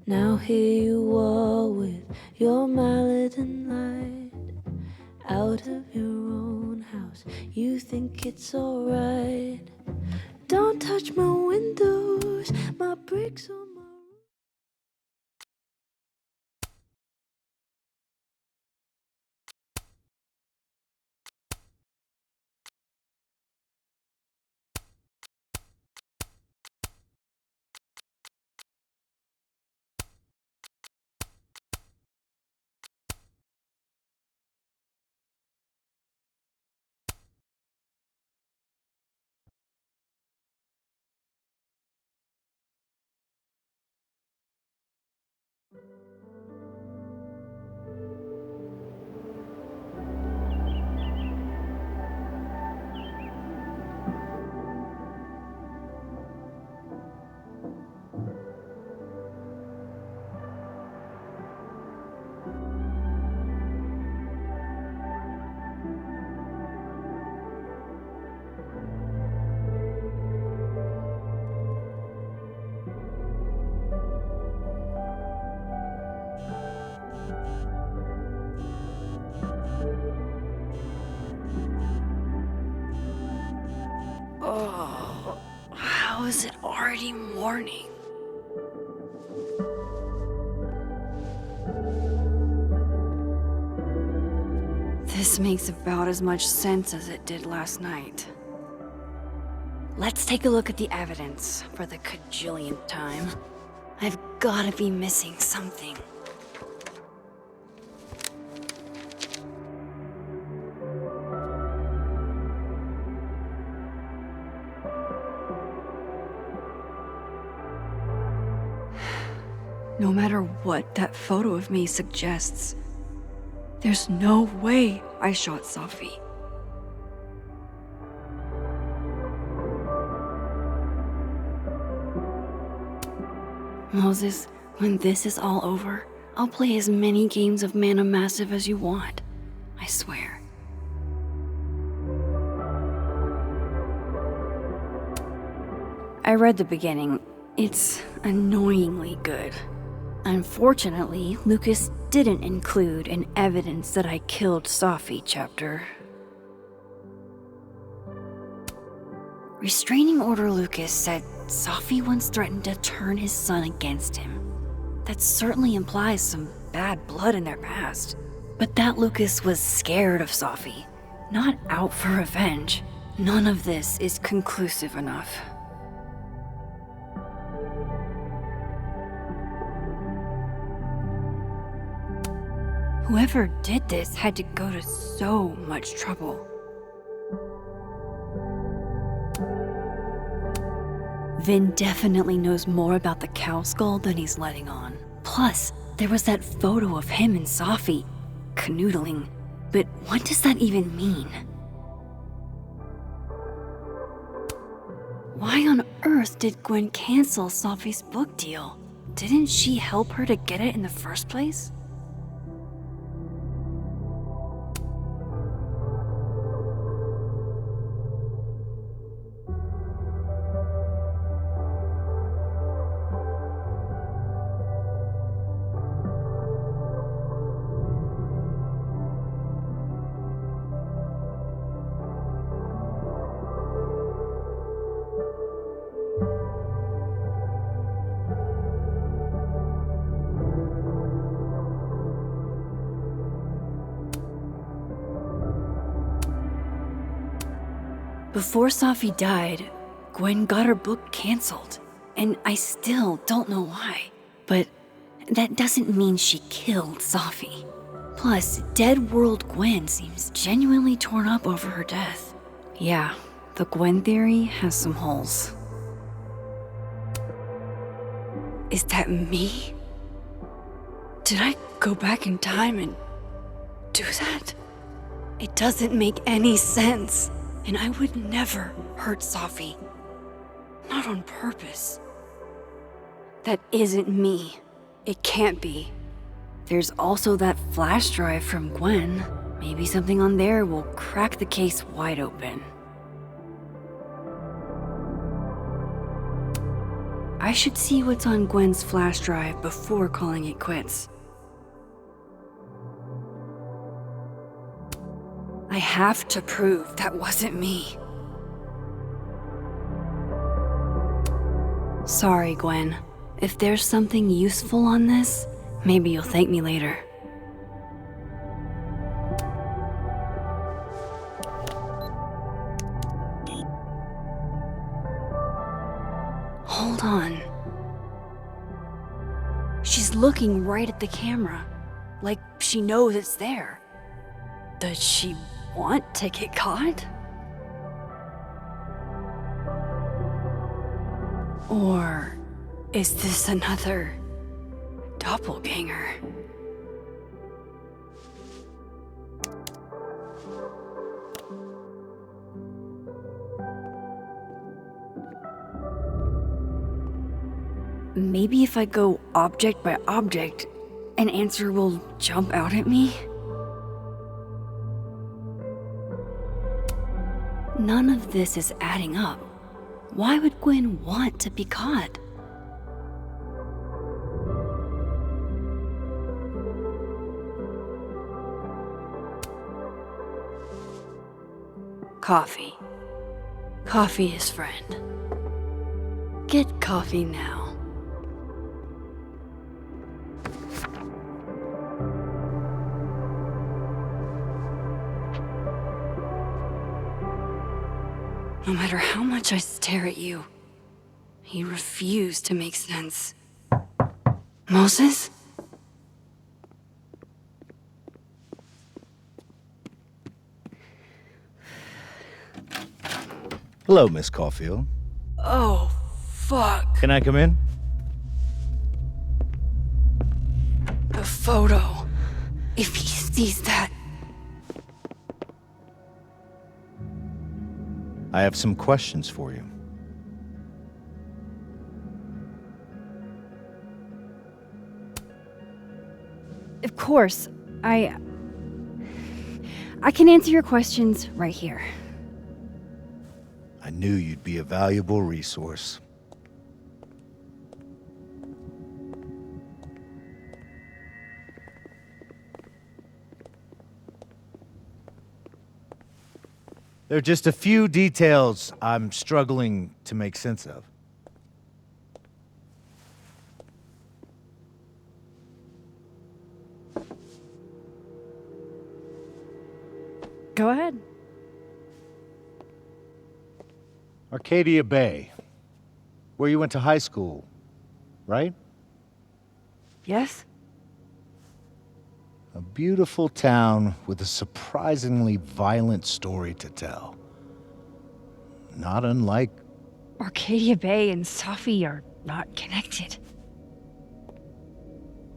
Now here you are with your mallet and light. Out of your own house, you think it's alright. Don't touch my windows, my bricks on my... Oh, how is it already morning? This makes about as much sense as it did last night. Let's take a look at the evidence for the cajillionth time. I've gotta be missing something. No matter what that photo of me suggests, there's no way I shot Sophie. Moses, when this is all over, I'll play as many games of Mana Massive as you want. I swear. I read the beginning. It's annoyingly good. Unfortunately, Lucas didn't include an evidence that I killed Sophie chapter. Restraining Order Lucas said Sophie once threatened to turn his son against him. That certainly implies some bad blood in their past. But that Lucas was scared of Sophie, not out for revenge. None of this is conclusive enough. Whoever did this had to go to so much trouble. Vin definitely knows more about the cow skull than he's letting on. Plus, there was that photo of him and Sophie canoodling. But what does that even mean? Why on earth did Gwen cancel Sophie's book deal? Didn't she help her to get it in the first place? Before Sophie died, Gwen got her book canceled, and I still don't know why. But that doesn't mean she killed Sophie. Plus, Dead World Gwen seems genuinely torn up over her death. Yeah, the Gwen theory has some holes. Is that me? Did I go back in time and do that? It doesn't make any sense. And I would never hurt Sophie. Not on purpose. That isn't me. It can't be. There's also that flash drive from Gwen. Maybe something on there will crack the case wide open. I I should see what's on Gwen's flash drive before calling it quits. I have to prove that wasn't me. Sorry, Gwen. If there's something useful on this, maybe you'll thank me later. Hold on. She's looking right at the camera, like she knows it's there. Does she want to get caught? Or is this another doppelganger? Maybe if I go object by object, an answer will jump out at me? None of this is adding up. Why would Gwen want to be caught? Coffee. Coffee is friend. Get coffee now. No matter how much I stare at you, you refuse to make sense. Moses? Hello, Miss Caulfield. Oh, fuck. Can I come in? The photo. If he sees that. I have some questions for you. Of course, I can answer your questions right here. I knew you'd be a valuable resource. There are just a few details I'm struggling to make sense of. Go ahead. Arcadia Bay, where you went to high school, right? Yes? A beautiful town with a surprisingly violent story to tell. Not unlike... Arcadia Bay and Safi are not connected.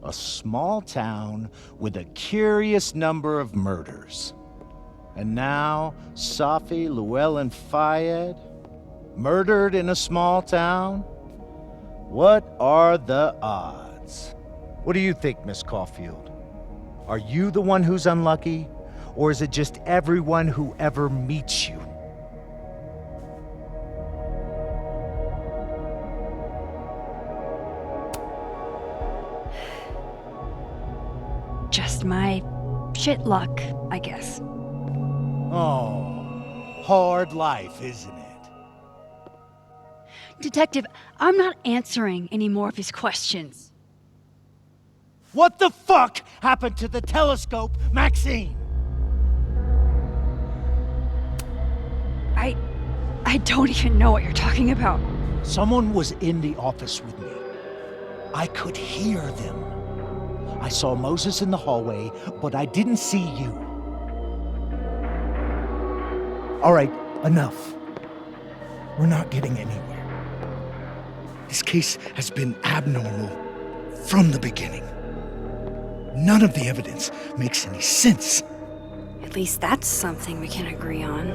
a small town with a curious number of murders. And now, Safi, Llewellyn Fayed, murdered in a small town? What are the odds? What do you think, Miss Caulfield? Are you the one who's unlucky, or is it just everyone who ever meets you? Just my shit luck, I guess. Oh, hard life, isn't it? Detective, I'm not answering any more of his questions. What the fuck happened to the telescope, Maxine? I don't even know what you're talking about. Someone was in the office with me. I could hear them. I saw Moses in the hallway, but I didn't see you. All right, enough. We're not getting anywhere. This case has been abnormal from the beginning. None of the evidence makes any sense. At least that's something we can agree on.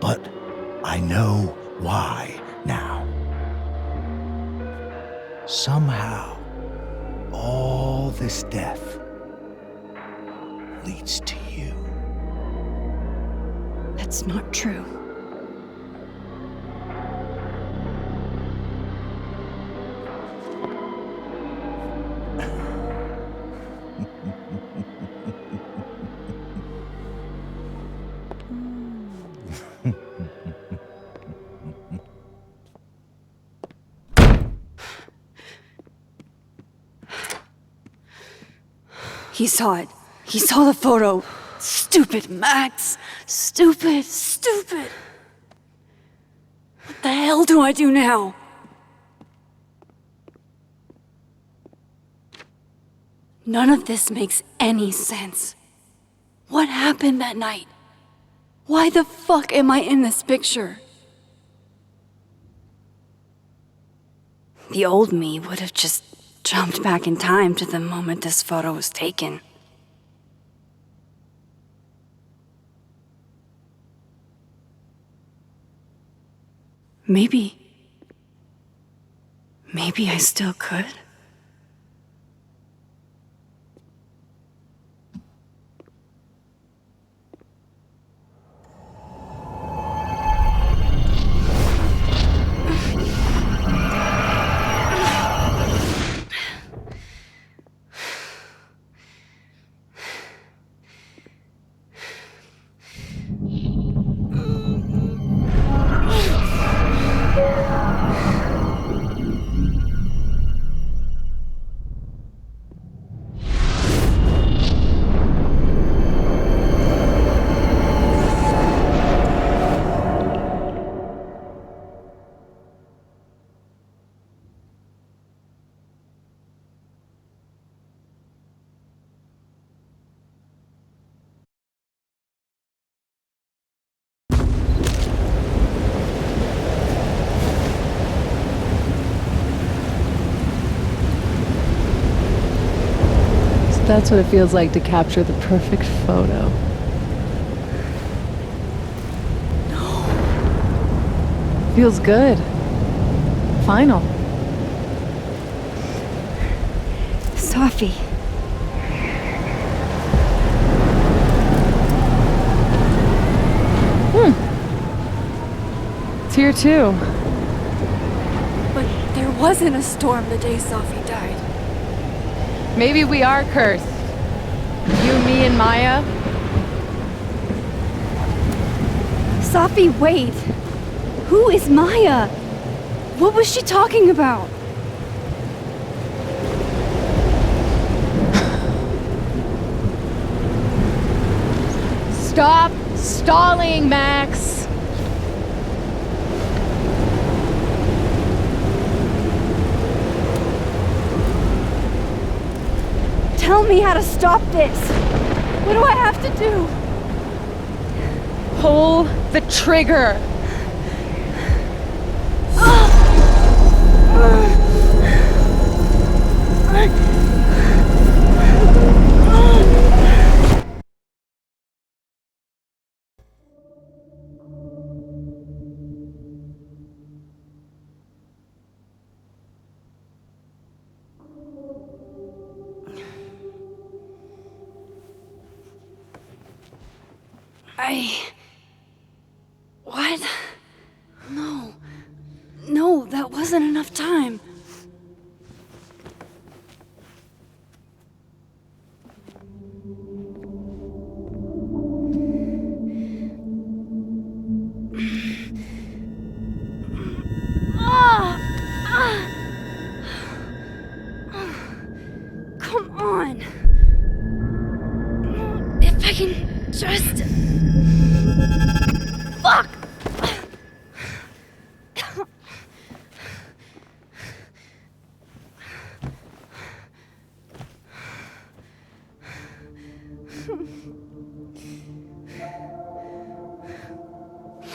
But I know why now. Somehow, all this death leads to you. That's not true. He saw it. He saw the photo. Stupid Max. Stupid, stupid. What the hell do I do now? None of this makes any sense. What happened that night? Why the fuck am I in this picture? The old me would have just jumped back in time to the moment this photo was taken. Maybe I still could. That's what it feels like to capture the perfect photo. No. Feels good. Final. Sophie. It's here too. But there wasn't a storm the day Sophie died. Maybe we are cursed. You, me, and Maya. Sophie, wait. Who is Maya? What was she talking about? Stop stalling, Max. Tell me how to stop this. What do I have to do? Pull the trigger. What? No, that wasn't enough time. Come on. If I can just... Fuck!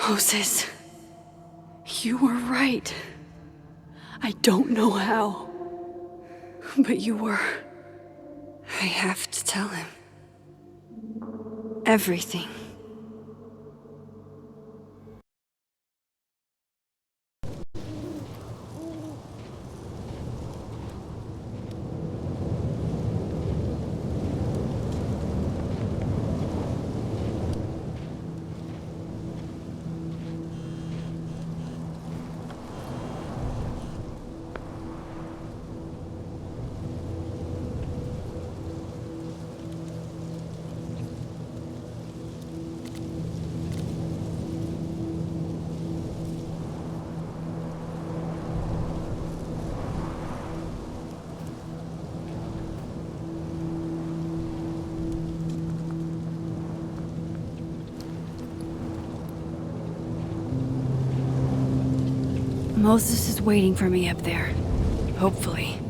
Moses, you were right. I don't know how, but you were. I have to tell him everything. Moses is waiting for me up there. Hopefully.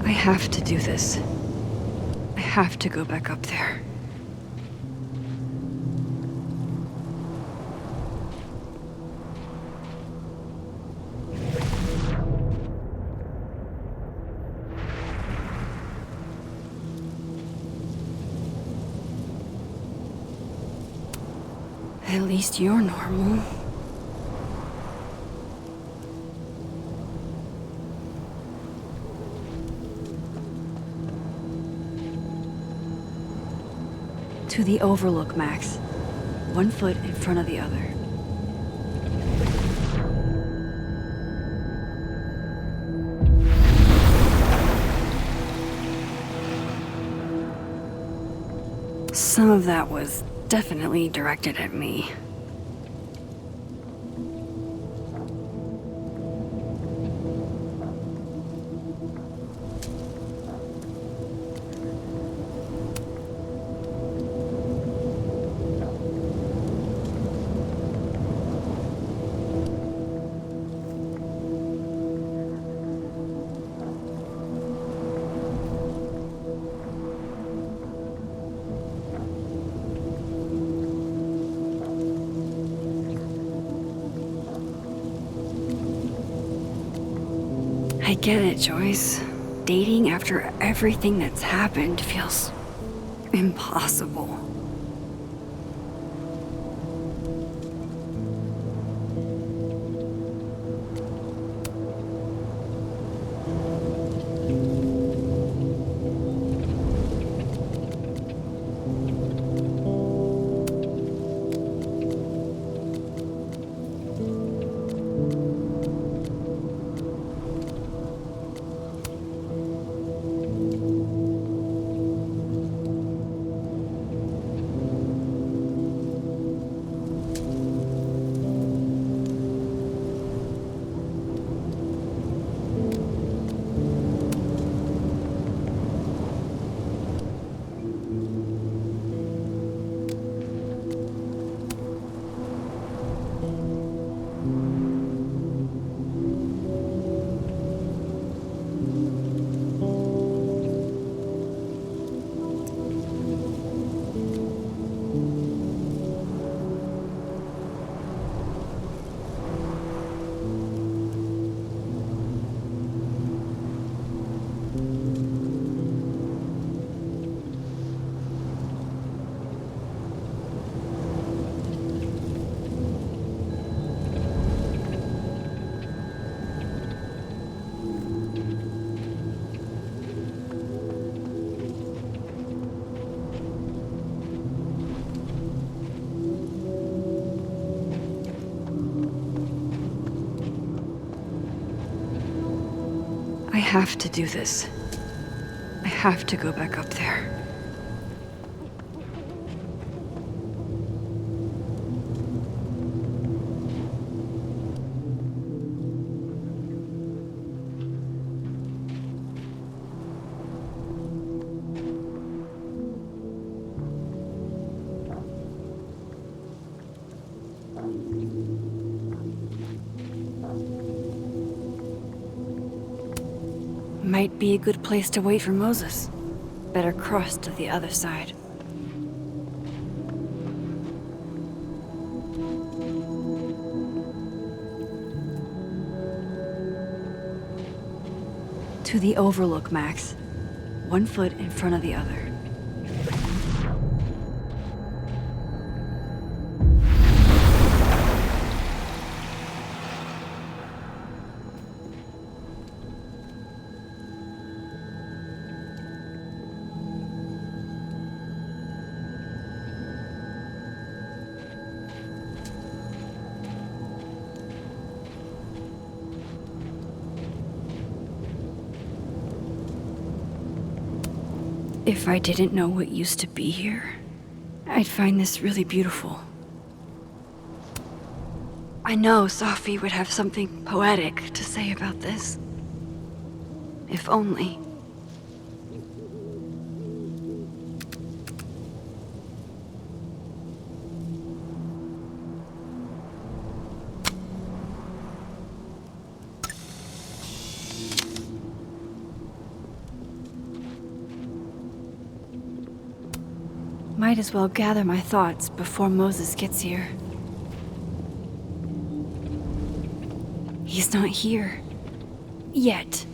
I have to do this. I have to go back up there. At least you're normal. To the overlook, Max. 1 foot in front of the other. Some of that was definitely directed at me. I get it, Joyce. Dating after everything that's happened feels impossible. I have to do this. I have to go back up there. Might be a good place to wait for Moses. Better cross to the other side. To the overlook, Max. 1 foot in front of the other. If I didn't know what used to be here, I'd find this really beautiful. I know Sophie would have something poetic to say about this. If only. Might as well gather my thoughts before Moses gets here. He's not here. Yet.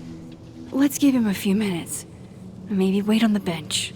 Let's give him a few minutes. Maybe wait on the bench.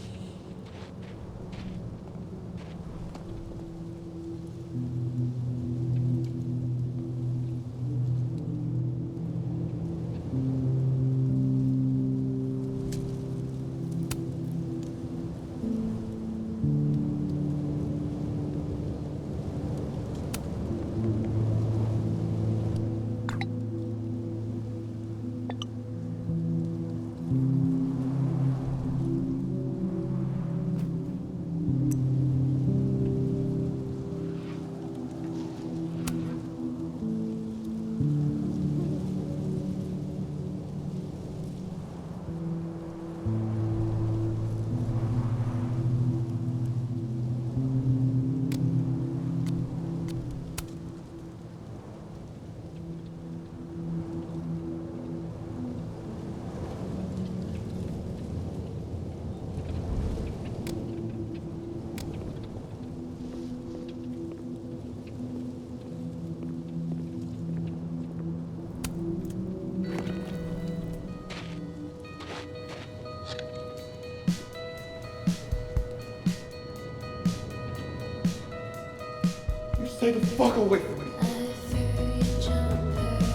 Stay the fuck away from me.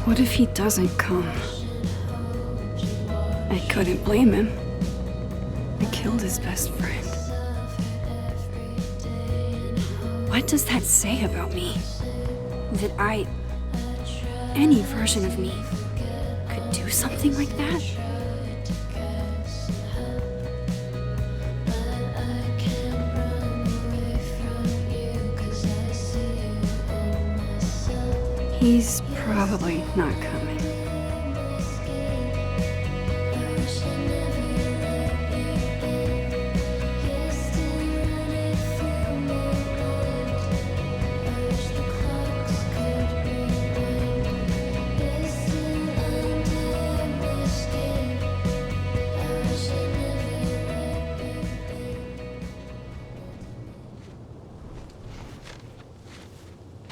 What if he doesn't come? I couldn't blame him. I killed his best friend. What does that say about me? That any version of me, could do something like that? He's probably not coming.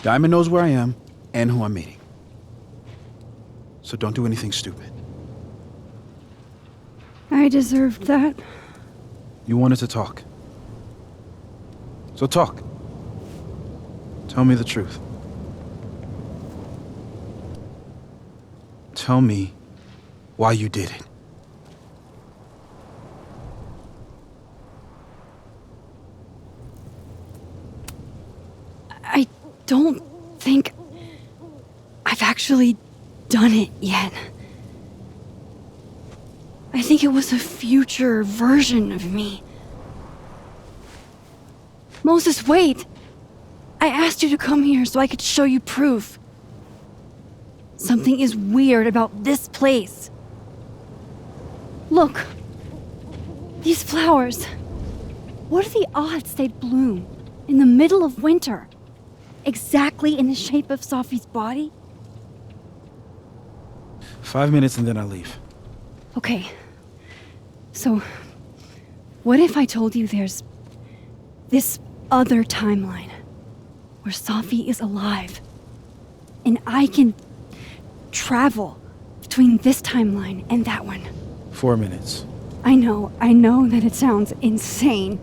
Diamond knows where I am and who I'm meeting. So don't do anything stupid. I deserved that. You wanted to talk. So talk. Tell me the truth. Tell me why you did it. I don't think I've actually done it yet. I think it was a future version of me. Moses, wait! I asked you to come here so I could show you proof. Something is weird about this place. Look. These flowers. What are the odds they'd bloom in the middle of winter? Exactly in the shape of Sophie's body? 5 minutes and then I leave. Okay. So, what if I told you there's this other timeline where Sophie is alive and I can travel between this timeline and that one? 4 minutes. I know that it sounds insane.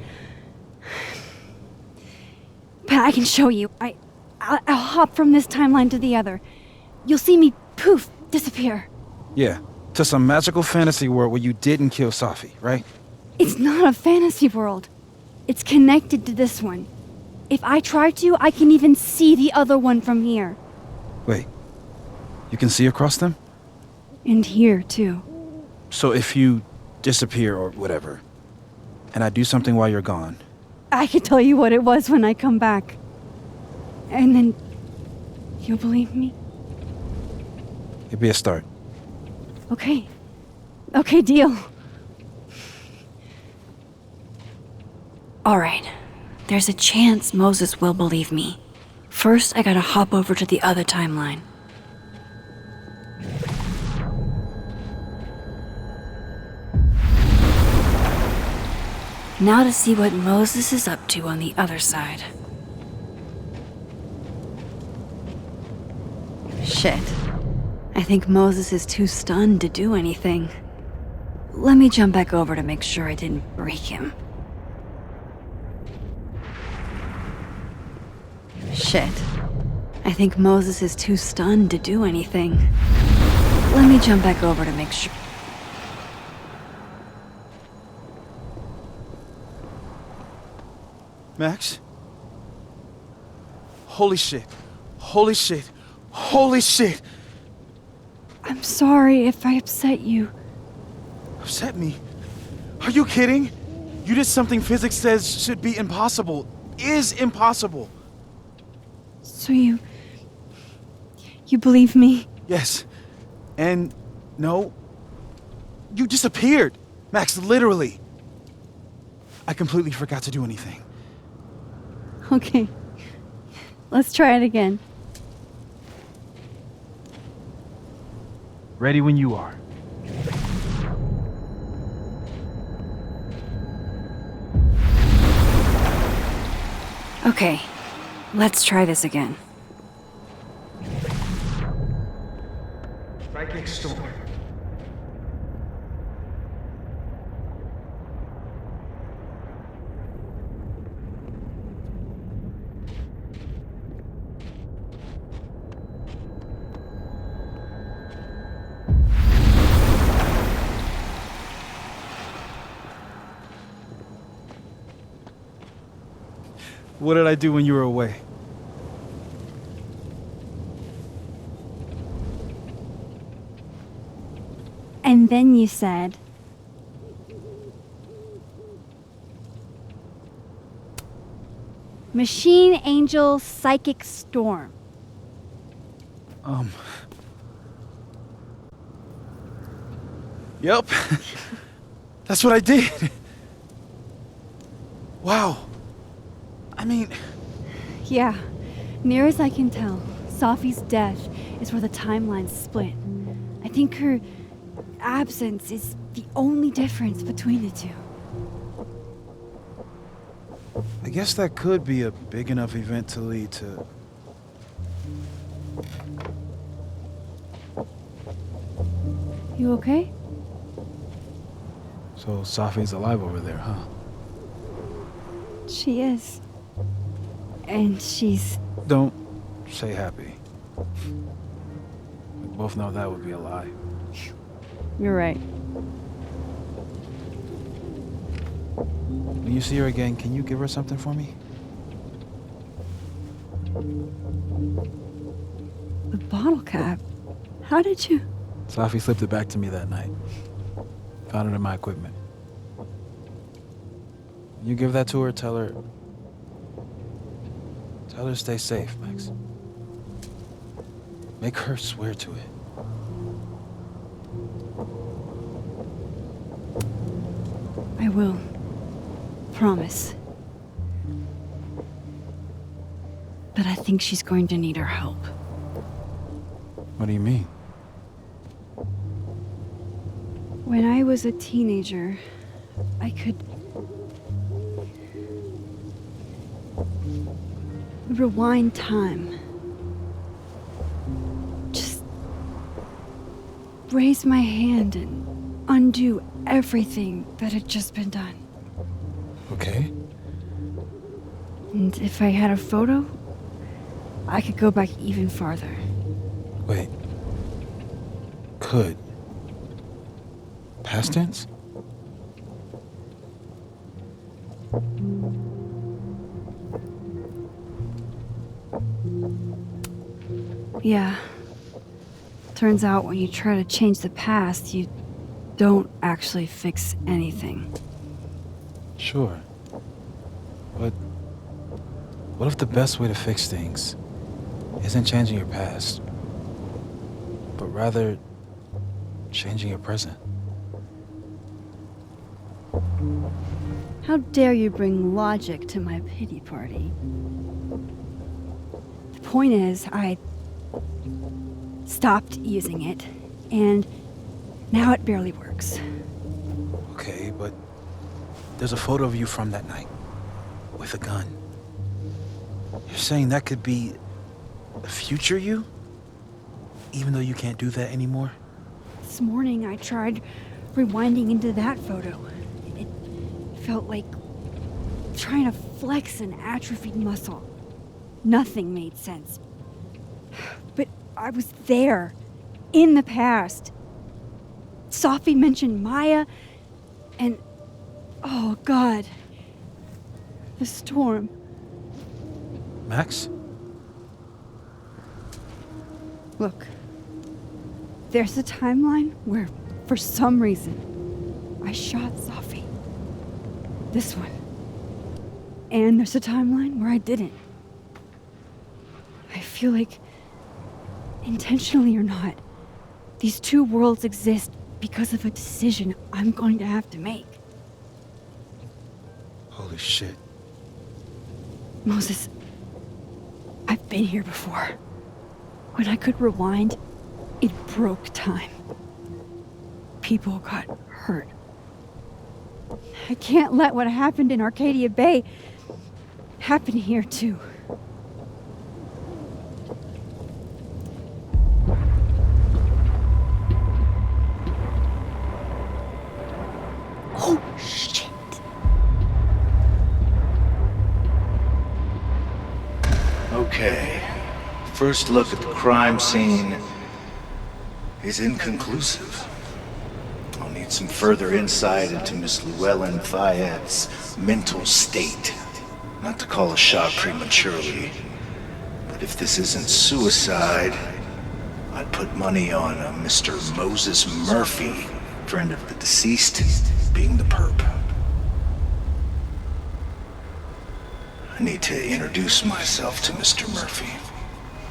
But I can show you. I'll hop from this timeline to the other. You'll see me, poof, disappear. Yeah, to some magical fantasy world where you didn't kill Sophie, right? It's not a fantasy world. It's connected to this one. If I try to, I can even see the other one from here. Wait, you can see across them? And here, too. So if you disappear or whatever, and I do something while you're gone, I can tell you what it was when I come back. And then you'll believe me? it'd be a start. Okay. Okay, deal. All right. There's a chance Moses will believe me. First, I gotta hop over to the other timeline. Now to see what Moses is up to on the other side. Shit. I think Moses is too stunned to do anything. Let me jump back over to make sure I didn't break him. Shit. I think Moses is too stunned to do anything. Let me jump back over to make sure. Max? Holy shit. Holy shit. Holy shit! I'm sorry if I upset you. Upset me? Are you kidding? You did something physics says should be impossible. Is impossible. So you believe me? Yes. And no. You disappeared. Max, literally. I completely forgot to do anything. Okay. Let's try it again. Ready when you are. Okay, let's try this again. Striking storm. What did I do when you were away? And then you said, Machine Angel Psychic Storm. Yep. That's what I did. Wow. I mean... Yeah, near as I can tell, Safi's death is where the timelines split. I think her absence is the only difference between the two. I guess that could be a big enough event to lead to... You okay? So Safi's alive over there, huh? She is. And she's... Don't say happy. We both know that would be a lie. You're right. When you see her again, can you give her something for me? The bottle cap? How did you... Safi slipped it back to me that night. Found it in my equipment. When you give that to her, tell her to stay safe, Max. Make her swear to it. I will. Promise. But I think she's going to need our help. What do you mean? When I was a teenager, I could rewind time. Just raise my hand and undo everything that had just been done. Okay. And if I had a photo, I could go back even farther. Wait. Could. Past tense? Yeah. Turns out when you try to change the past, you don't actually fix anything. Sure. But what if the best way to fix things isn't changing your past, but rather changing your present? How dare you bring logic to my pity party? The point is, I stopped using it, and now it barely works. Okay, but there's a photo of you from that night, with a gun. You're saying that could be a future you? Even though you can't do that anymore? This morning I tried rewinding into that photo. It felt like trying to flex an atrophied muscle. Nothing made sense. But I was there, in the past. Sophie mentioned Maya, and oh God, the storm. Max? Look, there's a timeline where, for some reason, I shot Sophie. This one. And there's a timeline where I didn't. I feel like, intentionally or not, these two worlds exist because of a decision I'm going to have to make. Holy shit. Moses, I've been here before. When I could rewind, it broke time. People got hurt. I can't let what happened in Arcadia Bay happen here too. Oh, shit. Okay. First look at the crime scene is inconclusive. I'll need some further insight into Miss Llewellyn Fayette's mental state. Not to call a shot prematurely, but if this isn't suicide, I'd put money on a Mr. Moses Murphy, friend of the deceased, being the perp. I need to introduce myself to Mr. Murphy.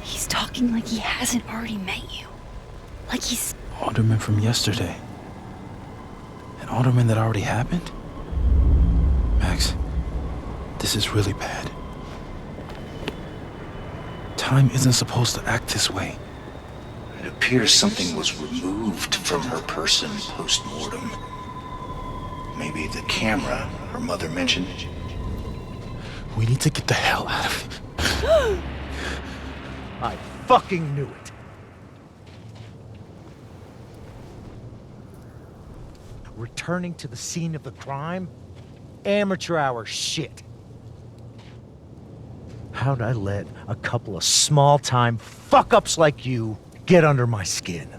He's talking like he hasn't already met you. Like he's... Alderman from yesterday. An alderman that already happened? Max, this is really bad. Time isn't supposed to act this way. It appears something was removed from her person post-mortem. Maybe the camera her mother mentioned. We need to get the hell out of here. I fucking knew it. Returning to the scene of the crime? Amateur hour shit. How'd I let a couple of small-time fuck-ups like you get under my skin?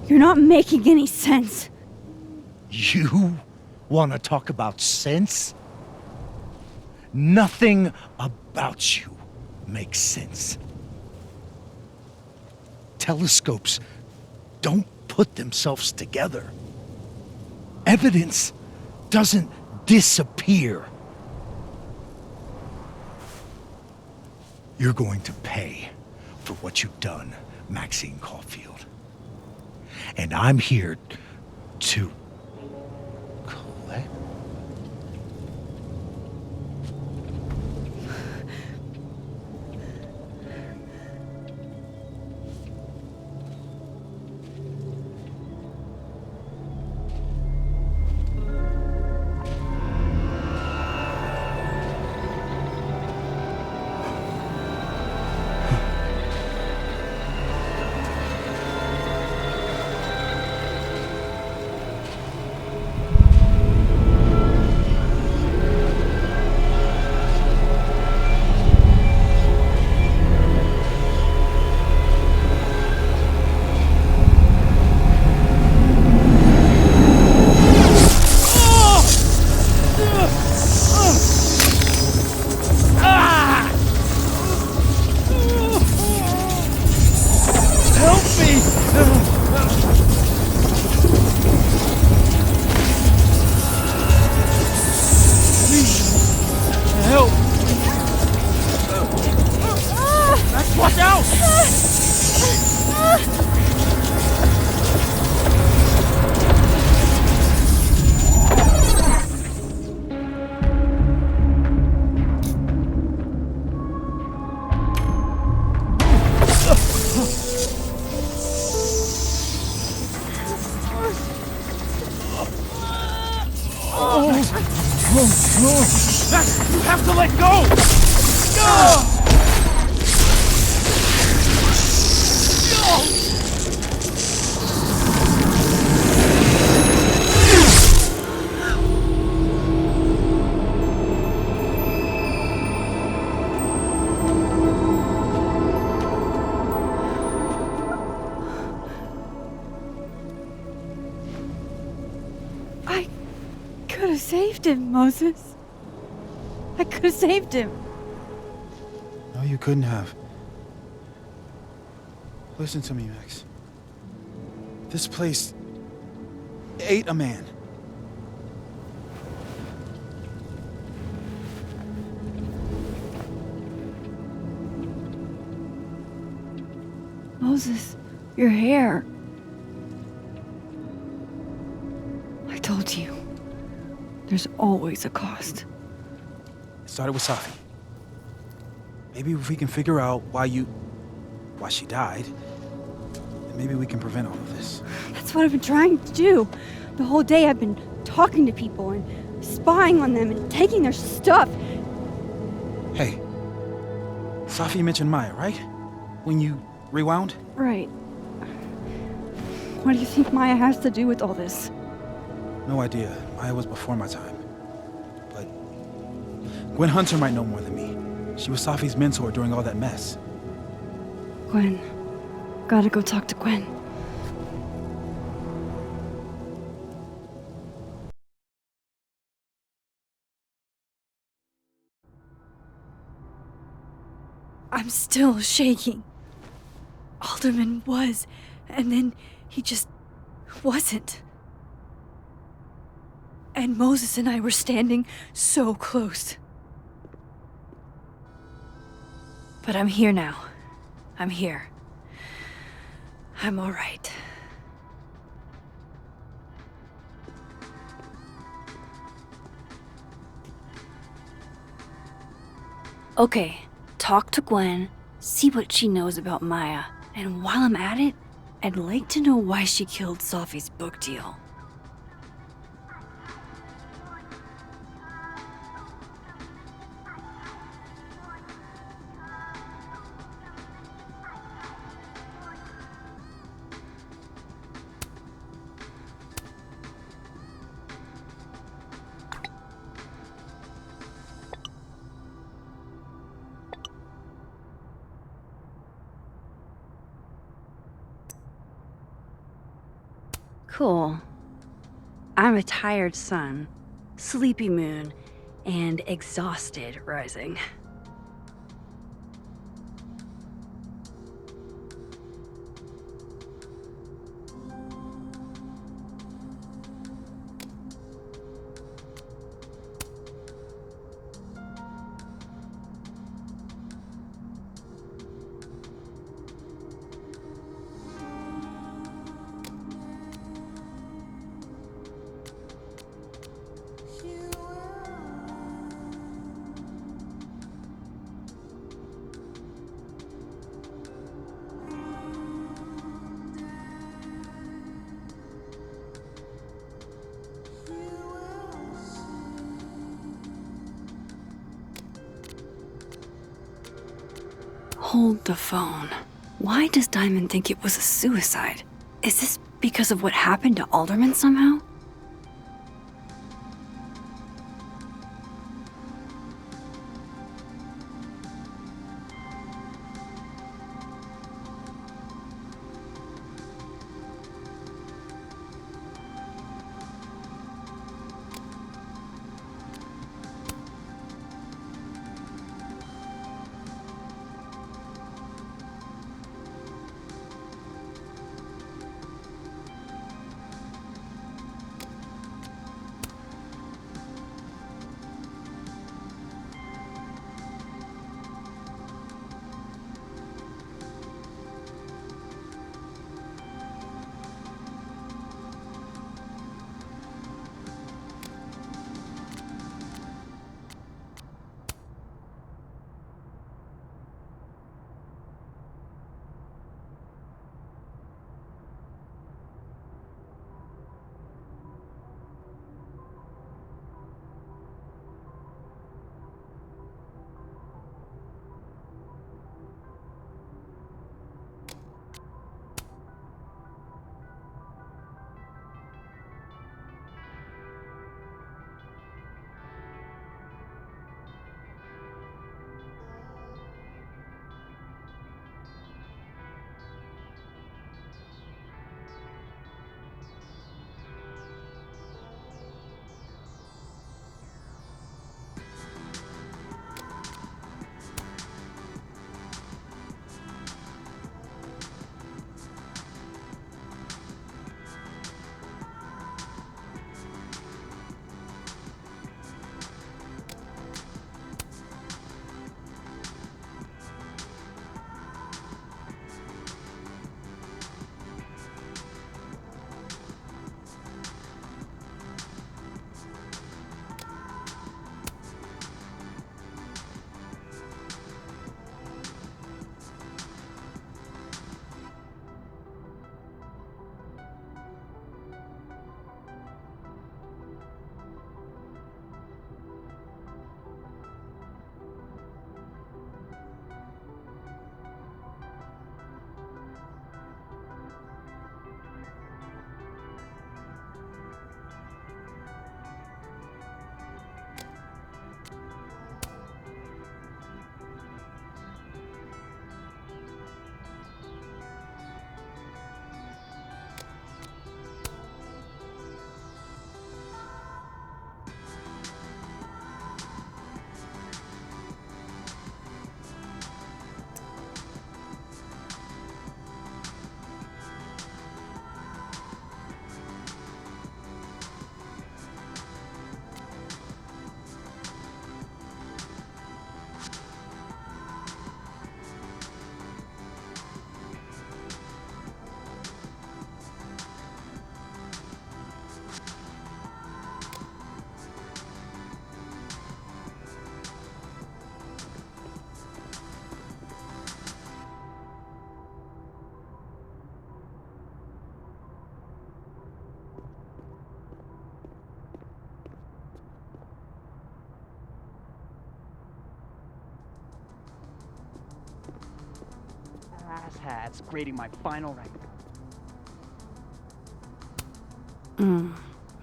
You're not making any sense. You want to talk about sense? Nothing about you makes sense. Telescopes don't put themselves together. Evidence doesn't disappear. You're going to pay for what you've done, Maxine Caulfield. And I'm here to collect. Max, you have to let go! I could have saved him, Moses. I could have saved him. No, you couldn't have. Listen to me, Max. This place ate a man. Moses, your hair. I told you. There's always a cost. It started with Safi. Maybe if we can figure out why she died, then maybe we can prevent all of this. That's what I've been trying to do. The whole day I've been talking to people and spying on them and taking their stuff. Hey, Safi mentioned Maya, right? When you rewound? Right. What do you think Maya has to do with all this? No idea. Maya was before my time. But Gwen Hunter might know more than me. She was Safi's mentor during all that mess. Gwen. Gotta go talk to Gwen. I'm still shaking. Alderman was, and then he just wasn't. And Moses and I were standing so close. But I'm here now. I'm here. I'm all right. Okay, talk to Gwen, see what she knows about Maya, and while I'm at it, I'd like to know why she killed Safi's book deal. Cool. I'm a tired sun, sleepy moon, and exhausted rising. Hold the phone. Why does Diamond think it was a suicide? Is this because of what happened to Alderman somehow? asshats grading my final rank.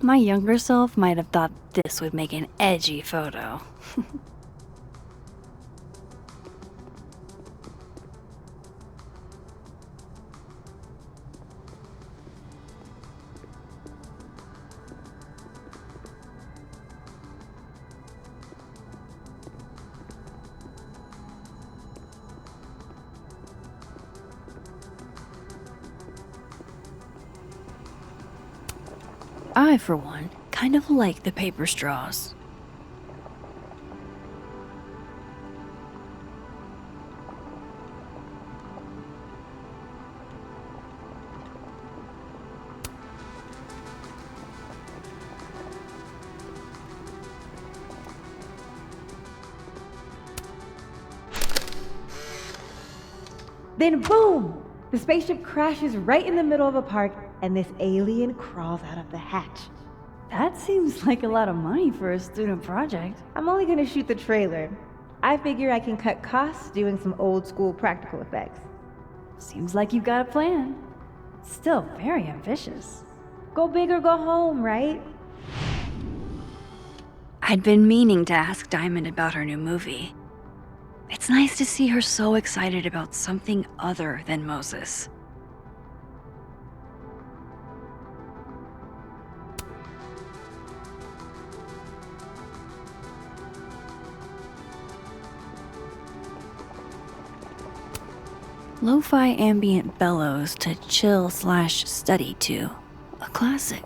My younger self might have thought this would make an edgy photo. I, for one, kind of like the paper straws. Then boom! The spaceship crashes right in the middle of a park, and this alien crawls out of the hatch. That seems like a lot of money for a student project. I'm only gonna shoot the trailer. I figure I can cut costs doing some old school practical effects. Seems like you've got a plan. Still very ambitious. Go big or go home, right? I'd been meaning to ask Diamond about her new movie. It's nice to see her so excited about something other than Moses. Lo-fi ambient bellows to chill/study to. A classic.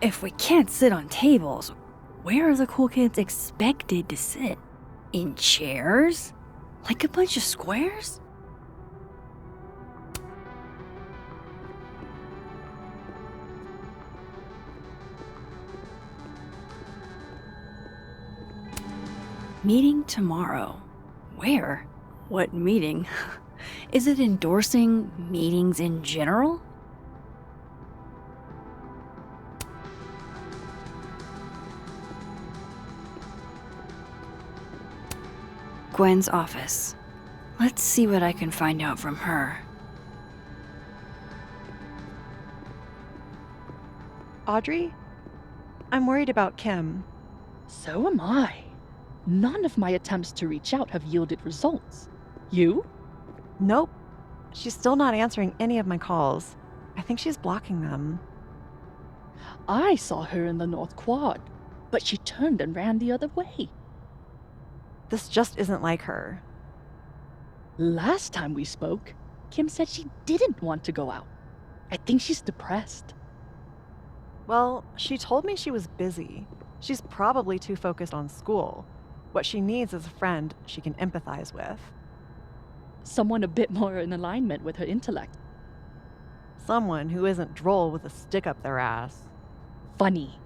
If we can't sit on tables, where are the cool kids expected to sit? In chairs? Like a bunch of squares? Meeting tomorrow. Where? What meeting? Is it endorsing meetings in general? Gwen's office. Let's see what I can find out from her. Audrey? I'm worried about Kim. So am I. None of my attempts to reach out have yielded results. You? Nope. She's still not answering any of my calls. I think she's blocking them. I saw her in the North Quad, but she turned and ran the other way. This just isn't like her. Last time we spoke, Kim said she didn't want to go out. I think she's depressed. Well, she told me she was busy. She's probably too focused on school. What she needs is a friend she can empathize with. Someone a bit more in alignment with her intellect. Someone who isn't droll with a stick up their ass. Funny.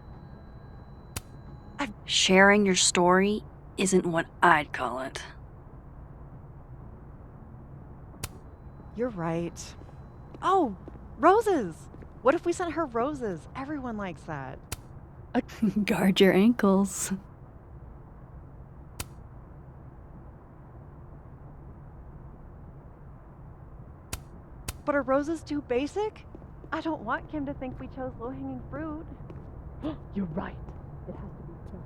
Sharing your story isn't what I'd call it. You're right. Oh, roses! What if we sent her roses? Everyone likes that. Guard your ankles. But are roses too basic? I don't want Kim to think we chose low-hanging fruit. You're right. It has to be careful.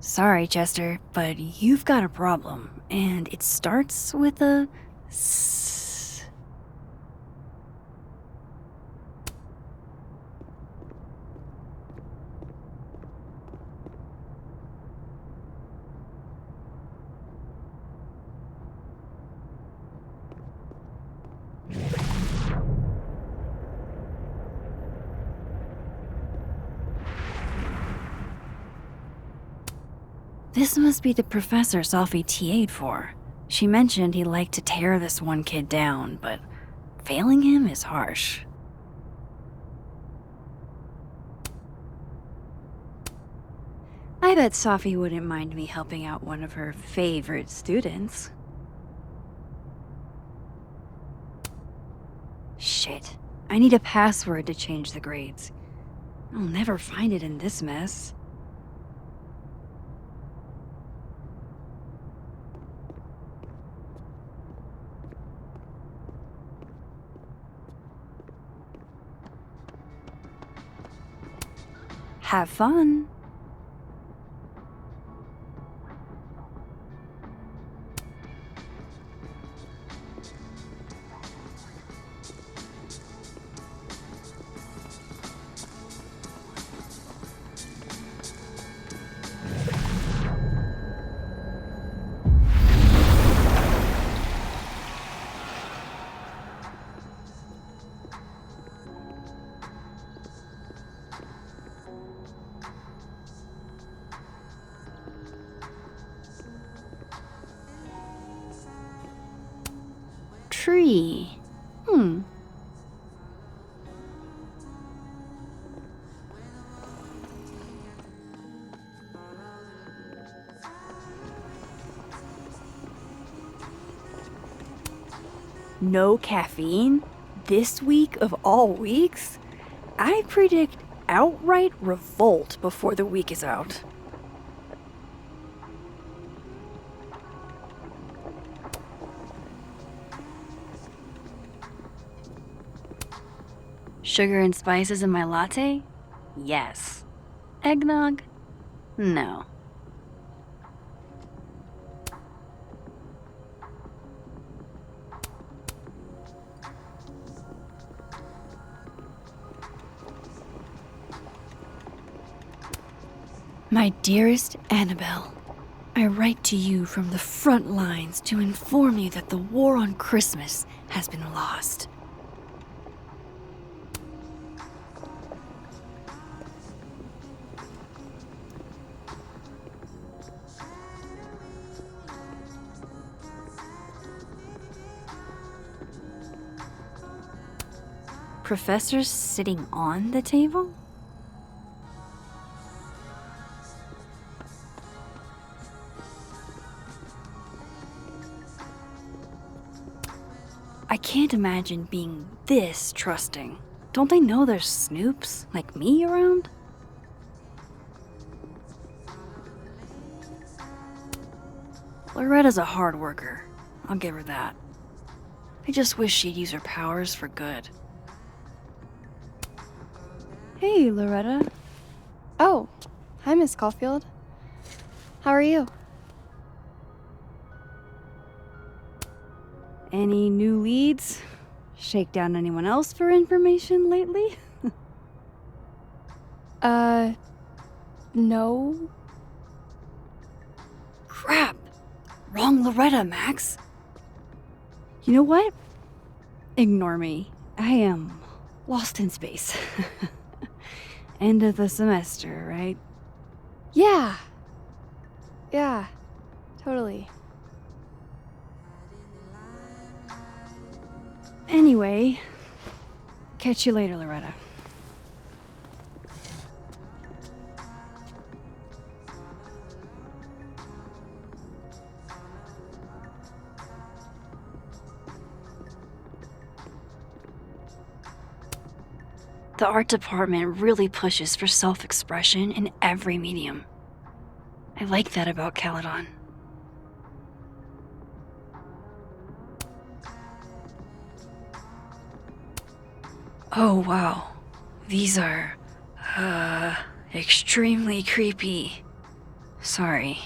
Sorry, Chester, but you've got a problem, and it starts with a S. This must be the professor Sophie TA'd for. She mentioned he liked to tear this one kid down, but failing him is harsh. I bet Sophie wouldn't mind me helping out one of her favorite students. Shit. I need a password to change the grades. I'll never find it in this mess. Have fun. Tree. No caffeine? This week of all weeks? I predict outright revolt before the week is out. Sugar and spices in my latte? Yes. Eggnog? No. My dearest Annabelle, I write to you from the front lines to inform you that the war on Christmas has been lost. Professors sitting on the table? I can't imagine being this trusting. Don't they know there's snoops like me around? Loretta's a hard worker. I'll give her that. I just wish she'd use her powers for good. Hey, Loretta. Oh, hi, Miss Caulfield. How are you? Any new leads? Shake down anyone else for information lately? No. Crap! Wrong Loretta, Max. You know what? Ignore me. I am lost in space. End of the semester, right? Yeah. Yeah, totally. Anyway, catch you later, Loretta. The art department really pushes for self-expression in every medium. I like that about Caledon. Oh wow, these are, extremely creepy. Sorry.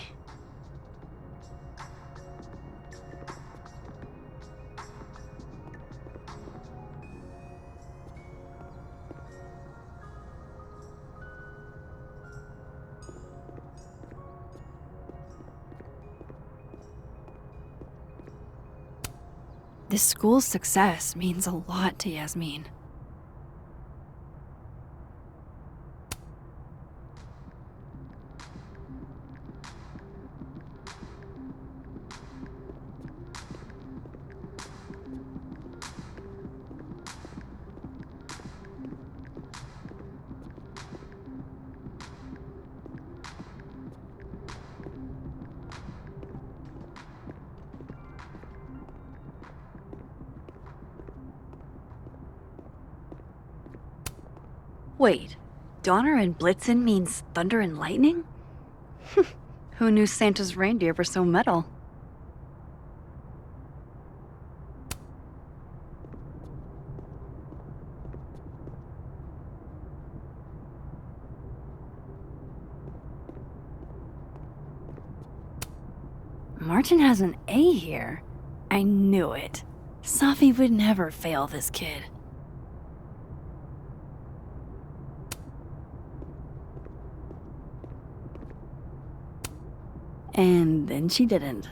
This school's success means a lot to Yasmin. Wait, Donner and Blitzen means thunder and lightning? Who knew Santa's reindeer were so metal? Martin has an A here. I knew it. Safi would never fail this kid. And then she didn't.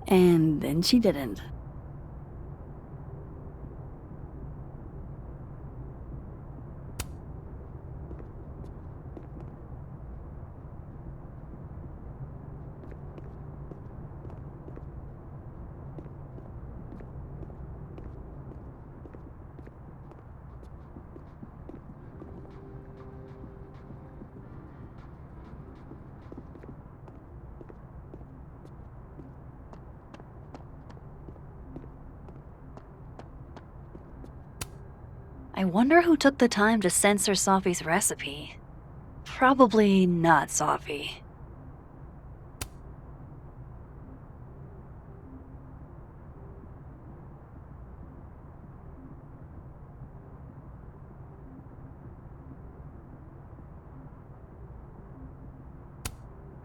And then she didn't. I wonder who took the time to censor Safi's recipe. Probably not Safi.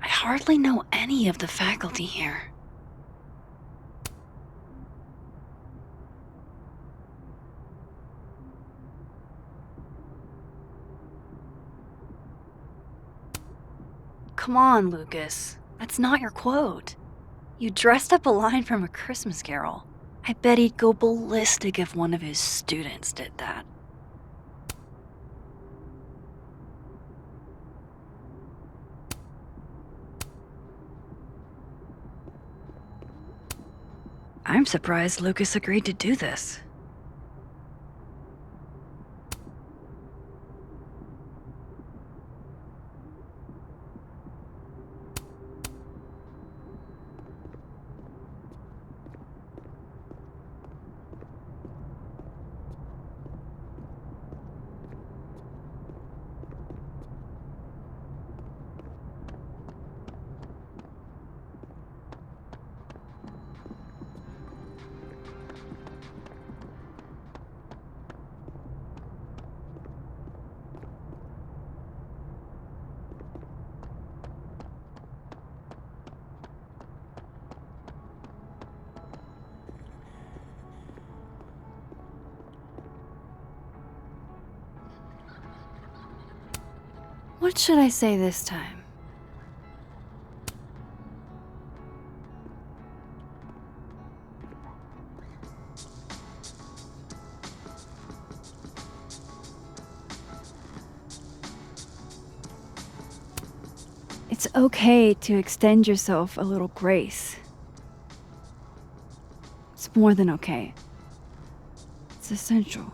I hardly know any of the faculty here. Come on, Lucas. That's not your quote. You dressed up a line from A Christmas Carol. I bet he'd go ballistic if one of his students did that. I'm surprised Lucas agreed to do this. What should I say this time? It's okay to extend yourself a little grace. It's more than okay. It's essential.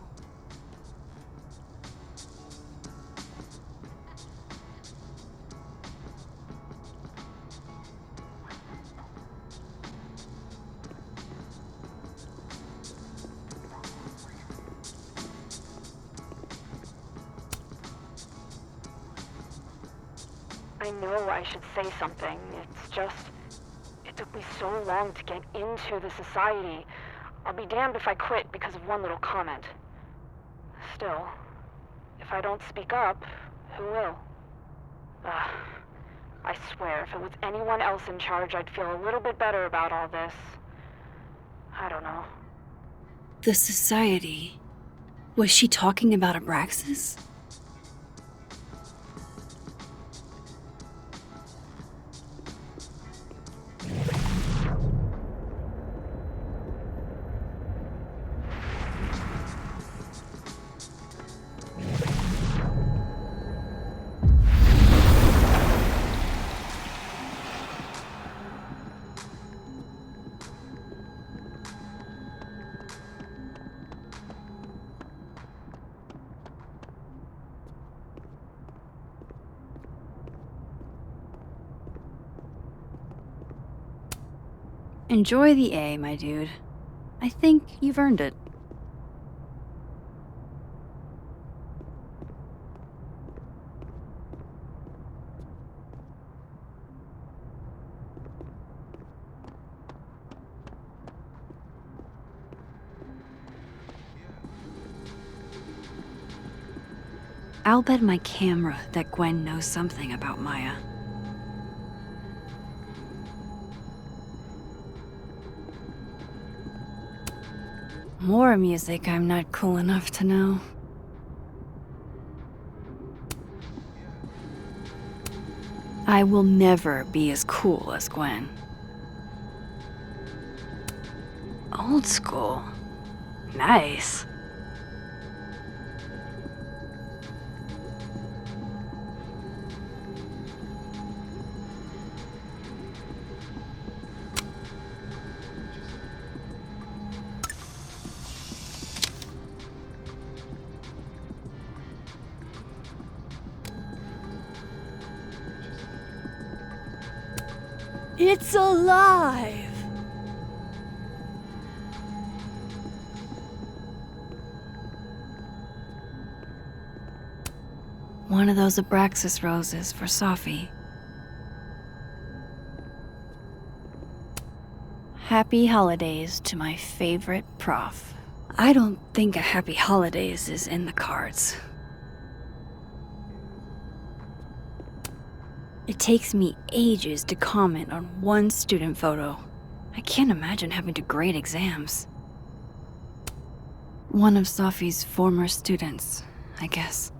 I know I should say something. It's just, it took me so long to get into the society. I'll be damned if I quit because of one little comment. Still, if I don't speak up, who will? I swear, if it was anyone else in charge, I'd feel a little bit better about all this. I don't know. The society. Was she talking about Abraxas? Enjoy the A, my dude. I think you've earned it. I'll bet my camera that Gwen knows something about Maya. More music I'm not cool enough to know. I will never be as cool as Gwen. Old school. Nice. It's alive! One of those Abraxas roses for Sophie. Happy holidays to my favorite prof. I don't think a happy holidays is in the cards. It takes me ages to comment on one student photo. I can't imagine having to grade exams. One of Sophie's former students, I guess.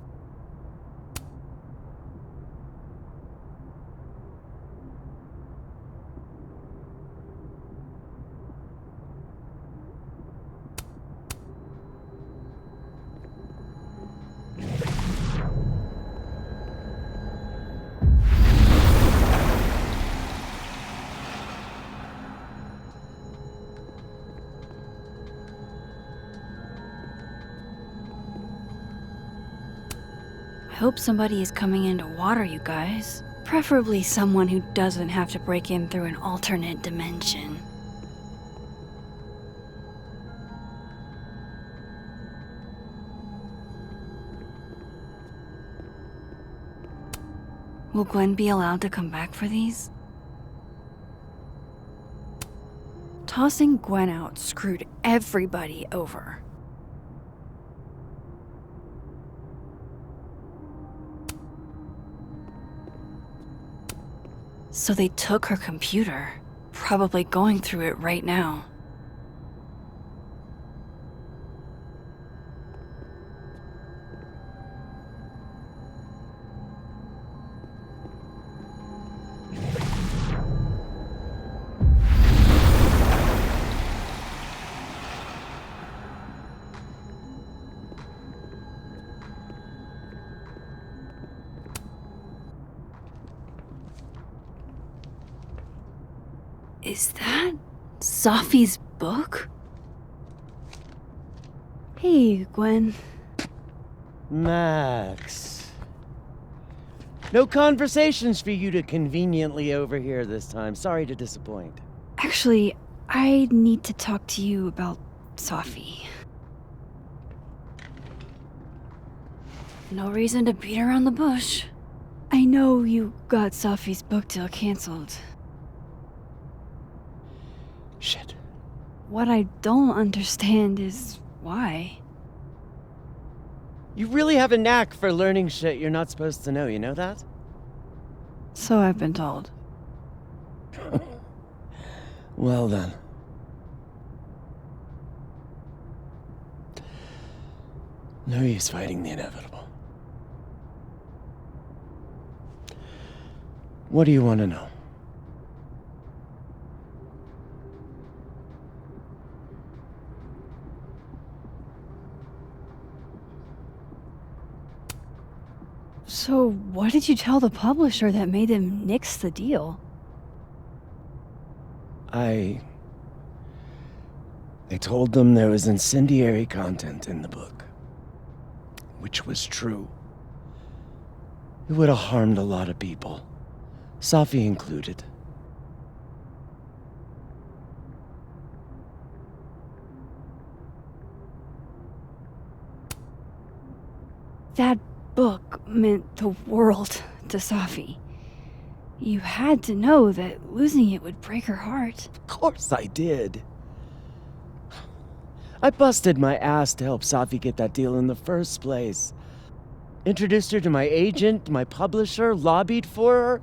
I hope somebody is coming in to water you guys. Preferably someone who doesn't have to break in through an alternate dimension. Will Gwen be allowed to come back for these? Tossing Gwen out screwed everybody over. So they took her computer, probably going through it right now. Is that Sophie's book? Hey, Gwen. Max. No conversations for you to conveniently overhear this time. Sorry to disappoint. Actually, I need to talk to you about Sophie. No reason to beat around the bush. I know you got Sophie's book deal canceled. Shit. What I don't understand is why. You really have a knack for learning shit you're not supposed to know, you know that? So I've been told. Well then. No use fighting the inevitable. What do you want to know? So what did you tell the publisher that made them nix the deal? I told them there was incendiary content in the book. Which was true. It would have harmed a lot of people. Sophie included. That book meant the world to Safi. You had to know that losing it would break her heart. Of course I did. I busted my ass to help Safi get that deal in the first place. Introduced her to my agent, my publisher, lobbied for her.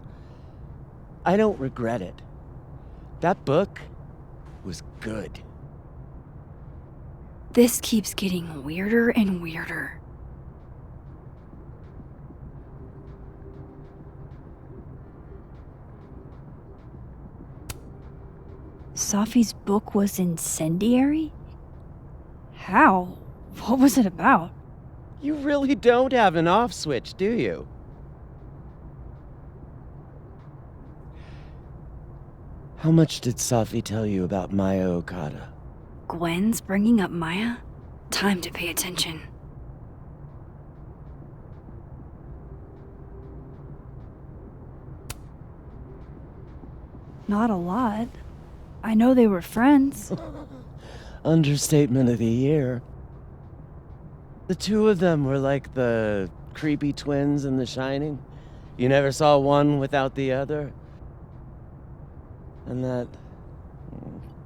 I don't regret it. That book was good. This keeps getting weirder and weirder. Safi's book was incendiary? How? What was it about? You really don't have an off switch, do you? How much did Safi tell you about Maya Okada? Gwen's bringing up Maya? Time to pay attention. Not a lot. I know they were friends. Understatement of the year. The two of them were like the creepy twins in The Shining. You never saw one without the other. And that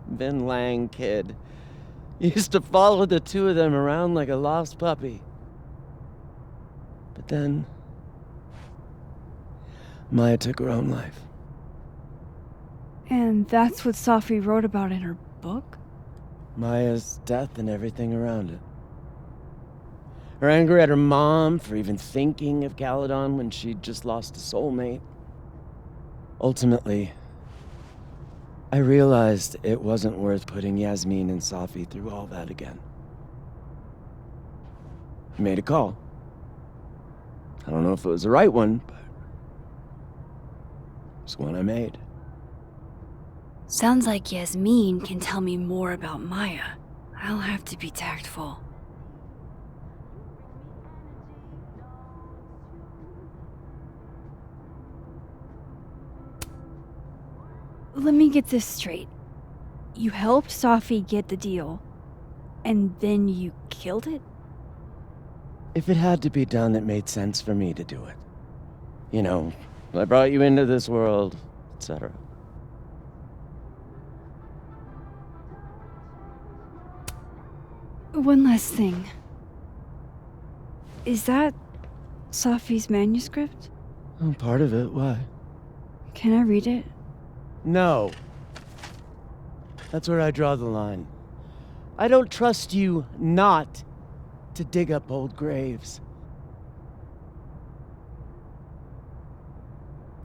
Vin Lang kid used to follow the two of them around like a lost puppy. But then Maya took her own life. And that's what Safi wrote about in her book? Maya's death and everything around it. Her anger at her mom for even thinking of Caledon when she'd just lost a soulmate. Ultimately, I realized it wasn't worth putting Yasmin and Safi through all that again. I made a call. I don't know if it was the right one, but it's one I made. Sounds like Yasmin can tell me more about Maya. I'll have to be tactful. Let me get this straight. You helped Safi get the deal, and then you killed it? If it had to be done, it made sense for me to do it. You know, I brought you into this world, etc. One last thing. Is that Safi's manuscript? Oh, part of it, why? Can I read it? No. That's where I draw the line. I don't trust you not to dig up old graves.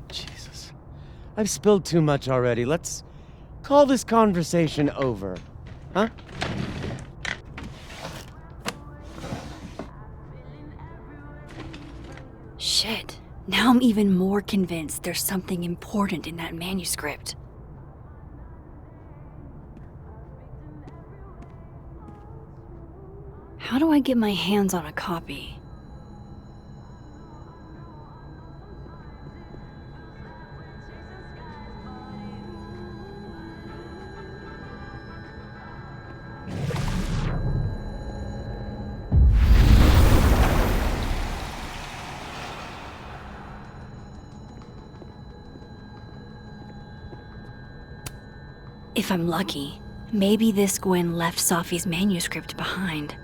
Jesus. I've spilled too much already. Let's call this conversation over. Huh? Shit. Now I'm even more convinced there's something important in that manuscript. How do I get my hands on a copy? If I'm lucky, maybe this Gwen left Safi's manuscript behind.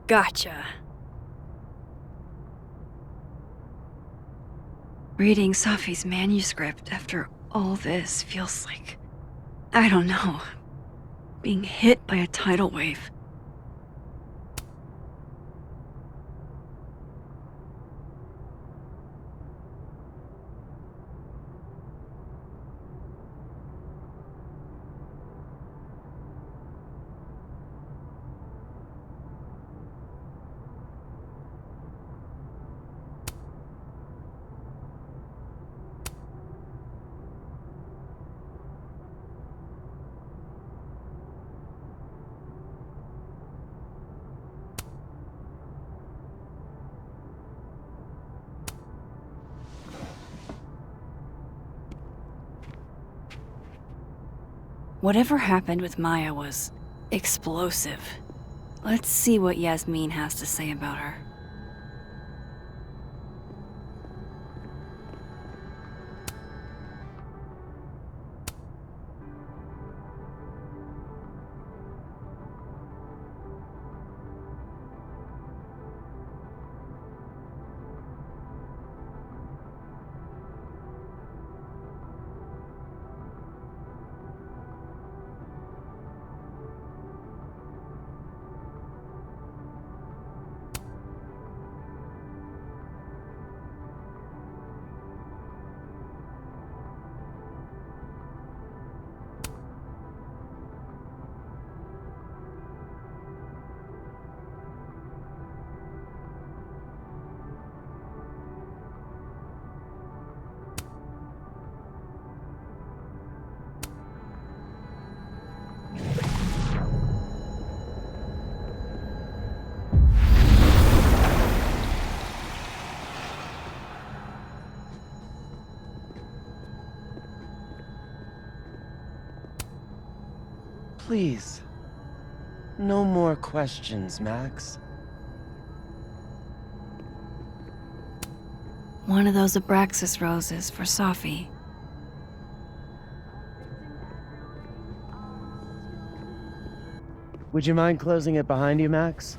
Gotcha. Reading Safi's manuscript after all this feels like, I don't know, being hit by a tidal wave. Whatever happened with Maya was explosive. Let's see what Yasmin has to say about her. Please. No more questions, Max. One of those Abraxas roses for Safi. Would you mind closing it behind you, Max?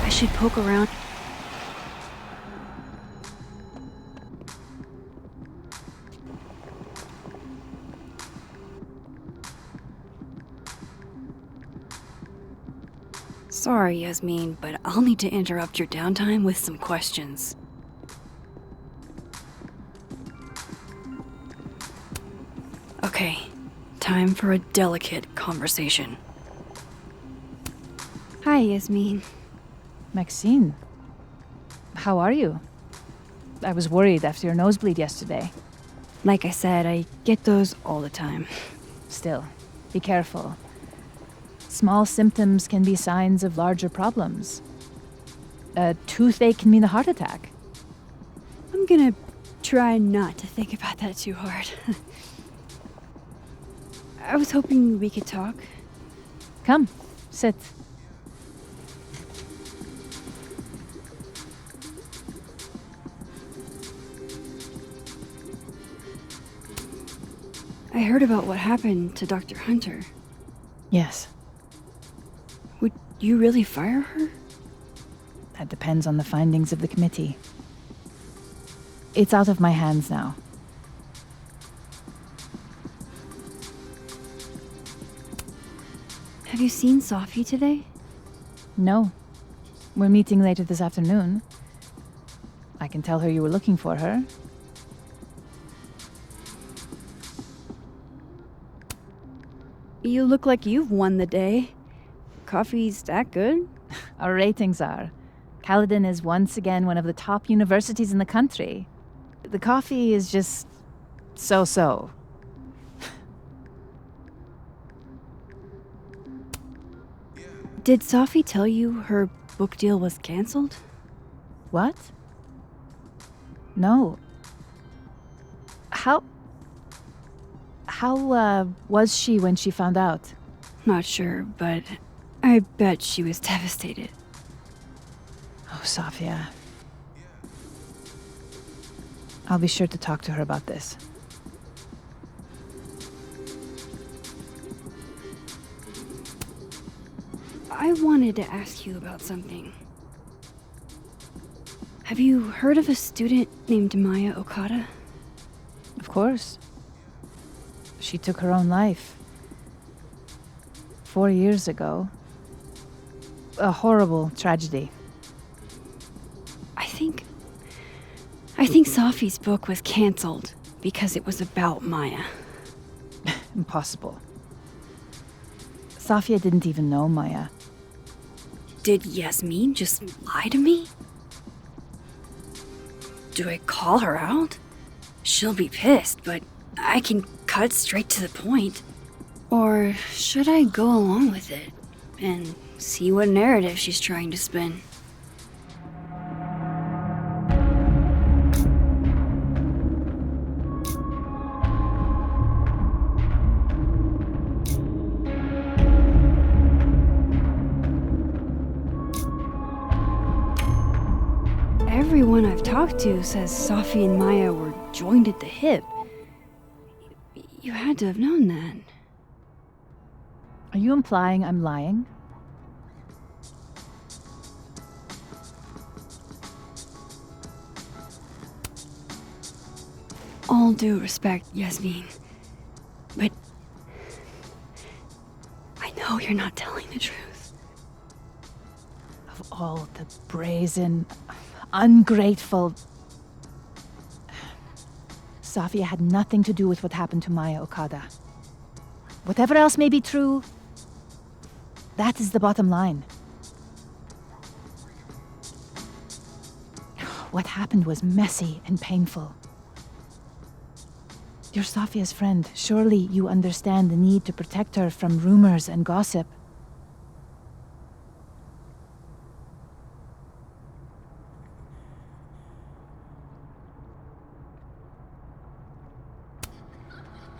I should poke around. Sorry, Yasmin, but I'll need to interrupt your downtime with some questions. Okay, time for a delicate conversation. Hi, Yasmin. Maxine, how are you? I was worried after your nosebleed yesterday. Like I said, I get those all the time. Still, be careful. Small symptoms can be signs of larger problems. A toothache can mean a heart attack. I'm gonna try not to think about that too hard. I was hoping we could talk. Come, sit. I heard about what happened to Dr. Hunter. Yes. Would you really fire her? That depends on the findings of the committee. It's out of my hands now. Have you seen Safi today? No. We're meeting later this afternoon. I can tell her you were looking for her. You look like you've won the day. Coffee's that good? Our ratings are. Caledon is once again one of the top universities in the country. The coffee is just so-so. Did Safi tell you her book deal was canceled? What? No. How was she when she found out? Not sure, but I bet she was devastated. Oh, Safia. I'll be sure to talk to her about this. I wanted to ask you about something. Have you heard of a student named Maya Okada? Of course. She took her own life. 4 years ago. A horrible tragedy. I think Safi's book was canceled because it was about Maya. Impossible. Safia didn't even know Maya. Did Yasmin just lie to me? Do I call her out? She'll be pissed, but I can cut straight to the point. Or should I go along with it and see what narrative she's trying to spin? Everyone I've talked to says Safi and Maya were joined at the hip. You had to have known that. Are you implying I'm lying? All due respect, Yasmin, but I know you're not telling the truth. Of all the brazen, ungrateful... Safia had nothing to do with what happened to Maya Okada. Whatever else may be true, that is the bottom line. What happened was messy and painful. You're Safia's friend. Surely you understand the need to protect her from rumors and gossip.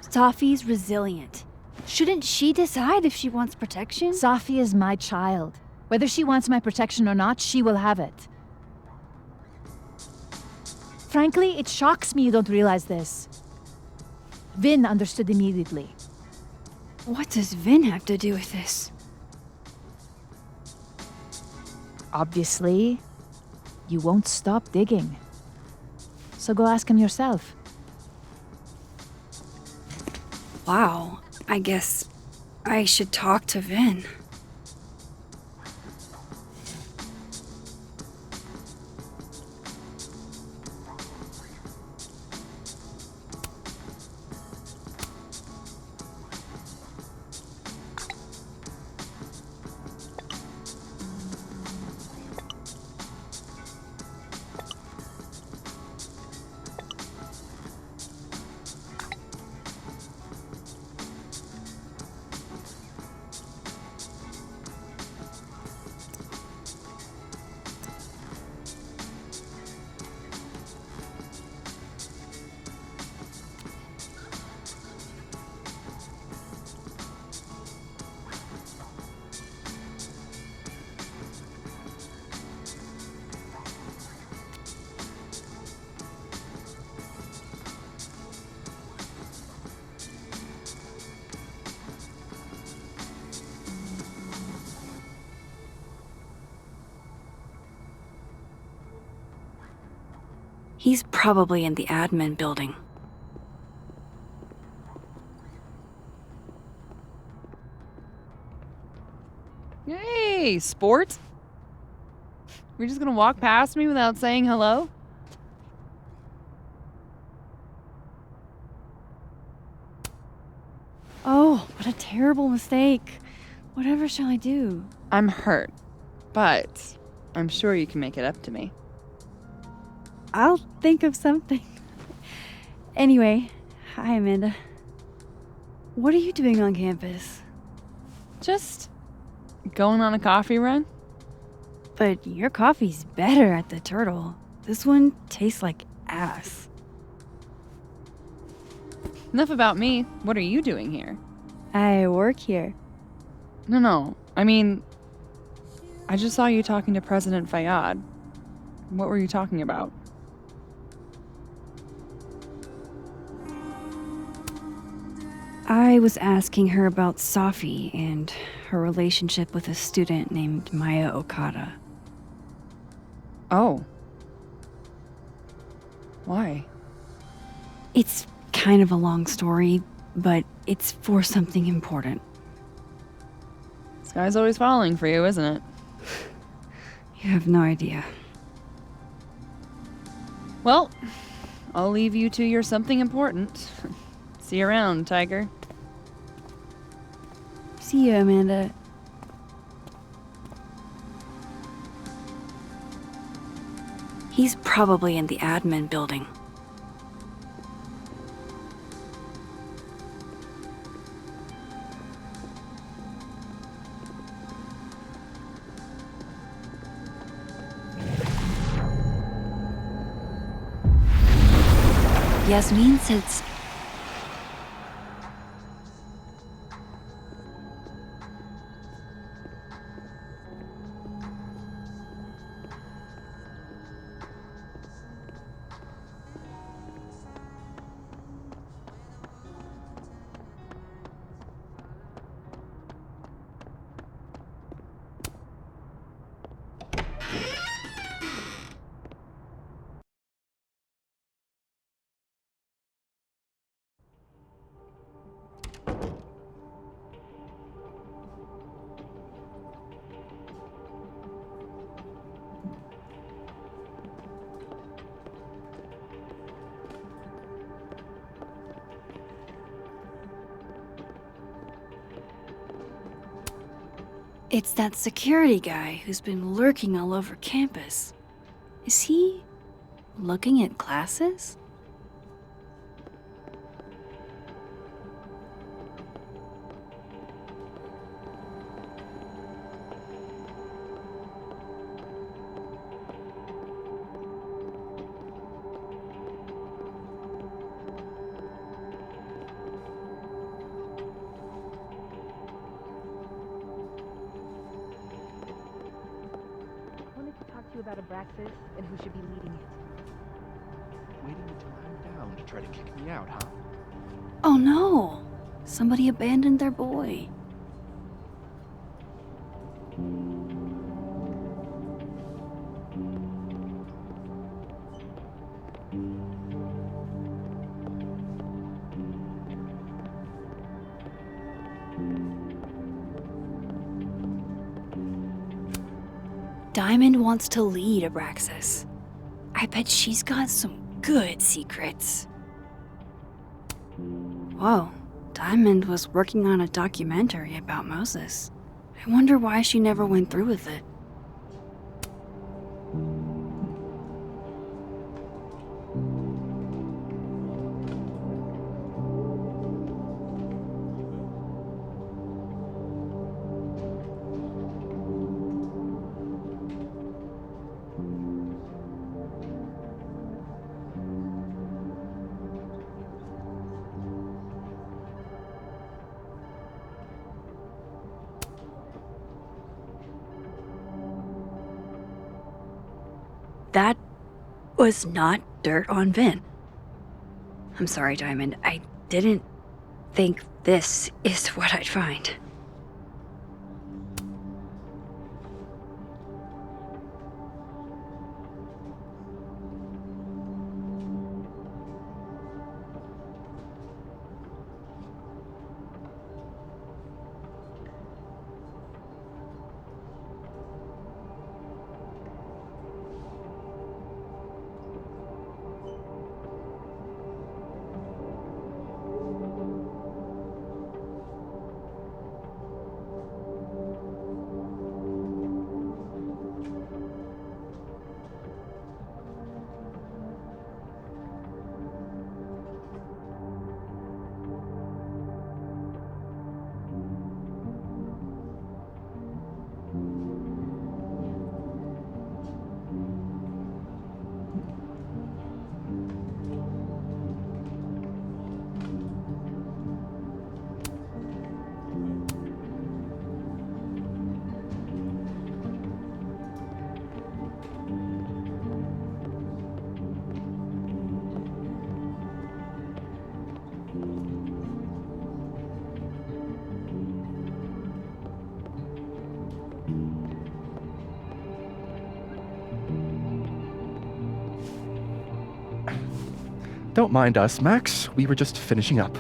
Safi's resilient. Shouldn't she decide if she wants protection? Safi is my child. Whether she wants my protection or not, she will have it. Frankly, it shocks me you don't realize this. Vin understood immediately. What does Vin have to do with this? Obviously, you won't stop digging. So go ask him yourself. Wow, I guess I should talk to Vin. He's probably in the admin building. Hey, sport. You're just gonna walk past me without saying hello? Oh, what a terrible mistake. Whatever shall I do? I'm hurt, but I'm sure you can make it up to me. I'll think of something. Anyway, hi Amanda. What are you doing on campus? Just going on a coffee run? But your coffee's better at the Turtle. This one tastes like ass. Enough about me. What are you doing here? I work here. No. I mean, I just saw you talking to President Fayyad. What were you talking about? I was asking her about Safi and her relationship with a student named Maya Okada. Oh. Why? It's kind of a long story, but it's for something important. This guy's always falling for you, isn't it? You have no idea. Well, I'll leave you to your something important. See you around, Tiger. See you, Amanda. He's probably in the admin building. Yasmin said... It's that security guy who's been lurking all over campus. Is he looking at classes? About Abraxas and who should be leading it. Waiting until I'm down to try to kick me out, huh? Oh no! Somebody abandoned their boy. Diamond wants to lead Abraxas. I bet she's got some good secrets. Whoa, Diamond was working on a documentary about Moses. I wonder why she never went through with it. That was not dirt on Vin. I'm sorry, Diamond. I didn't think this is what I'd find. Don't mind us, Max. We were just finishing up.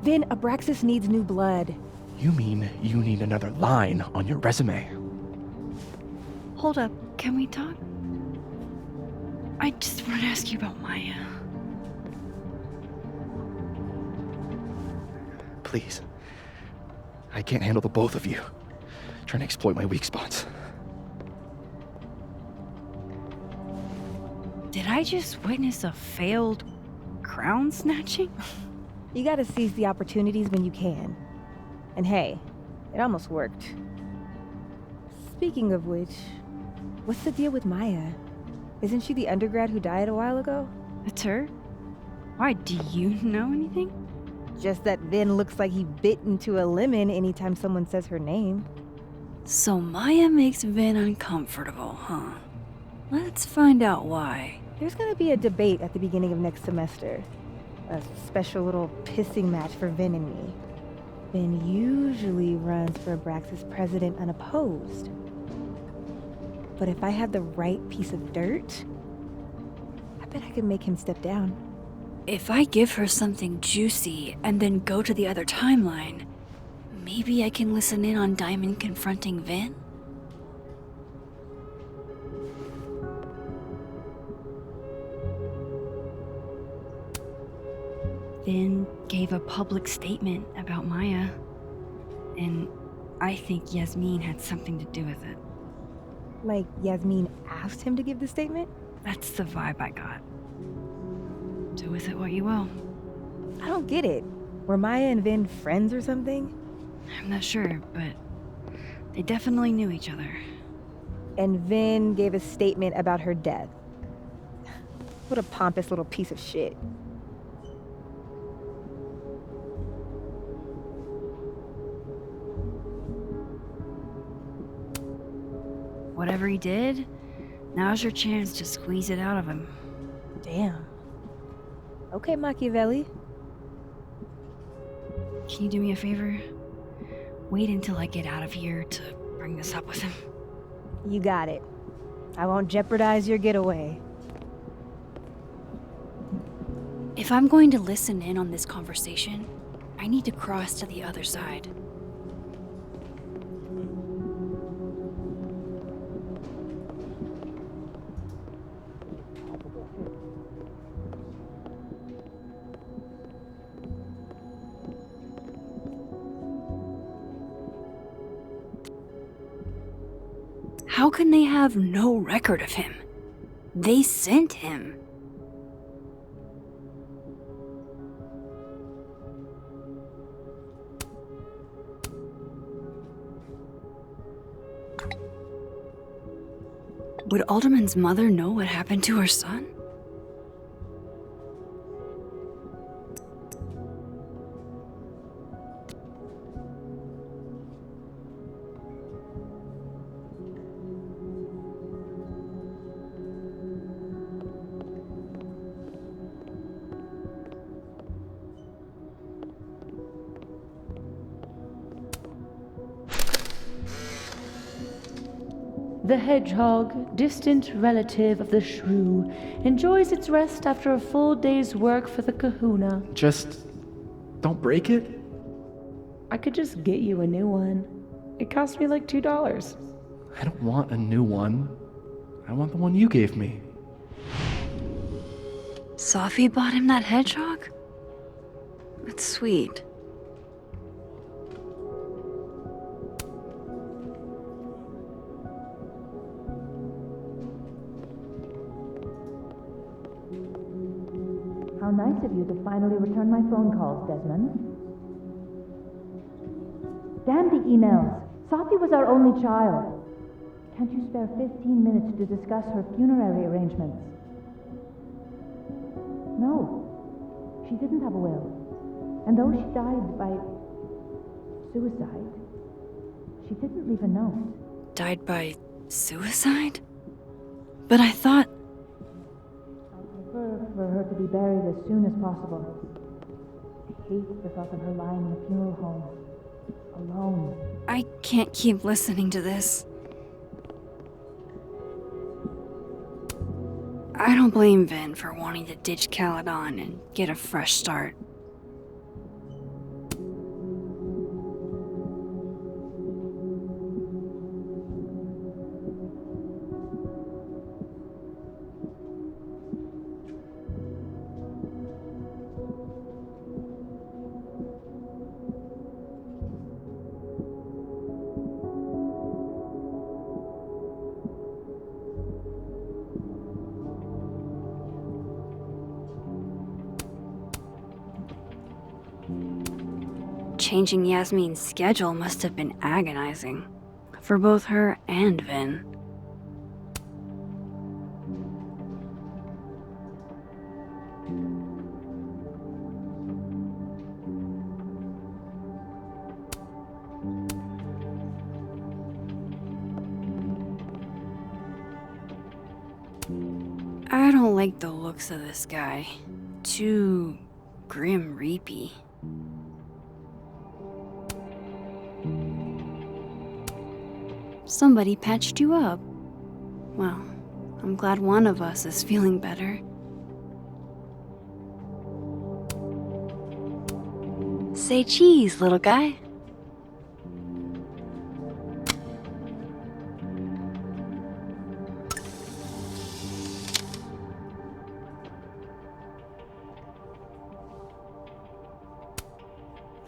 Vin, Abraxas needs new blood. You mean you need another line on your resume? Hold up, can we talk? I just want to ask you about Maya. Please. I can't handle the both of you. Trying to exploit my weak spots. Did I just witness a failed crown snatching? You gotta seize the opportunities when you can. And hey, it almost worked. Speaking of which, what's the deal with Maya? Isn't she the undergrad who died a while ago? It's her? Why, do you know anything? Just that Vin looks like he bit into a lemon anytime someone says her name. So Maya makes Vin uncomfortable, huh? Let's find out why. There's gonna be a debate at the beginning of next semester. A special little pissing match for Vin and me. Vin usually runs for Abraxas president unopposed. But if I had the right piece of dirt, I bet I could make him step down. If I give her something juicy and then go to the other timeline, maybe I can listen in on Diamond confronting Vin? Vin gave a public statement about Maya, and I think Yasmin had something to do with it. Like Yasmin asked him to give the statement? That's the vibe I got. Do with it what you will. I don't get it. Were Maya and Vin friends or something? I'm not sure, but they definitely knew each other. And Vin gave a statement about her death. What a pompous little piece of shit. Whatever he did, now's your chance to squeeze it out of him. Damn. Okay, Machiavelli. Can you do me a favor? Wait until I get out of here to bring this up with him. You got it. I won't jeopardize your getaway. If I'm going to listen in on this conversation, I need to cross to the other side. How can they have no record of him? They sent him. Would Alderman's mother know what happened to her son? The hedgehog, distant relative of the shrew, enjoys its rest after a full day's work for the kahuna. Just don't break it? I could just get you a new one. It cost me like $2. I don't want a new one. I want the one you gave me. Safi bought him that hedgehog? That's sweet. How nice of you to finally return my phone calls, Desmond. Damn the emails. Safi was our only child. Can't you spare 15 minutes to discuss her funerary arrangements? No. She didn't have a will. And though she died by suicide, she didn't leave a note. Died by suicide? But I thought... I'd prefer for her to be buried as soon as possible. I hate the thought of her lying in a funeral home, alone. I can't keep listening to this. I don't blame Vin for wanting to ditch Caledon and get a fresh start. Changing Yasmin's schedule must have been agonizing for both her and Vin. I don't like the looks of this guy. Too grim reapy. Somebody patched you up. Well, I'm glad one of us is feeling better. Say cheese, little guy.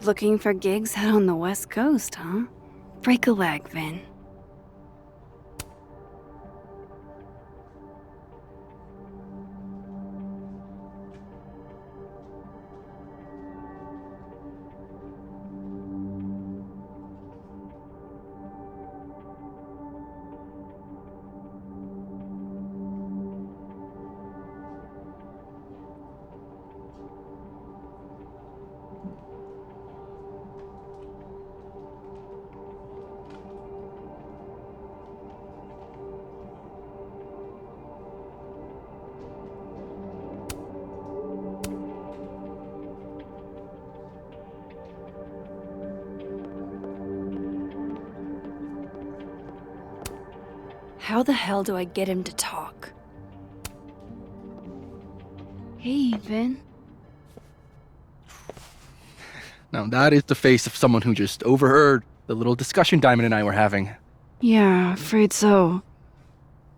Looking for gigs out on the West Coast, huh? Break a leg, Vin. How the hell do I get him to talk? Hey, Vin. Now that is the face of someone who just overheard the little discussion Diamond and I were having. Yeah, afraid so.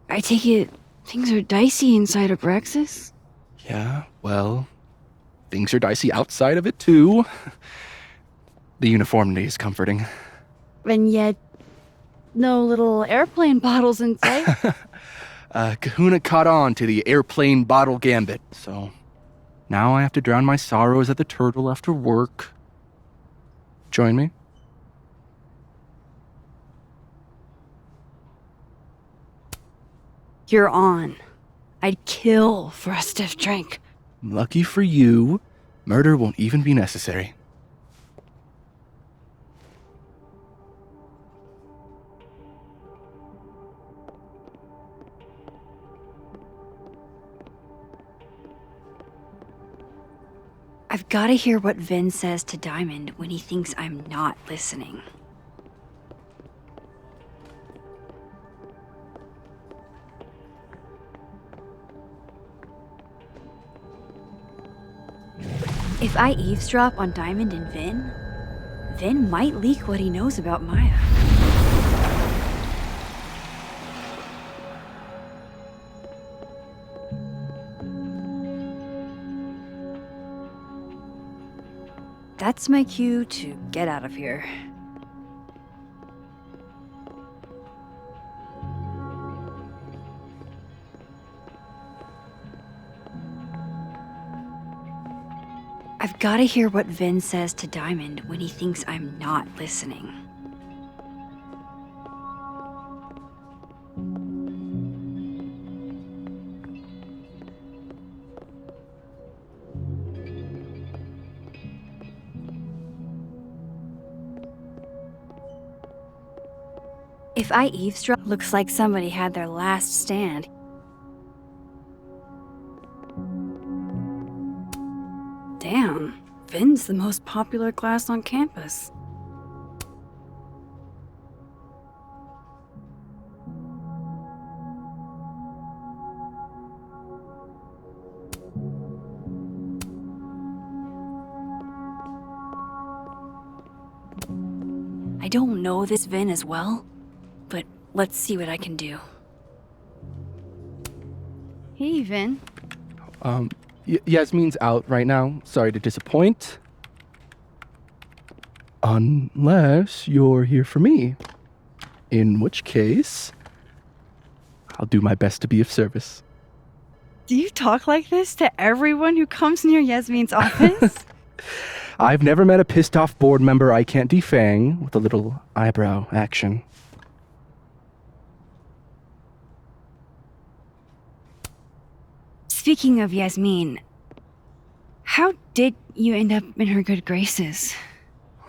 I take it things are dicey inside of Brexis? Yeah, well, things are dicey outside of it too. The uniformity is comforting. And yet, no little airplane bottles in sight. Kahuna caught on to the airplane bottle gambit, so now I have to drown my sorrows at the Turtle after work. Join me? You're on. I'd kill for a stiff drink. Lucky for you, murder won't even be necessary. I've got to hear what Vin says to Diamond when he thinks I'm not listening. If I eavesdrop on Diamond and Vin, Vin might leak what he knows about Maya. That's my cue to get out of here. I've got to hear what Vin says to Diamond when he thinks I'm not listening. If I eavesdrop, looks like somebody had their last stand. Damn, Vin's the most popular class on campus. I don't know this Vin as well, but let's see what I can do. Hey, Vin. Yasmin's out right now. Sorry to disappoint. Unless you're here for me. In which case, I'll do my best to be of service. Do you talk like this to everyone who comes near Yasmin's office? I've never met a pissed off board member I can't defang with a little eyebrow action. Speaking of Yasmin, how did you end up in her good graces?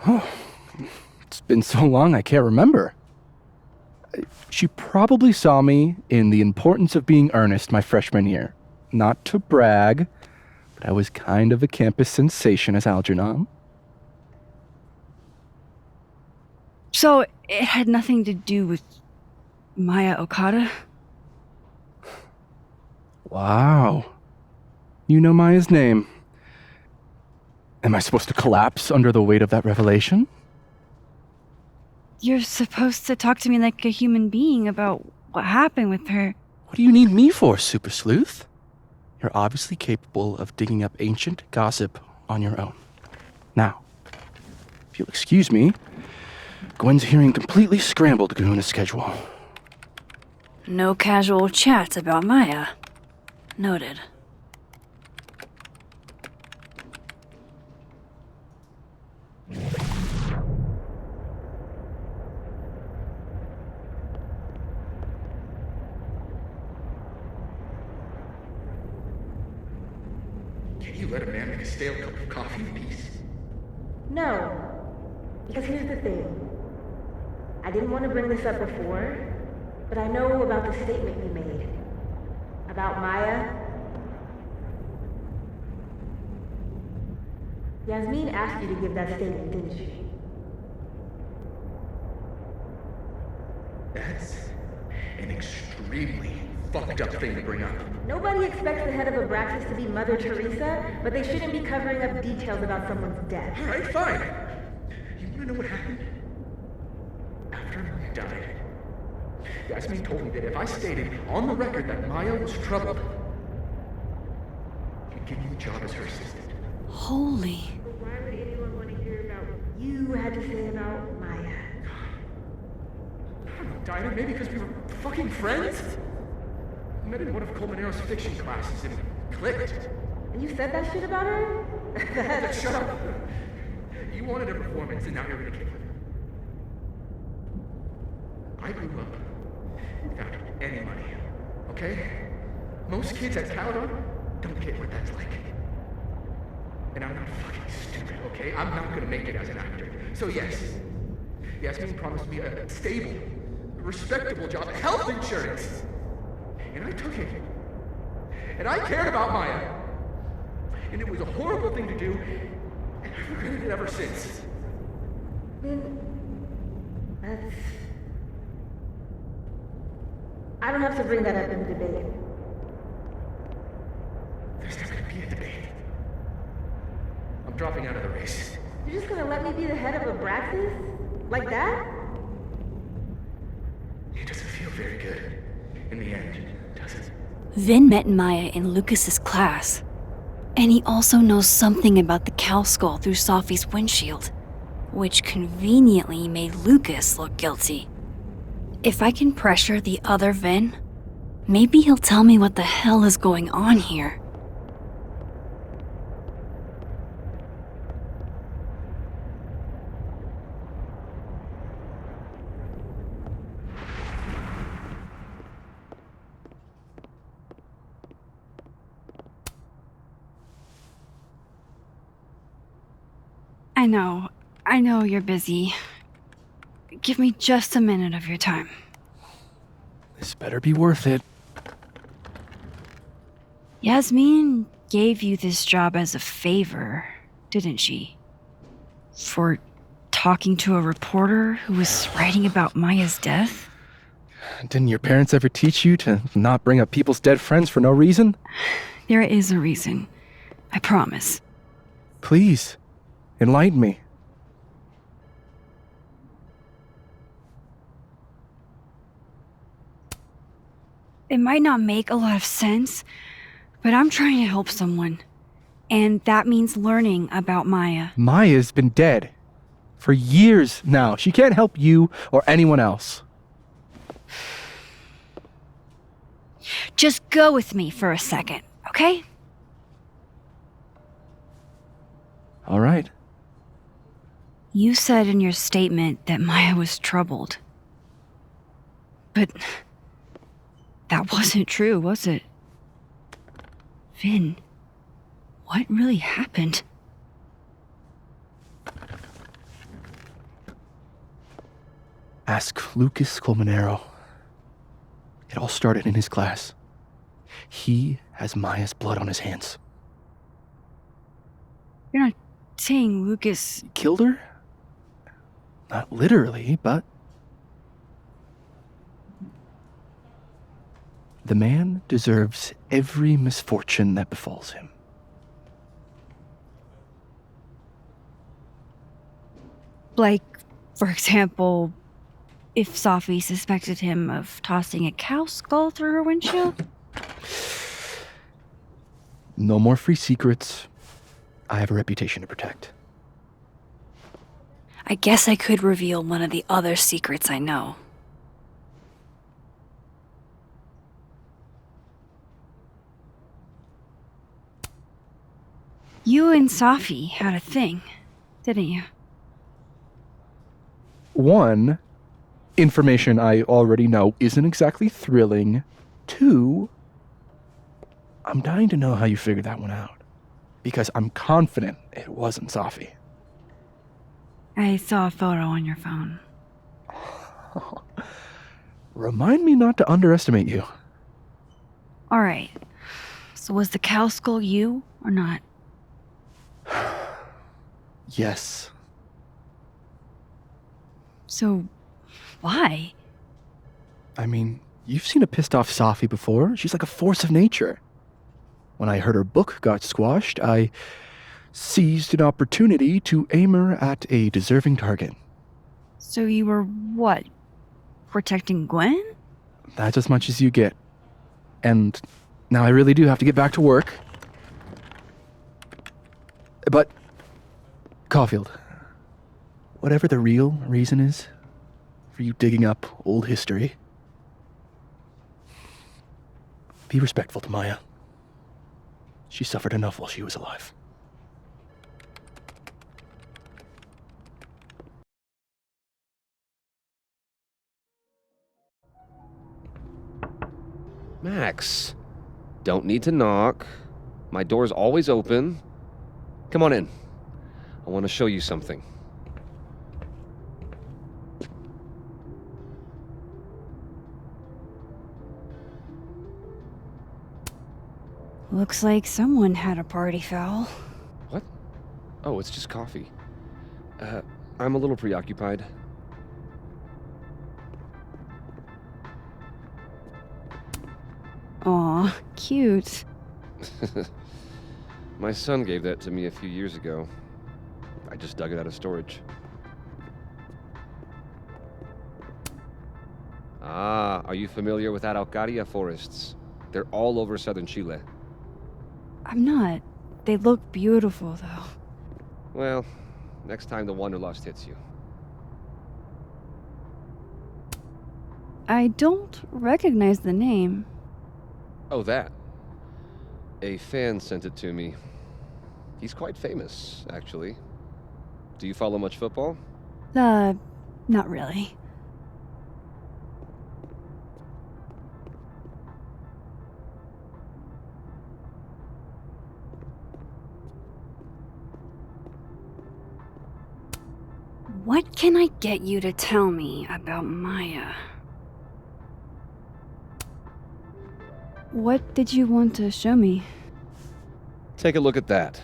Oh, it's been so long I can't remember. She probably saw me in The Importance of Being Earnest my freshman year. Not to brag, but I was kind of a campus sensation as Algernon. So it had nothing to do with Maya Okada? Wow. You know Maya's name. Am I supposed to collapse under the weight of that revelation? You're supposed to talk to me like a human being about what happened with her. What do you need me for, Super Sleuth? You're obviously capable of digging up ancient gossip on your own. Now, if you'll excuse me, Gwen's hearing completely scrambled Kahuna's schedule. No casual chats about Maya. Noted. Can you let a man make a stale cup of coffee in peace? No. Because here's the thing. I didn't want to bring this up before, but I know about the statement you made. About Maya. Yasmin asked you to give that statement, didn't she? That's an extremely fucked up thing to bring up. Nobody expects the head of Abraxas to be Mother Teresa, but they shouldn't be covering up details about someone's death. All right, fine. You want to know what happened? After Maya died, Yasmin told me that if I stated on the record that Maya was troubled, she'd give me the job as her assistant. Holy. Why would anyone want to hear about what you had to say about Maya? I don't know, Dinah, maybe because we were fucking friends? We met in one of Colmenaro's fiction classes and it clicked. And you said that shit about her? Shut up. You wanted a performance and now you're gonna kill her. I grew up without any money, okay? Most kids at Caledon don't get what that's like. And I'm not fucking stupid, okay? I'm not gonna make it as an actor. So yes, Yasmin promised me a stable, respectable job, health insurance. And I took it. And I cared about Maya. And it was a horrible thing to do, and I've regretted it ever since. That's... I don't have to bring that up in the debate. There's not gonna be a debate. I'm dropping out of the race. You're just gonna let me be the head of Abraxas? Like that? It doesn't feel very good in the end, does it? Vin met Maya in Lucas's class. And he also knows something about the cow skull through Sophie's windshield, which conveniently made Lucas look guilty. If I can pressure the other Vin, maybe he'll tell me what the hell is going on here. I know you're busy. Give me just a minute of your time. This better be worth it. Yasmin gave you this job as a favor, didn't she? For talking to a reporter who was writing about Maya's death? Didn't your parents ever teach you to not bring up people's dead friends for no reason? There is a reason. I promise. Please, enlighten me. It might not make a lot of sense, but I'm trying to help someone. And that means learning about Maya. Maya's been dead for years now. She can't help you or anyone else. Just go with me for a second, okay? All right. You said in your statement that Maya was troubled. But that wasn't true, was it? Vin, what really happened? Ask Lucas Colmenero. It all started in his class. He has Maya's blood on his hands. You're not saying Lucas Killed her? Not literally, but... The man deserves every misfortune that befalls him. Like, for example, if Sophie suspected him of tossing a cow skull through her windshield? No more free secrets. I have a reputation to protect. I guess I could reveal one of the other secrets I know. You and Sophie had a thing, didn't you? One, information I already know isn't exactly thrilling. Two, I'm dying to know how you figured that one out. Because I'm confident it wasn't Sophie. I saw a photo on your phone. Remind me not to underestimate you. Alright. So was the cow skull you, or not? Yes. So, why? I mean, you've seen a pissed off Sophie before. She's like a force of nature. When I heard her book got squashed, I seized an opportunity to aim her at a deserving target. So you were, what, protecting Gwen? That's as much as you get. And now I really do have to get back to work. But, Caulfield, whatever the real reason is for you digging up old history, be respectful to Maya. She suffered enough while she was alive. Max, don't need to knock. My door's always open. Come on in. I want to show you something. Looks like someone had a party foul. What? Oh, it's just coffee. I'm a little preoccupied. Aw, cute. My son gave that to me a few years ago. I just dug it out of storage. Ah, are you familiar with Araucaria forests? They're all over southern Chile. I'm not. They look beautiful, though. Well, next time the Wanderlust hits you. I don't recognize the name. Oh, that. A fan sent it to me. He's quite famous, actually. Do you follow much football? Not really. What can I get you to tell me about Maya? What did you want to show me? Take a look at that.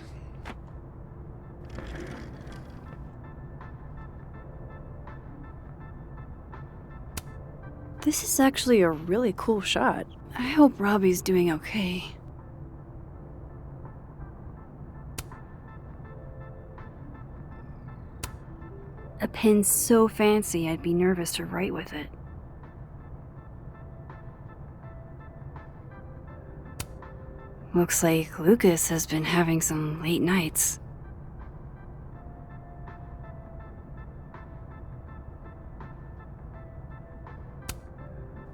This is actually a really cool shot. I hope Robbie's doing okay. A pen so fancy I'd be nervous to write with it. Looks like Lucas has been having some late nights.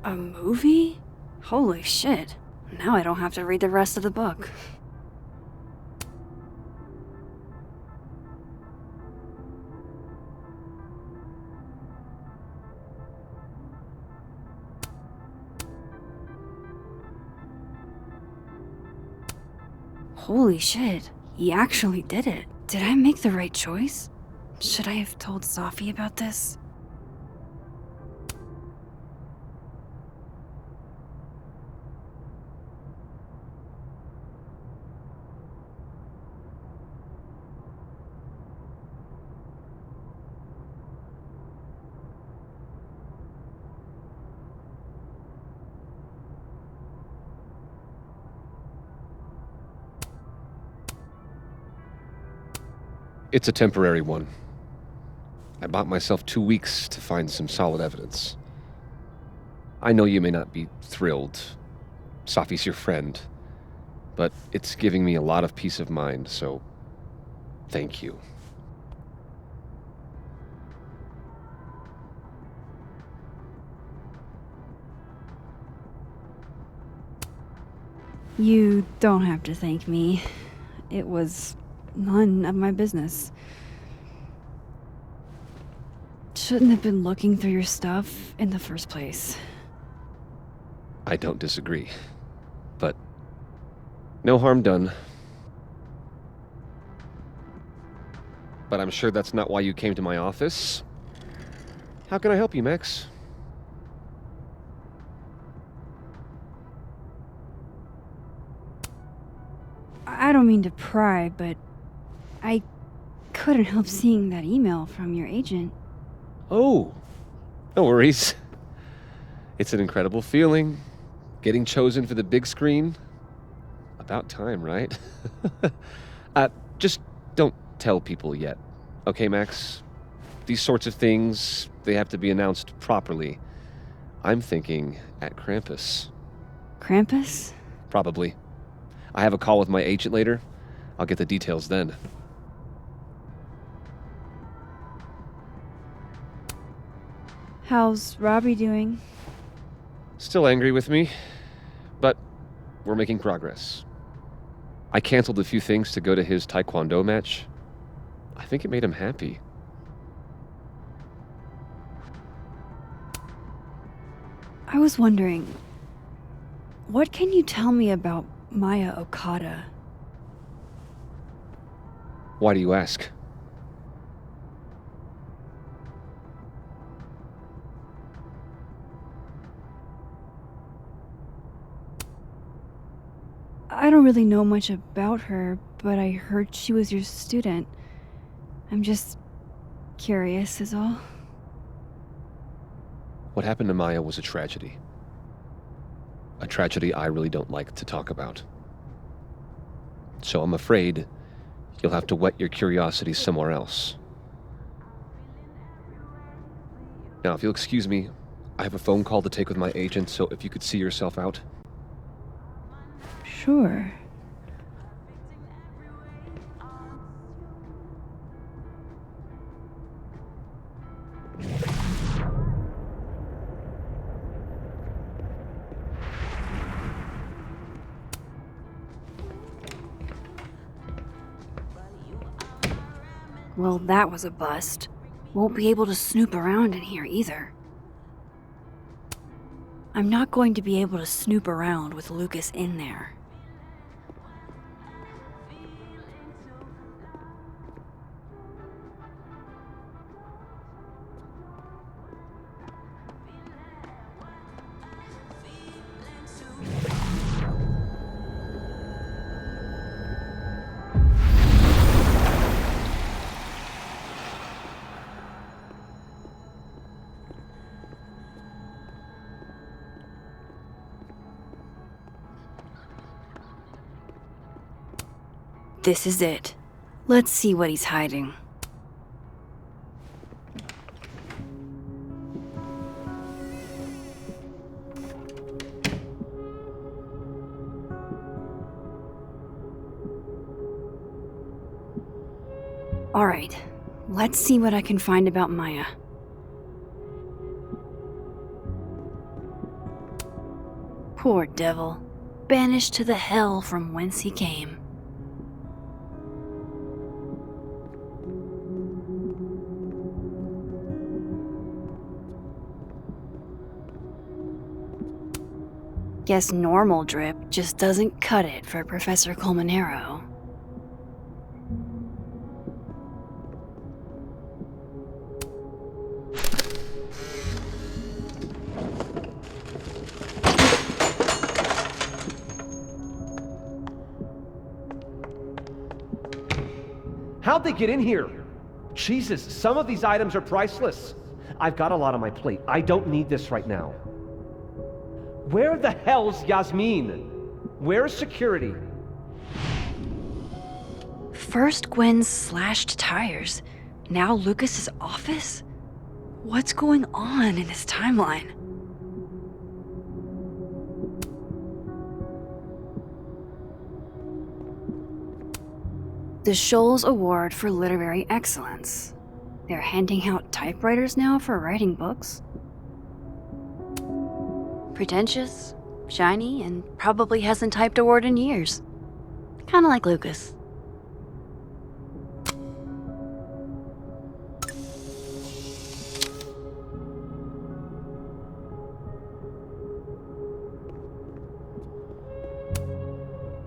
A movie? Holy shit. Now I don't have to read the rest of the book. Holy shit, he actually did it. Did I make the right choice? Should I have told Safi about this? It's a temporary one. I bought myself 2 weeks to find some solid evidence. I know you may not be thrilled. Safi's your friend. But it's giving me a lot of peace of mind, so thank you. You don't have to thank me. It was none of my business. Shouldn't have been looking through your stuff in the first place. I don't disagree. But no harm done. But I'm sure that's not why you came to my office. How can I help you, Max? I don't mean to pry, but I couldn't help seeing that email from your agent. Oh, no worries. It's an incredible feeling. Getting chosen for the big screen. About time, right? Just don't tell people yet. Okay, Max? These sorts of things, they have to be announced properly. I'm thinking at Krampus. Krampus? Probably. I have a call with my agent later. I'll get the details then. How's Robbie doing? Still angry with me, but we're making progress. I canceled a few things to go to his taekwondo match. I think it made him happy. I was wondering, what can you tell me about Maya Okada? Why do you ask? I don't really know much about her, but I heard she was your student. I'm just curious is all. What happened to Maya was a tragedy. A tragedy I really don't like to talk about. So I'm afraid you'll have to whet your curiosity somewhere else. Now, if you'll excuse me, I have a phone call to take with my agent, so if you could see yourself out. Sure. Well, that was a bust. Won't be able to snoop around in here either. I'm not going to be able to snoop around with Lucas in there. This is it. Let's see what he's hiding. Alright, let's see what I can find about Maya. Poor devil, banished to the hell from whence he came. Guess normal drip just doesn't cut it for Professor Colmenero. How'd they get in here? Jesus, some of these items are priceless. I've got a lot on my plate. I don't need this right now. Where the hell's Yasmin? Where's security? First Gwen's slashed tires, now Lucas's office? What's going on in his timeline? The Scholes Award for Literary Excellence. They're handing out typewriters now for writing books. Pretentious, shiny, and probably hasn't typed a word in years. Kinda like Lucas.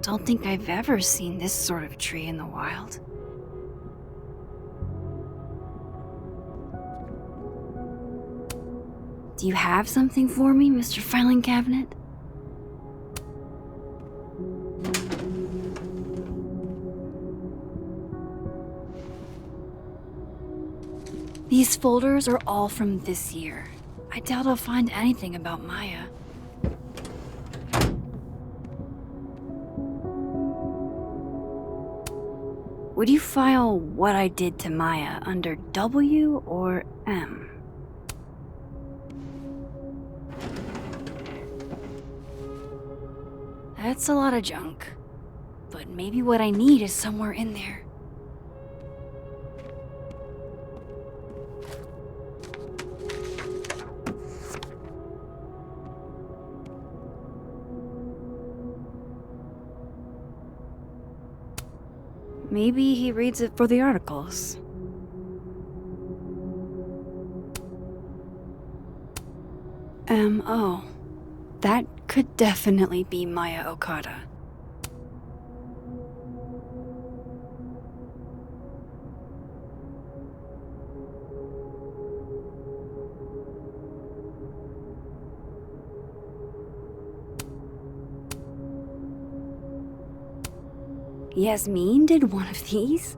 Don't think I've ever seen this sort of tree in the wild. Do you have something for me, Mr. Filing Cabinet? These folders are all from this year. I doubt I'll find anything about Maya. Would you file what I did to Maya under W or M? That's a lot of junk, but maybe what I need is somewhere in there. Maybe he reads it for the articles. M.O. That could definitely be Maya Okada. Yasmin did one of these?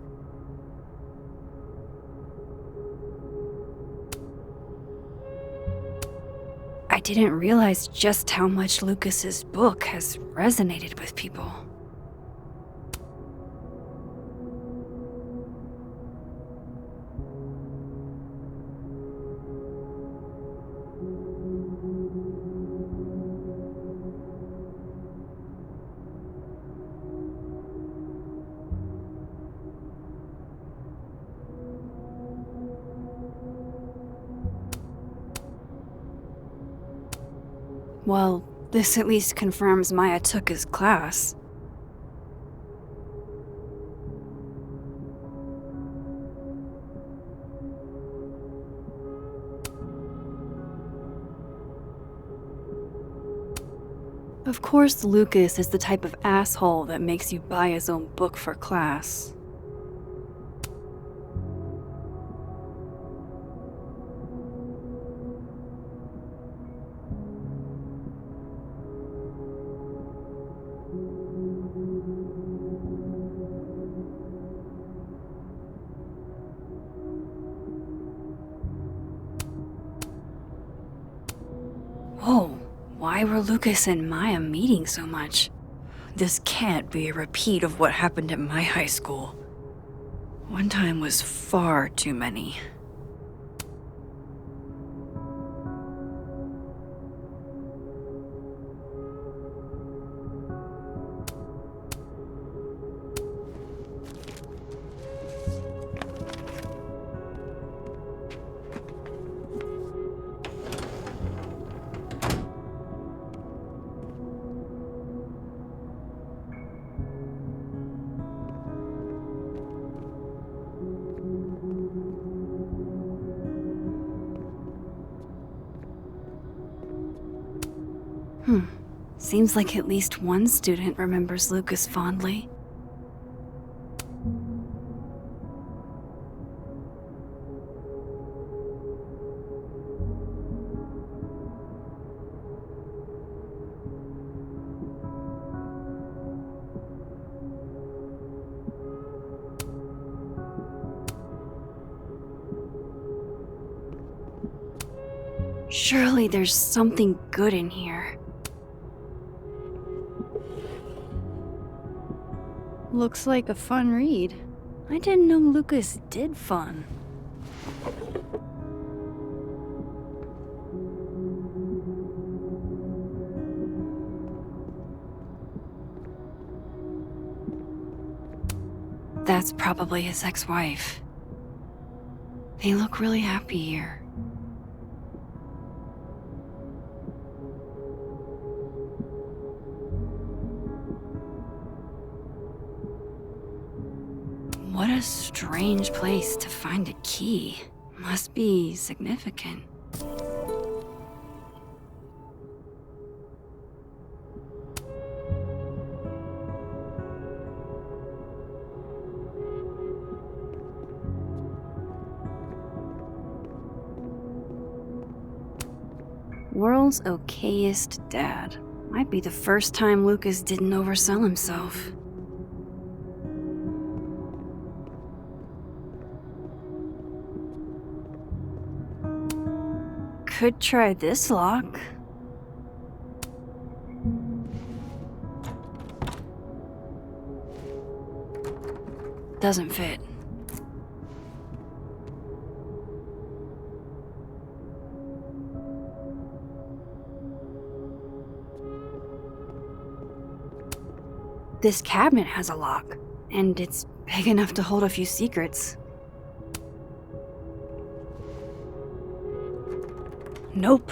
I didn't realize just how much Lucas's book has resonated with people. Well, this at least confirms Maya took his class. Of course, Lucas is the type of asshole that makes you buy his own book for class. Whoa, why were Lucas and Maya meeting so much? This can't be a repeat of what happened at my high school. One time was far too many. Seems like at least one student remembers Lucas fondly. Surely there's something good in here. Looks like a fun read. I didn't know Lucas did fun. That's probably his ex-wife. They look really happy here. What a strange place to find a key. Must be significant. World's okayest dad. Might be the first time Lucas didn't oversell himself. Could try this lock. Doesn't fit. This cabinet has a lock, and it's big enough to hold a few secrets. Nope.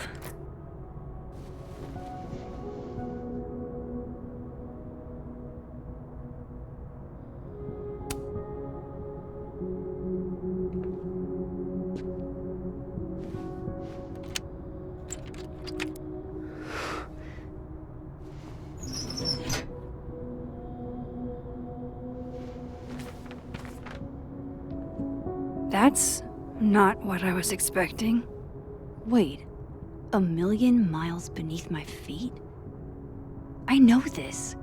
That's not what I was expecting. Wait. 1,000,000 miles beneath my feet? I know this.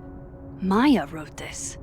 Maya wrote this.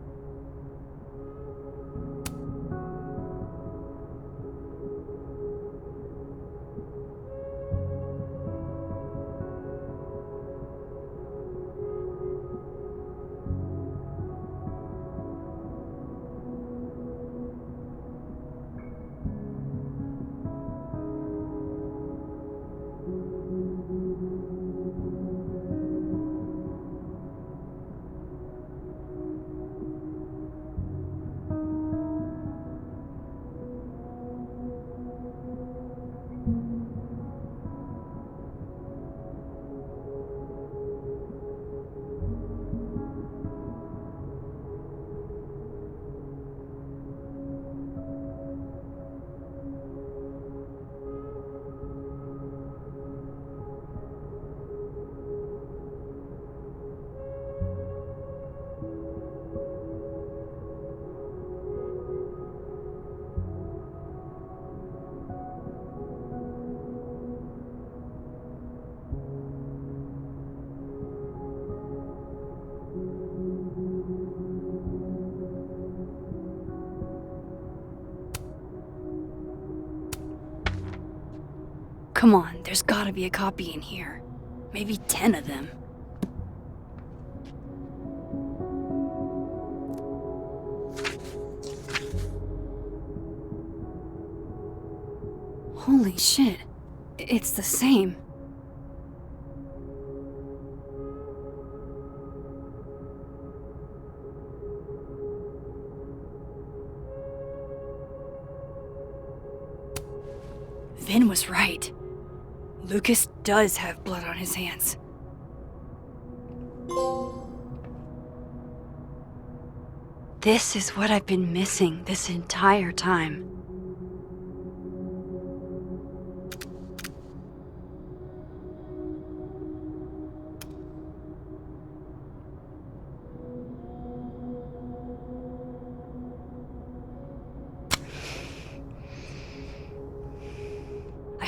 Come on, there's gotta be a copy in here. Maybe 10 of them. Holy shit. It's the same. Vin was right. Lucas does have blood on his hands. This is what I've been missing this entire time.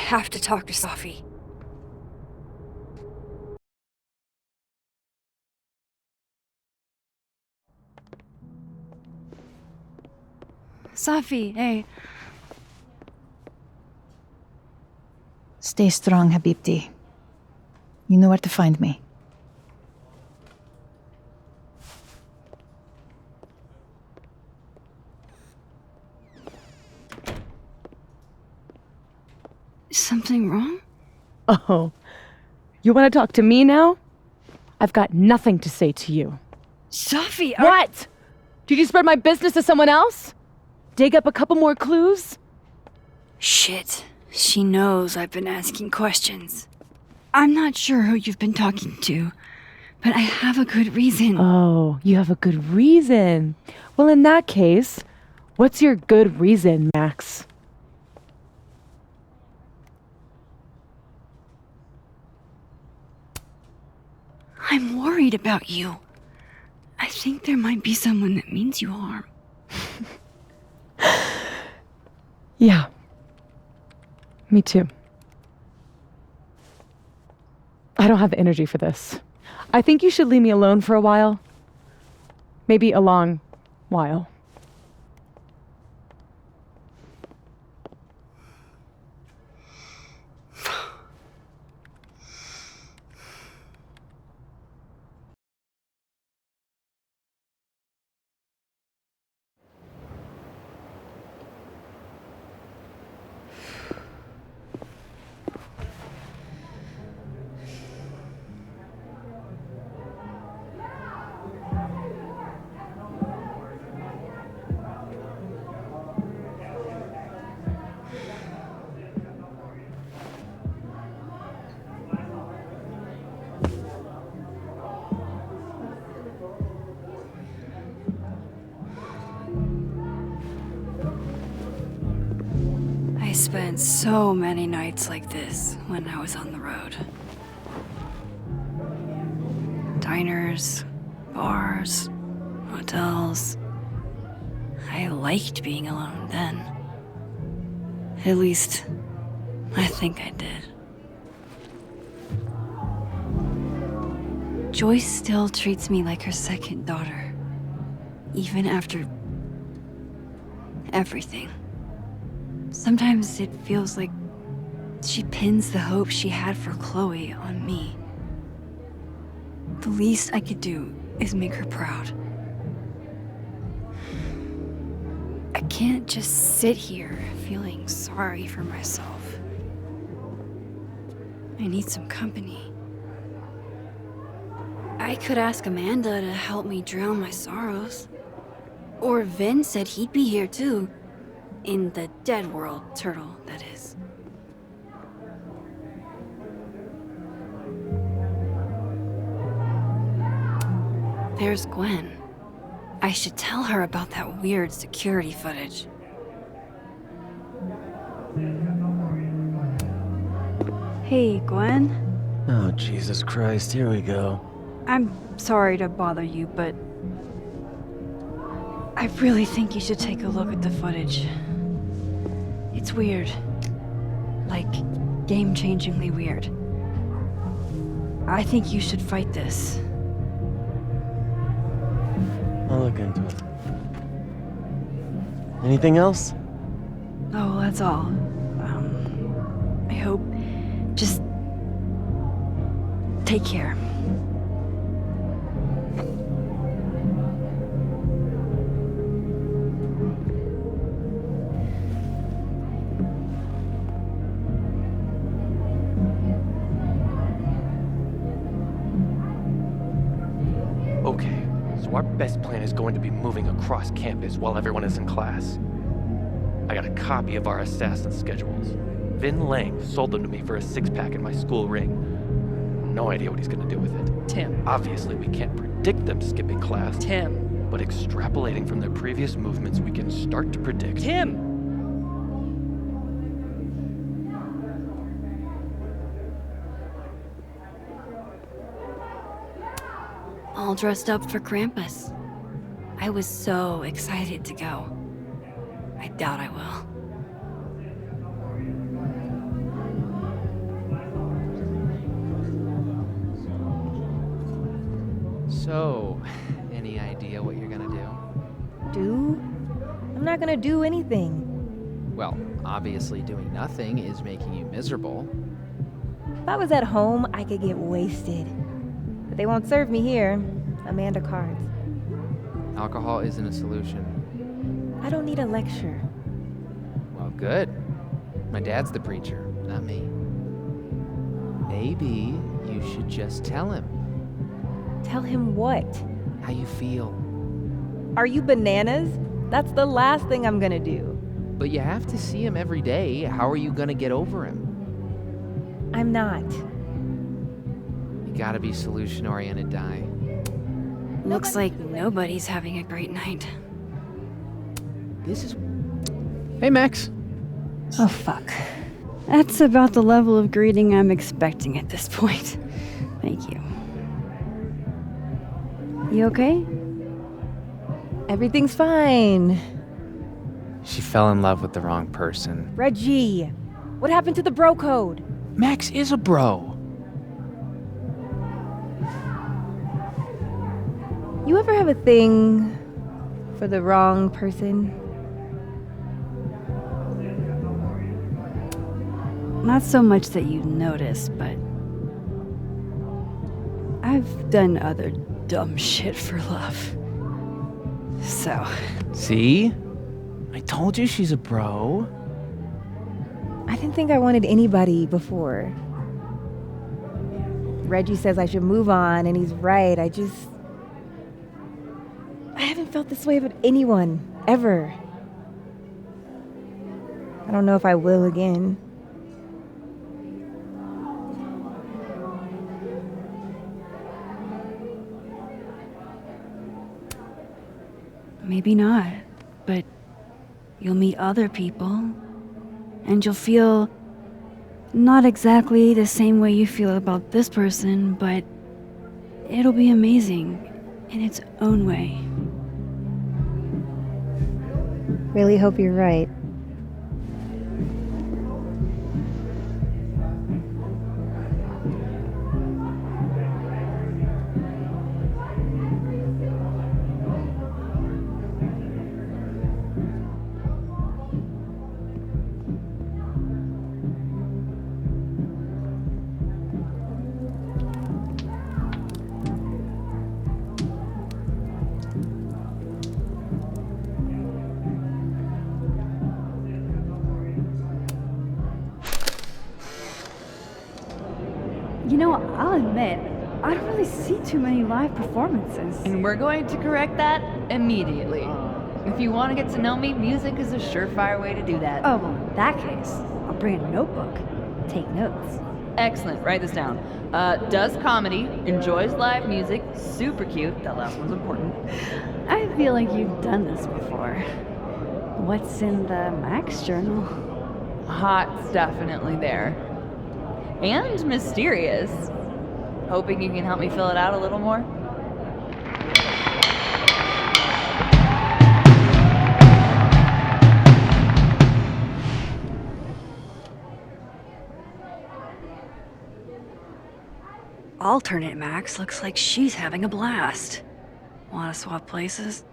have to talk to Safi. Safi, hey. Stay strong, Habibti. You know where to find me. Is something wrong? Oh, you want to talk to me now? I've got nothing to say to you. Safi, What? Did you spread my business to someone else? Dig up a couple more clues? Shit. She knows I've been asking questions. I'm not sure who you've been talking to, but I have a good reason. Oh, you have a good reason. Well, in that case, what's your good reason, Max? I'm worried about you. I think there might be someone that means you harm. Yeah. Me too. I don't have the energy for this. I think you should leave me alone for a while. Maybe a long while. I spent so many nights like this when I was on the road. Diners, bars, hotels. I liked being alone then. At least, I think I did. Joyce still treats me like her second daughter, even after everything. Sometimes it feels like she pins the hope she had for Chloe on me. The least I could do is make her proud. I can't just sit here feeling sorry for myself. I need some company. I could ask Amanda to help me drown my sorrows. Or Vin said he'd be here too. In the dead world, Turtle, that is. There's Gwen. I should tell her about that weird security footage. Hey, Gwen. Oh, Jesus Christ, here we go. I'm sorry to bother you, but I really think you should take a look at the footage. It's weird. Like, game-changingly weird. I think you should fight this. I'll look into it. Anything else? Oh, that's all. I hope... Just... take care. Okay, so our best plan is going to be moving across campus while everyone is in class. I got a copy of our assassin schedules. Vin Lang sold them to me for a 6-pack in my school ring. No idea what he's gonna do with it. Tim. Obviously, we can't predict them skipping class. Tim. But extrapolating from their previous movements, we can start to predict. Tim! All dressed up for Krampus. I was so excited to go. I doubt I will. So, any idea what you're gonna do? Do? I'm not gonna do anything. Well, obviously doing nothing is making you miserable. If I was at home, I could get wasted. But they won't serve me here. Amanda cards. Alcohol isn't a solution. I don't need a lecture. Well, good. My dad's the preacher, not me. Maybe you should just tell him Tell him what? how you feel. Are you bananas? That's the last thing I'm gonna do. But you have to see him every day. How are you gonna get over him? I'm not. You gotta be solution-oriented, Di. Looks like nobody's having a great night. This is... Hey, Max. Oh, fuck. That's about the level of greeting I'm expecting at this point. Thank you. You okay? Everything's fine. She fell in love with the wrong person. Reggie, what happened to the bro code? Max is a bro. You ever have a thing for the wrong person? Not so much that you notice, but I've done other dumb shit for love. So. See? I told you she's a bro. I didn't think I wanted anybody before. Reggie says I should move on, and he's right. I haven't felt this way about anyone, ever. I don't know if I will again. Maybe not, but you'll meet other people, and you'll feel not exactly the same way you feel about this person, but it'll be amazing in its own way. Really hope you're right. You know, I'll admit, I don't really see too many live performances. And we're going to correct that immediately. If you want to get to know me, music is a surefire way to do that. Oh, well, in that case, I'll bring a notebook. Take notes. Excellent, write this down. Does comedy, enjoys live music, super cute, that last one's important. I feel like you've done this before. What's in the Max journal? Hot's definitely there. And mysterious. Hoping you can help me fill it out a little more? Alternate Max looks like she's having a blast. Want to swap places?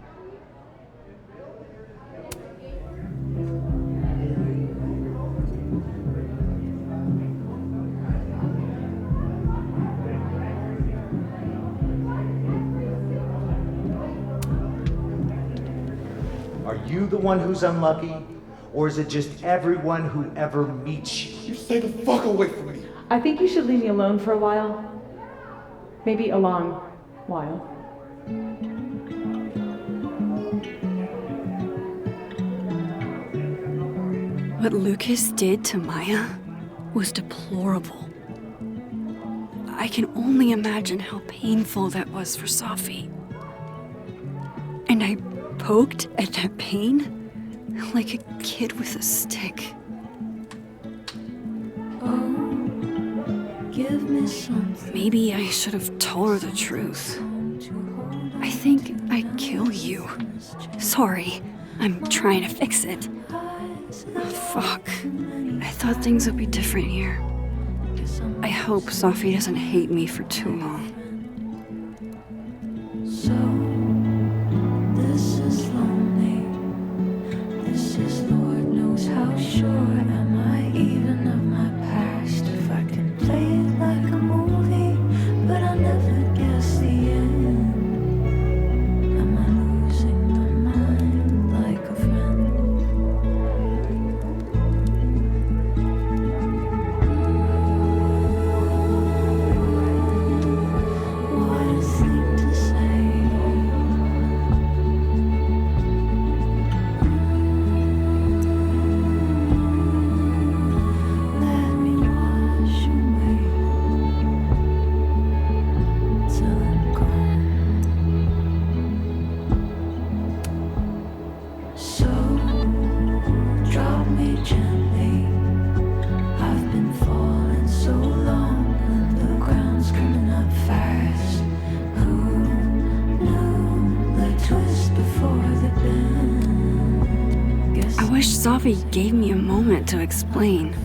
Are you the one who's unlucky? Or is it just everyone who ever meets you? You stay the fuck away from me. I think you should leave me alone for a while. Maybe a long while. What Lucas did to Maya was deplorable. I can only imagine how painful that was for Safi. And I poked at that pain like a kid with a stick. Give me something. Maybe I should have told her the truth. I think I'd kill you. Sorry, I'm trying to fix it. Fuck. I thought things would be different here. I hope Safi doesn't hate me for too long. sure am I even of my past? If I can play it like a movie, but I never guess the end. Am I losing my mind like a friend? What a thing to say. Let me wash away till I'm gone. So drop me gently. I've been falling so long and the ground's coming up fast. Who knew the twist before the bend? Guess I wish Safi gave me a moment to explain.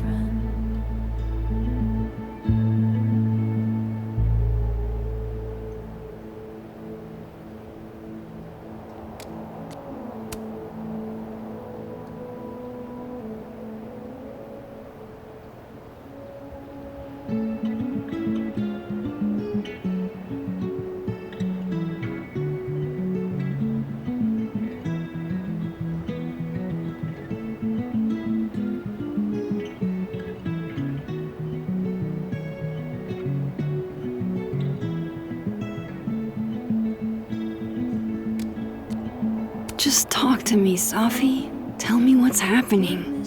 Just talk to me, Safi. Tell me what's happening.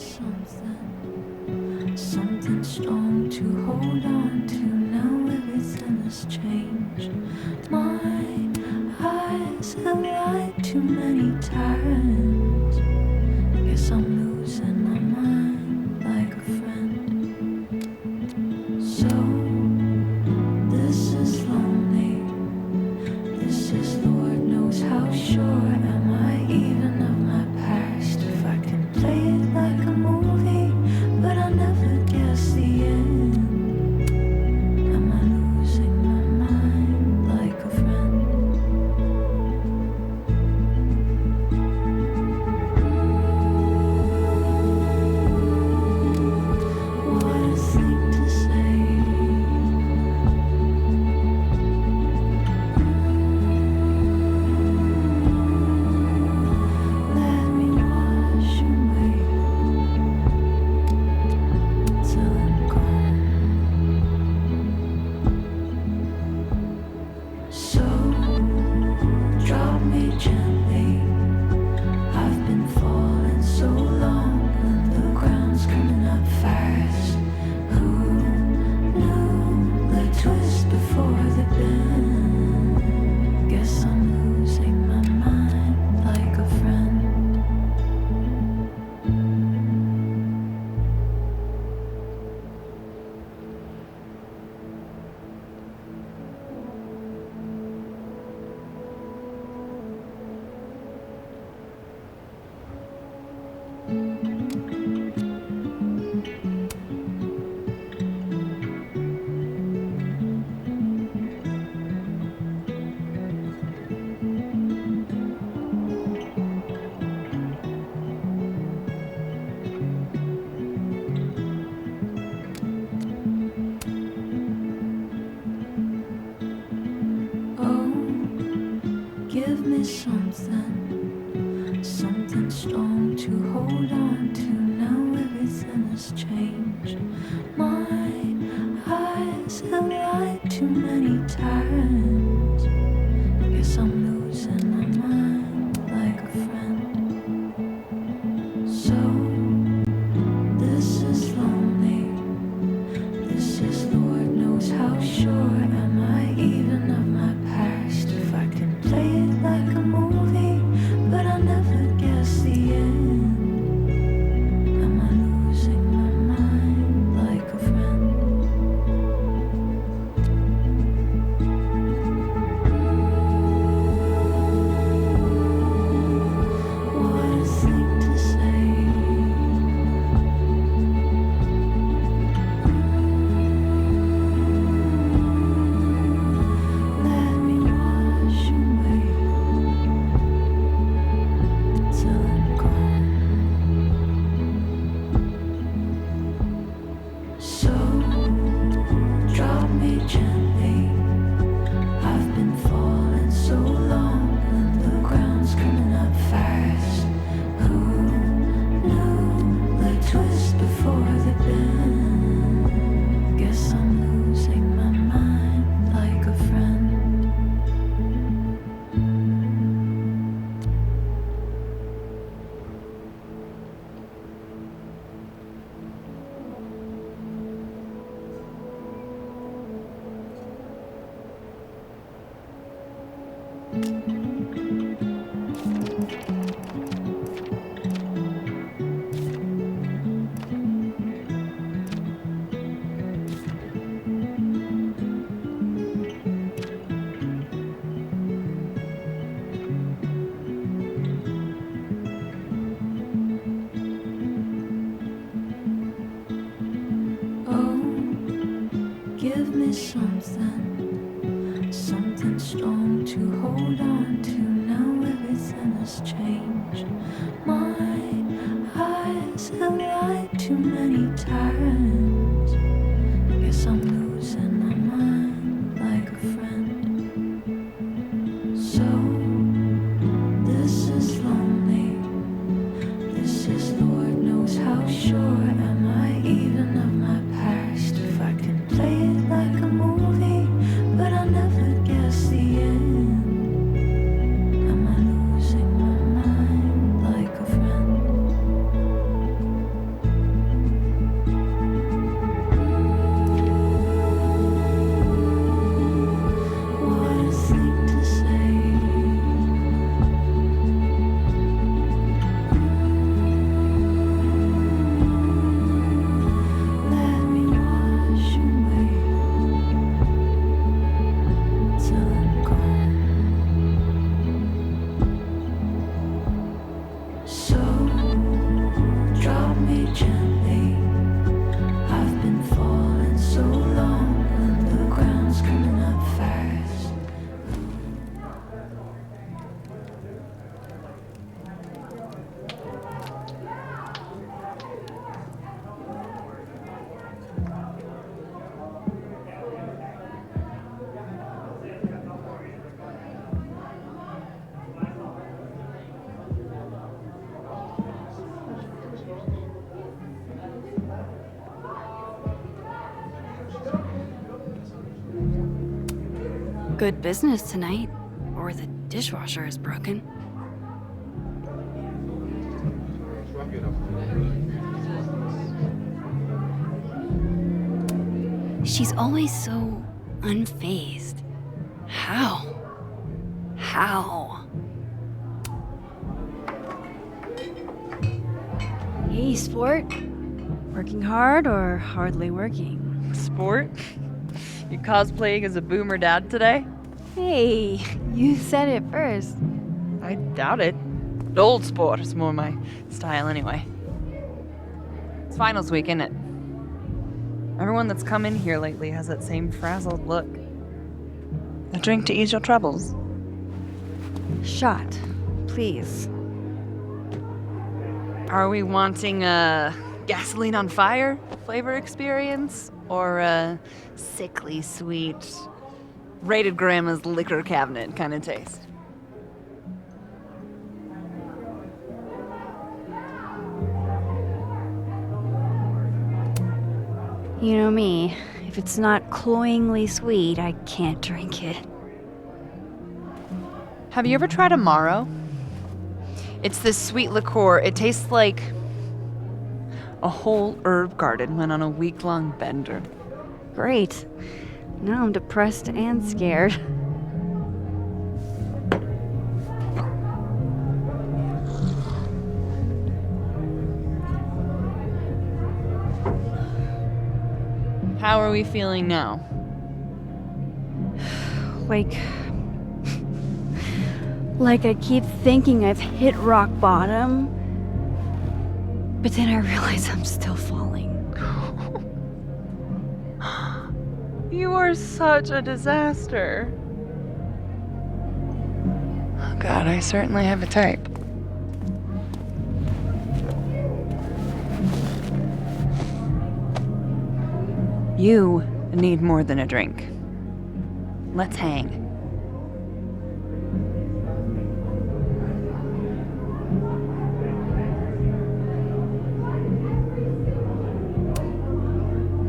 Something strong to hold on to. Now everything has changed. My eyes have lied too many times. Guess I'm losing my mind like a friend. So this is lonely. This is Lord knows how sure am I even of my past. If I can play it like a movie, but I never guess the end. Am I losing my mind like a friend? What a thing to say. Let me wash away till I'm gone. So drop me gently. I've been falling so long and the ground's coming up fast. Who knew the twist before the bend? Guess I'm losing my mind like a friend. Oh, give me something, something strong to hold on to. Now everything has changed. My eyes have lied too many times. Guess I'm losing my mind like a friend. So this is lonely. This is Lord knows how sure am I even of my past. If I can play it like a movie, but I never guess the end. Am I losing my mind Give me something, something strong to hold on to. Now everything has changed. My eyes have lied too many times. Guess I'm losing my mind like a friend. So this is lonely. This is Lord knows how sure am I even of my past. If I can play it like a movie, but I never guess the end. Am I losing my mind like a friend? What a thing to say. Let me wash away till I'm gone. So drop me gently. I've been falling so long, and the ground's coming up fast. Good business tonight, or the dishwasher is broken. She's always so unfazed. How? How? Hey, sport. Working hard or hardly working? Sport? You cosplaying as a boomer dad today? Hey, you said it first. I doubt it. Old sport is more my style anyway. It's finals week, isn't it? Everyone that's come in here lately has that same frazzled look. A drink to ease your troubles. Shot, please. Are we wanting a gasoline on fire flavor experience? Or a sickly sweet, rated grandma's liquor cabinet kind of taste? You know me. If it's not cloyingly sweet, I can't drink it. Have you ever tried Amaro? It's this sweet liqueur. It tastes like a whole herb garden went on a week-long bender. Great. Now I'm depressed and scared. How are we feeling now? Like I keep thinking I've hit rock bottom, but then I realize I'm still falling. You are such a disaster. Oh God, I certainly have a type. You need more than a drink. Let's hang.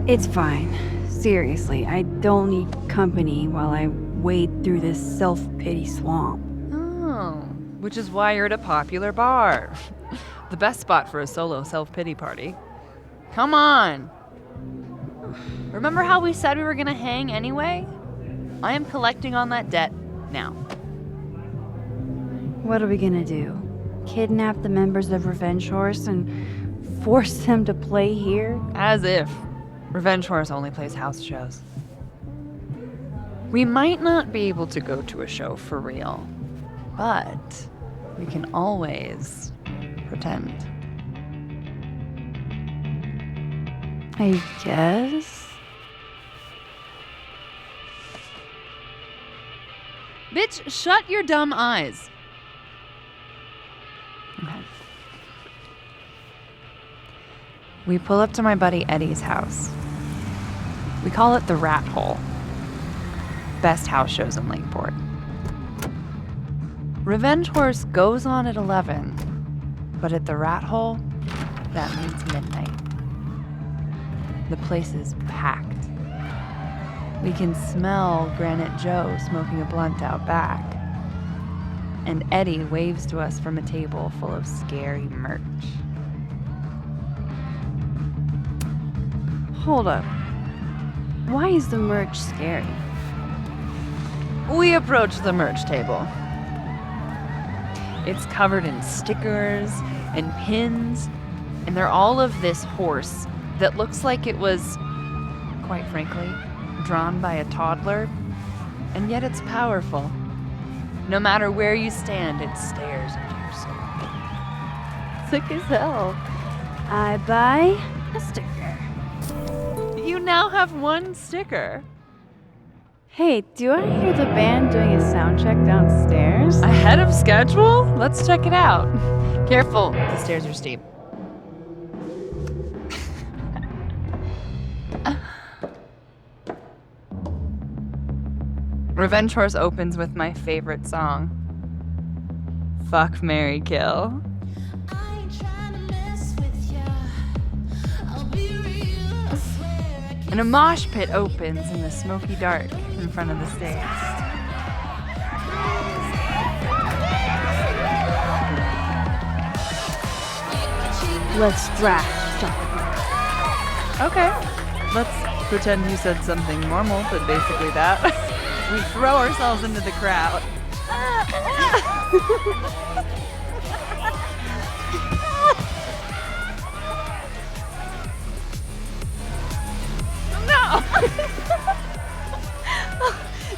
It's fine. Seriously, I don't need company while I wade through this self-pity swamp. Oh, which is why you're at a popular bar. The best spot for a solo self-pity party. Come on! Remember how we said we were gonna hang anyway? I am collecting on that debt now. What are we gonna do? Kidnap the members of Revenge Horse and force them to play here? As if. Revenge Horse only plays house shows. We might not be able to go to a show for real, but we can always pretend. I guess? Bitch, shut your dumb eyes. Okay. We pull up to my buddy Eddie's house. We call it the Rat Hole. Best house shows in Lakeport. Revenge Horse goes on at 11, but at the Rat Hole, that means midnight. The place is packed. We can smell Granite Joe smoking a blunt out back. And Eddie waves to us from a table full of scary merch. Hold up. Why is the merch scary? We approach the merch table. It's covered in stickers and pins, and they're all of this horse that looks like it was, quite frankly, drawn by a toddler, and yet it's powerful. No matter where you stand, it stares into your soul. Sick as hell. I buy a sticker. You now have one sticker. Hey, do I hear the band doing a sound check downstairs? Ahead of schedule? Let's check it out. Careful, the stairs are steep. Revenge Horse opens with my favorite song. Fuck, Marry, Kill. And a mosh pit opens in the smoky dark in front of the stage. Let's draft. Okay. Let's pretend you said something normal, but basically that. We throw ourselves into the crowd. No!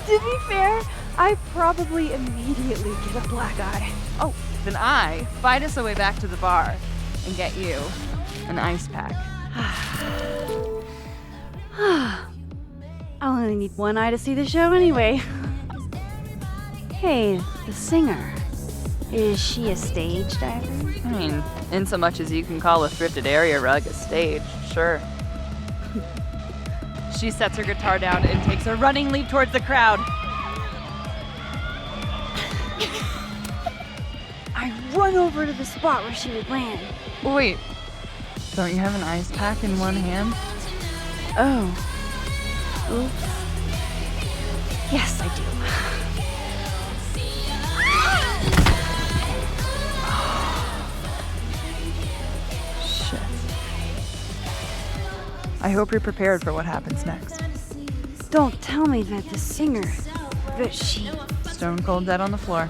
To be fair, I probably immediately get a black eye. Oh, then I fight us our way back to the bar and get you an ice pack. I'll only need one eye to see the show anyway. Hey, the singer. Is she a stage diver? I mean, in so much as you can call a thrifted area rug a stage, sure. She sets her guitar down and takes a running leap towards the crowd. I run over to the spot where she would land. Wait, don't you have an ice pack in one hand? Oh. Oops. Yes, I do. Shit. I hope you're prepared for what happens next. Don't tell me that the singer, that she... Stone cold dead on the floor.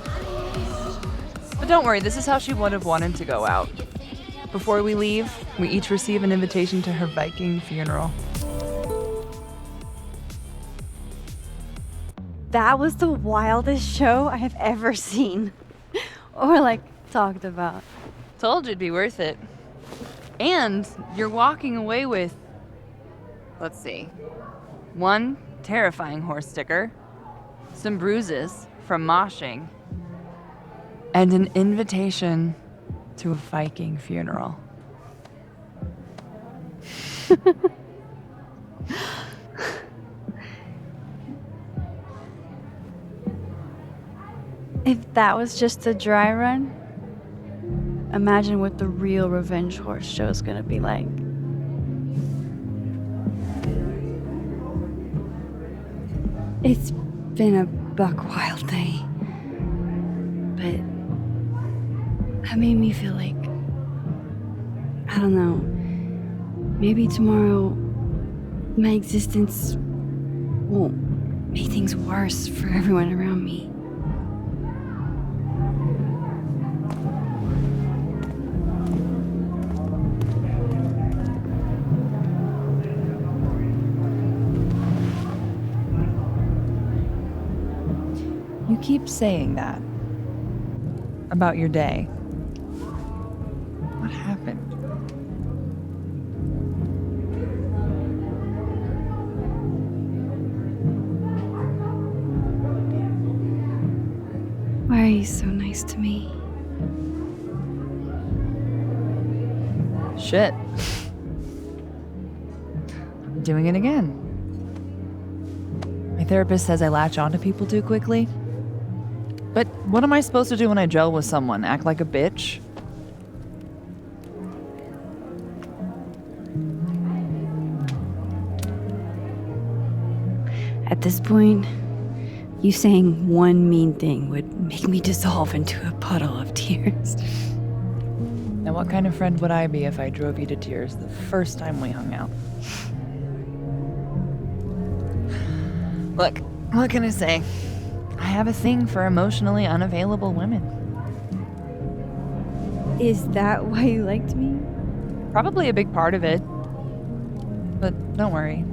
But don't worry, this is how she would have wanted to go out. Before we leave, we each receive an invitation to her Viking funeral. That was the wildest show I have ever seen. Or, talked about. Told you it'd be worth it. And you're walking away with, let's see, one terrifying horse sticker, some bruises from moshing, and an invitation to a Viking funeral. If that was just a dry run, imagine what the real Revenge Horse show is gonna be like. It's been a buck wild day, but that made me feel like, I don't know, maybe tomorrow my existence won't make things worse for everyone around me. keep saying that about your day. What happened? Why are you so nice to me? Shit. I'm doing it again. My therapist says I latch onto people too quickly. But what am I supposed to do when I gel with someone? Act like a bitch? At this point, you saying one mean thing would make me dissolve into a puddle of tears. Now, what kind of friend would I be if I drove you to tears the first time we hung out? Look, what can I say? I have a thing for emotionally unavailable women. Is that why you liked me? Probably a big part of it. But don't worry.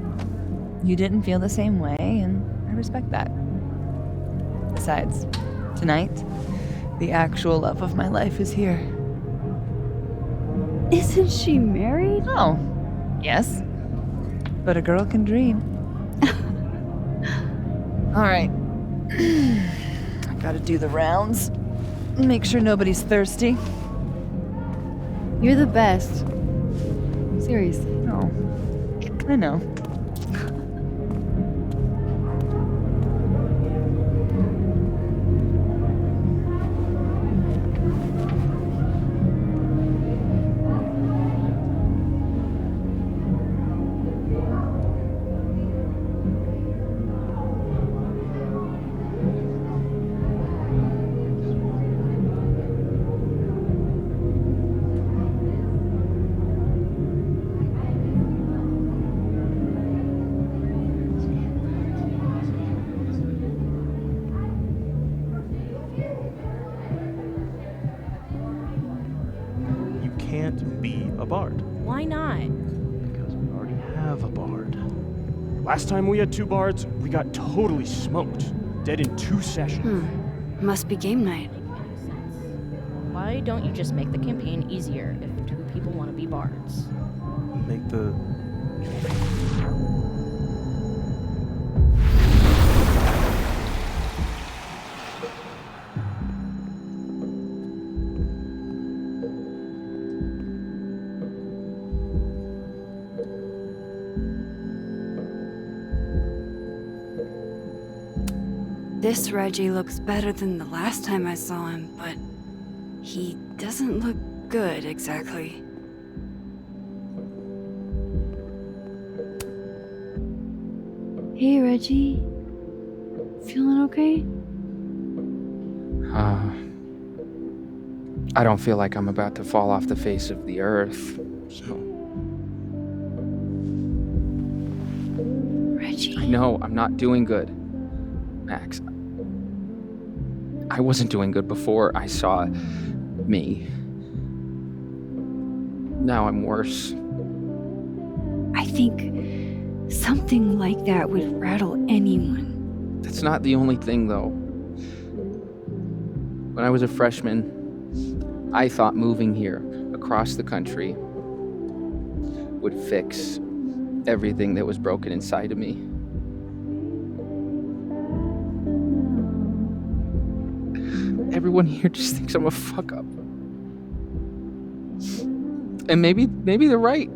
You didn't feel the same way, and I respect that. Besides, tonight, the actual love of my life is here. Isn't she married? Oh, yes. But a girl can dream. All right. I gotta do the rounds. Make sure nobody's thirsty. You're the best. Seriously. No. I know. Why not? Because we already have a bard. Last time we had 2 bards, we got totally smoked. Dead in 2 sessions. Must be game night. Why don't you just make the campaign easier if 2 people want to be bards? Make the... This Reggie looks better than the last time I saw him, but he doesn't look good exactly. Hey, Reggie. Feeling okay? I don't feel like I'm about to fall off the face of the earth, so. Reggie. I know, I'm not doing good. Max. I wasn't doing good before I saw me. Now I'm worse. I think something like that would rattle anyone. That's not the only thing, though. When I was a freshman, I thought moving here across the country would fix everything that was broken inside of me. Everyone here just thinks I'm a fuck up. And maybe they're right.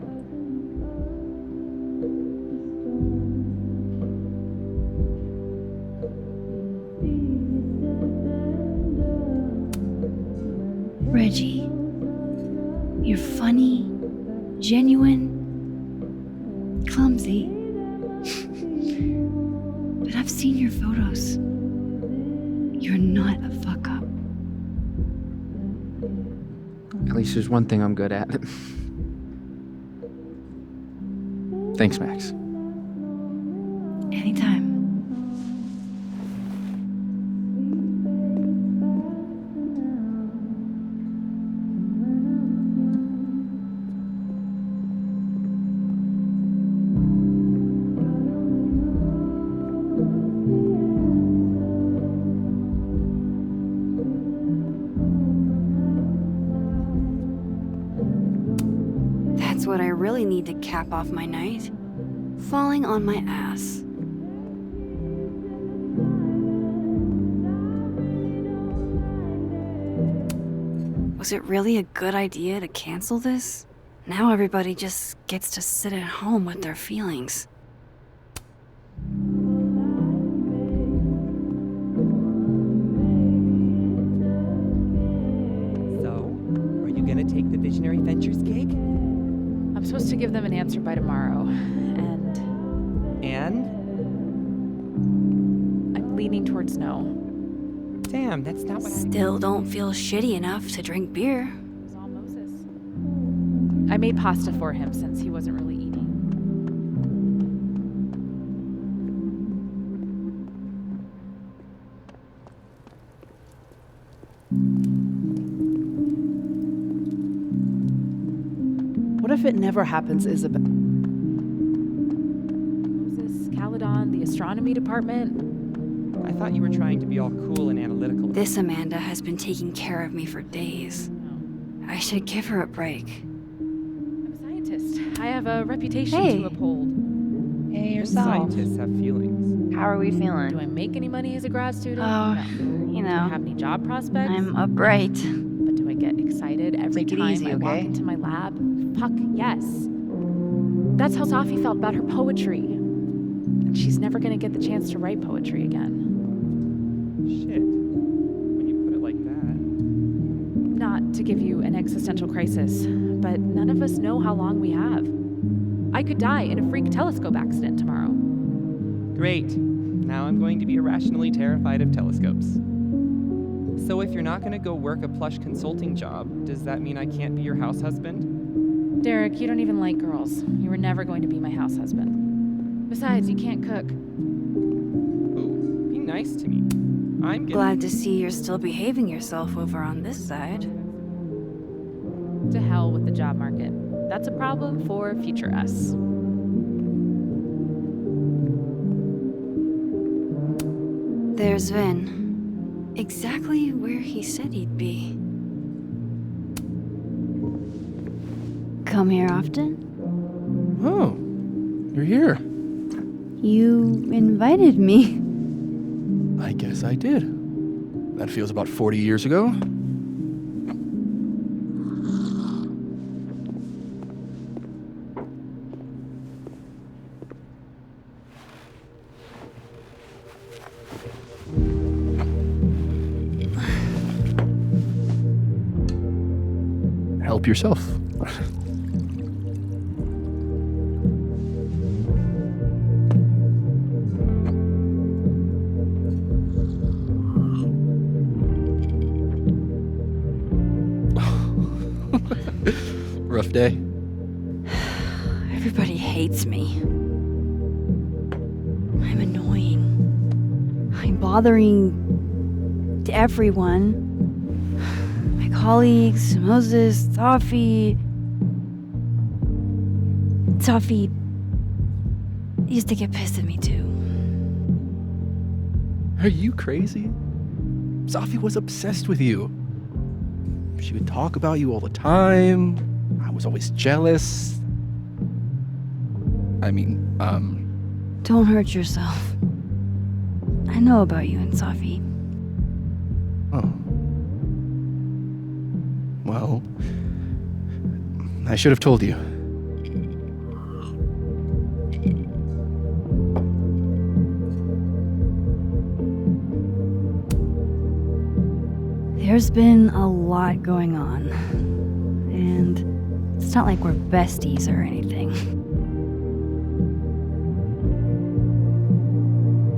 Reggie, you're funny, genuine, clumsy. But I've seen your photos. You're not a fuck up. At least there's one thing I'm good at. Thanks, Max. Anytime. I need to cap off my night. Falling on my ass. Was it really a good idea to cancel this? Now everybody just gets to sit at home with their feelings. So, are you gonna take the Visionary Ventures gig? I'm supposed to give them an answer by tomorrow, and I'm leaning towards no. Damn, that's not what Still don't feel shitty enough to drink beer. It was all Moses. I made pasta for him since he wasn't really eating. What if it never happens, Isabel? Moses, Caledon, the astronomy department. I thought you were trying to be all cool and analytical. This Amanda has been taking care of me for days. I should give her a break. I'm a scientist. I have a reputation to uphold. Hey, yourself. Scientists have feelings. How are we feeling? Do I make any money as a grad student? Oh, no. you Do know, I have any job prospects? I'm upright. But do I get excited every Take it time easy, I walk okay? into my lab? Fuck yes. That's how Safi felt about her poetry. And she's never gonna get the chance to write poetry again. Shit. When you put it like that. Not to give you an existential crisis, but none of us know how long we have. I could die in a freak telescope accident tomorrow. Great. Now I'm going to be irrationally terrified of telescopes. So if you're not going to go work a plush consulting job, does that mean I can't be your house husband? Derek, you don't even like girls. You were never going to be my house husband. Besides, you can't cook. Ooh, be nice to me. I'm Glad to see you're still behaving yourself over on this side. To hell with the job market. That's a problem for future us. There's Vin. Exactly where he said he'd be. Come here often? Oh, you're here. You invited me. I guess I did. That feels about 40 years ago. Help yourself. Rough day. Everybody hates me. I'm annoying. I'm bothering everyone. My colleagues, Moses, Safi used to get pissed at me too. Are you crazy? Safi was obsessed with you. She would talk about you all the time. I was always jealous. I mean, Don't hurt yourself. I know about you and Safi. Oh. Well, I should have told you. There's been a lot going on. And it's not like we're besties or anything.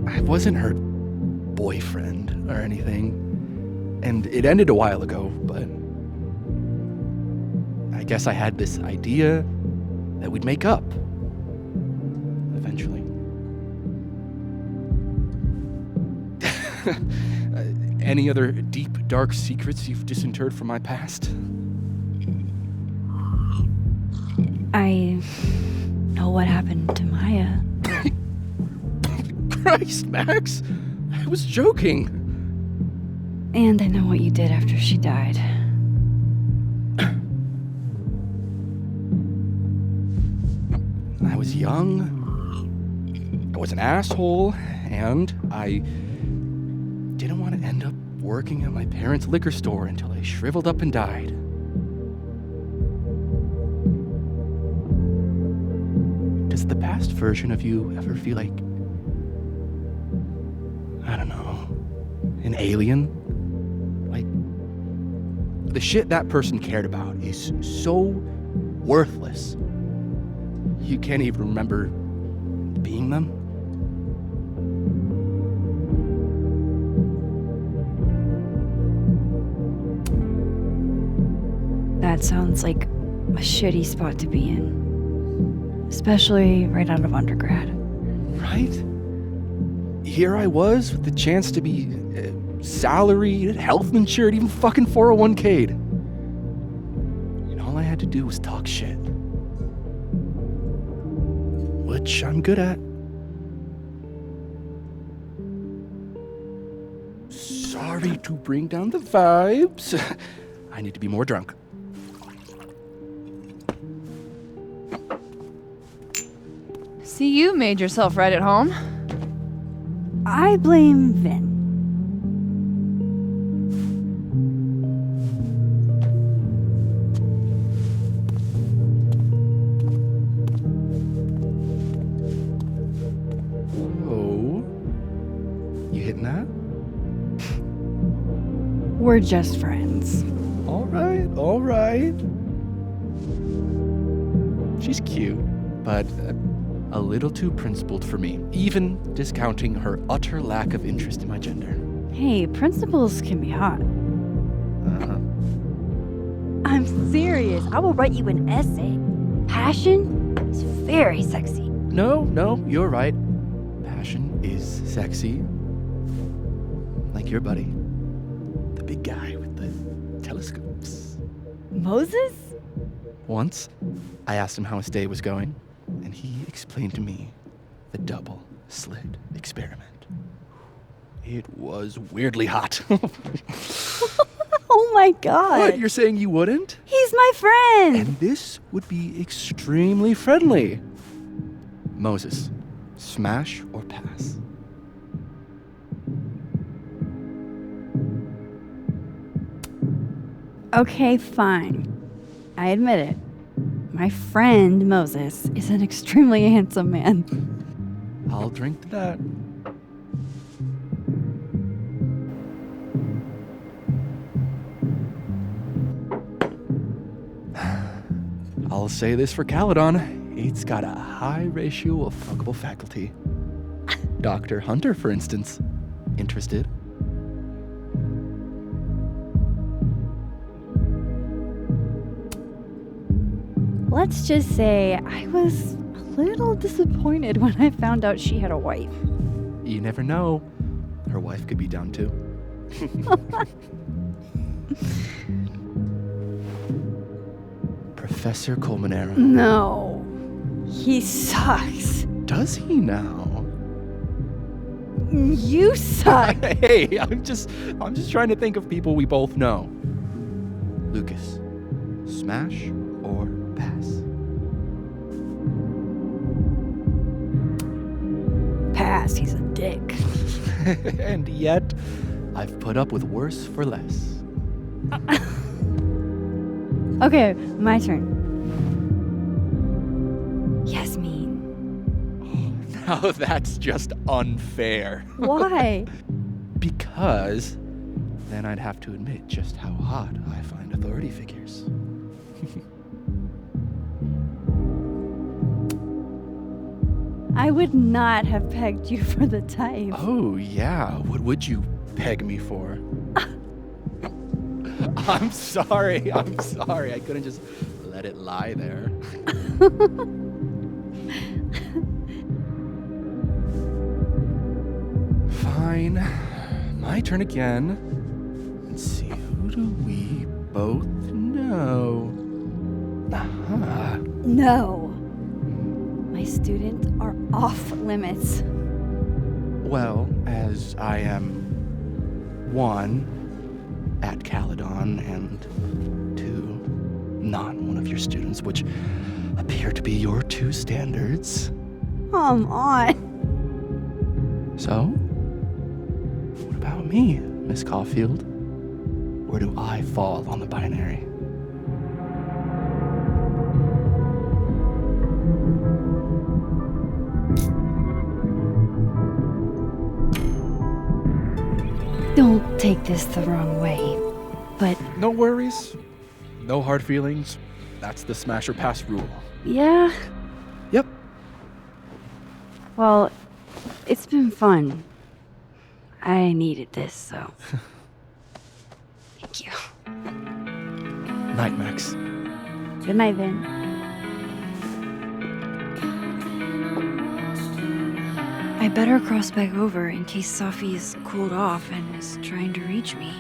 I wasn't her boyfriend or anything. And it ended a while ago, but I guess I had this idea that we'd make up. Eventually. Any other deep, dark secrets you've disinterred from my past? I know what happened to Maya. Christ, Max! I was joking. And I know what you did after she died. I was young, I was an asshole, and I didn't want to end up working at my parents' liquor store until I shriveled up and died. Does the past version of you ever feel like, I don't know, an alien? Like, the shit that person cared about is so worthless. You can't even remember being them? That sounds like a shitty spot to be in. Especially right out of undergrad. Right? Here I was with the chance to be salaried, health insured, even fucking 401k'd. And all I had to do was talk shit. Which I'm good at. Sorry to bring down the vibes. I need to be more drunk. See, you made yourself right at home. I blame Vin. Oh, you hitting that? We're just friends. All right. She's cute, but a little too principled for me, even discounting her utter lack of interest in my gender. Hey, principals can be hot. Uh-huh. I'm serious. I will write you an essay. Passion is very sexy. No, you're right. Passion is sexy. Like your buddy. The big guy with the telescopes. Moses? Once, I asked him how his day was going, and he explained to me the double slit experiment. It was weirdly hot. Oh my god. What, you're saying you wouldn't? He's my friend. And this would be extremely friendly. Moses, smash or pass? Okay, fine. I admit it. My friend Moses is an extremely handsome man. I'll drink to that. I'll say this for Caledon. It's got a high ratio of fuckable faculty. Dr. Hunter, for instance. Interested? Let's just say I was a little disappointed when I found out she had a wife. You never know. Her wife could be down too. Professor Colmenero. No. He sucks. Does he now? You suck. Hey, I'm just trying to think of people we both know. Lucas, smash or pass? Pass, he's a dick. And yet, I've put up with worse for less. Okay, my turn. Yasmin. Now that's just unfair. Why? Because then I'd have to admit just how hot I find authority figures. I would not have pegged you for the type. Oh, yeah. What would you peg me for? I'm sorry. I couldn't just let it lie there. Fine. My turn again. Let's see, who do we both know? Uh-huh. No. My students are off limits. Well, as I am one, at Caledon, and two, not one of your students, which appear to be your two standards. Come on. So, what about me, Miss Caulfield? Where do I fall on the binary? Don't take this the wrong way, but No worries. No hard feelings. That's the smash or pass rule. yeah. Yep. Well, it's been fun. I needed this, so. Thank you. Night, Max. Good night, Vin. I better cross back over in case Safi is cooled off and is trying to reach me.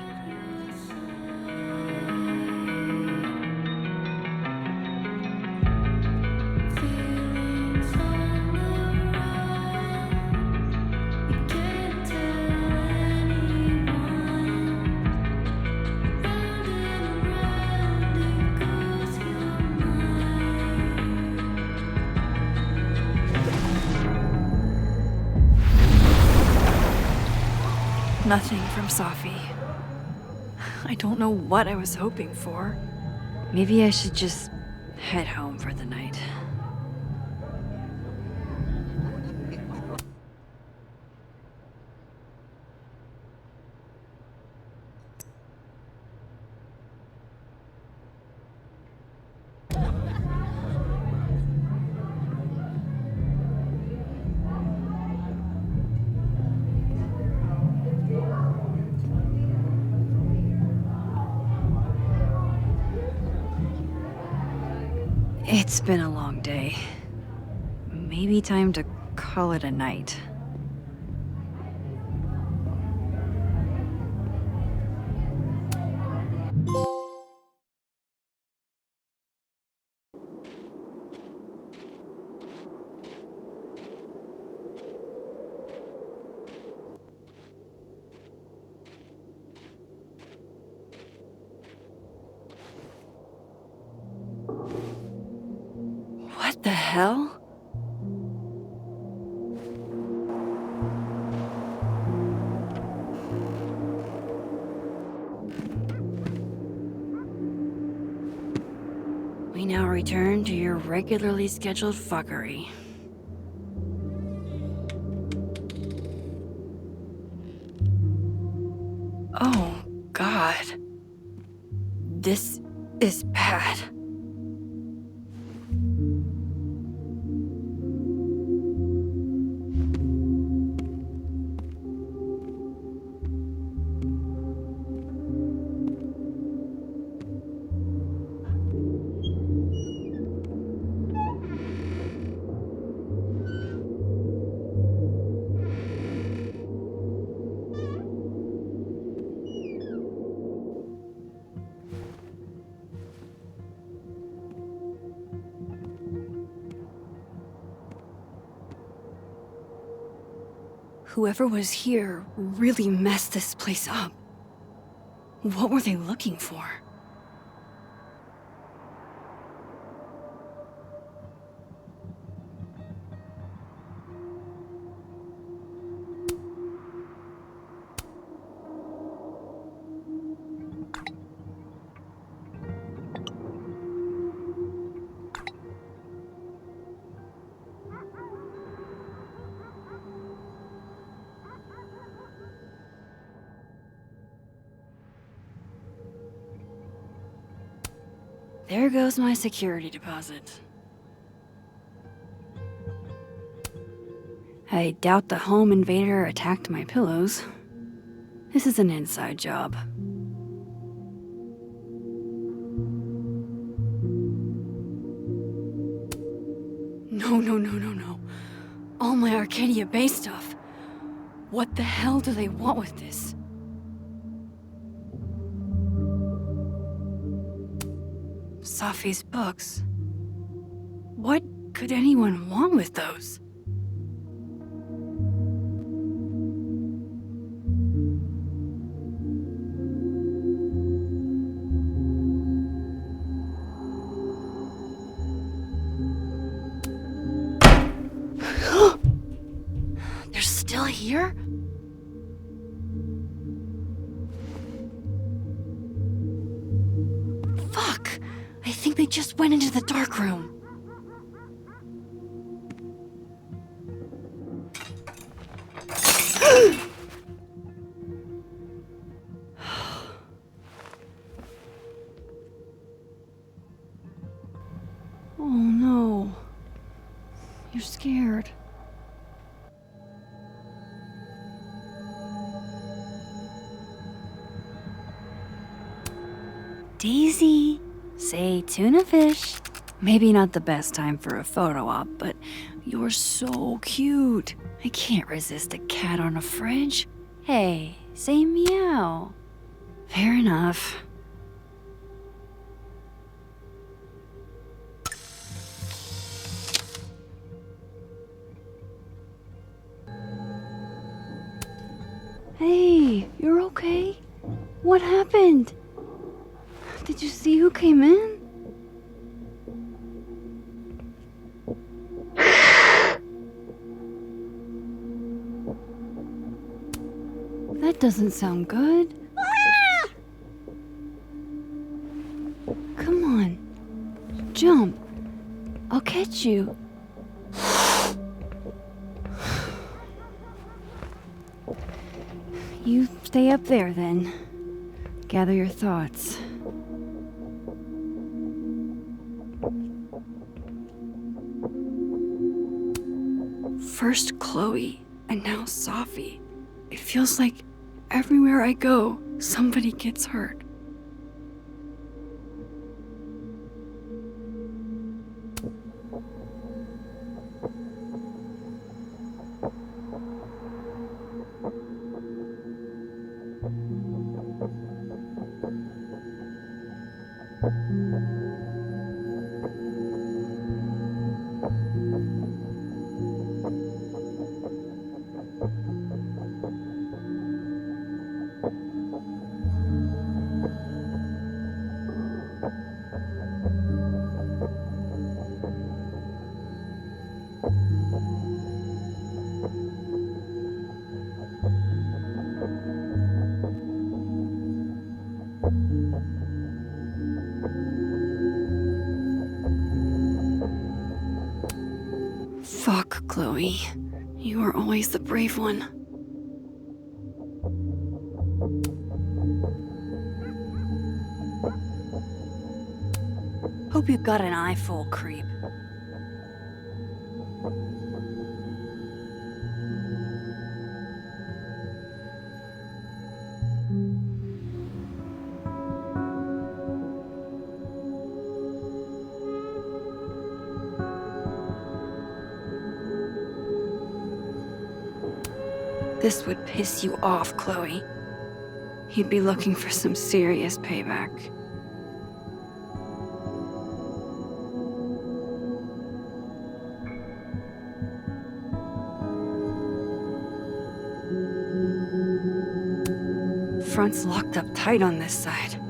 Nothing from Safi. I don't know what I was hoping for. Maybe I should just head home for the night. It's been a long day. Maybe time to call it a night. What the hell? We now return to your regularly scheduled fuckery. Oh, God. This is bad. Whoever was here really messed this place up. What were they looking for? There goes my security deposit. I doubt the home invader attacked my pillows. This is an inside job. No. All my Arcadia Bay stuff. What the hell do they want with this? Safi's books. What could anyone want with those? here? Fuck! I think they just went into the dark room. Oh no. You're scared. Daisy, say tuna fish. Maybe not the best time for a photo op, but you're so cute. I can't resist a cat on a fridge. Hey, say meow. Fair enough. Hey, you're okay? What happened? Did you see who came in? That doesn't sound good. Come on. Jump. I'll catch you. You stay up there then. Gather your thoughts. First Chloe, and now Safi. It feels like everywhere I go, somebody gets hurt. Fuck, Chloe. You are always the brave one. Hope you got an eyeful, creep. This would piss you off, Chloe. He'd be looking for some serious payback. Front's locked up tight on this side.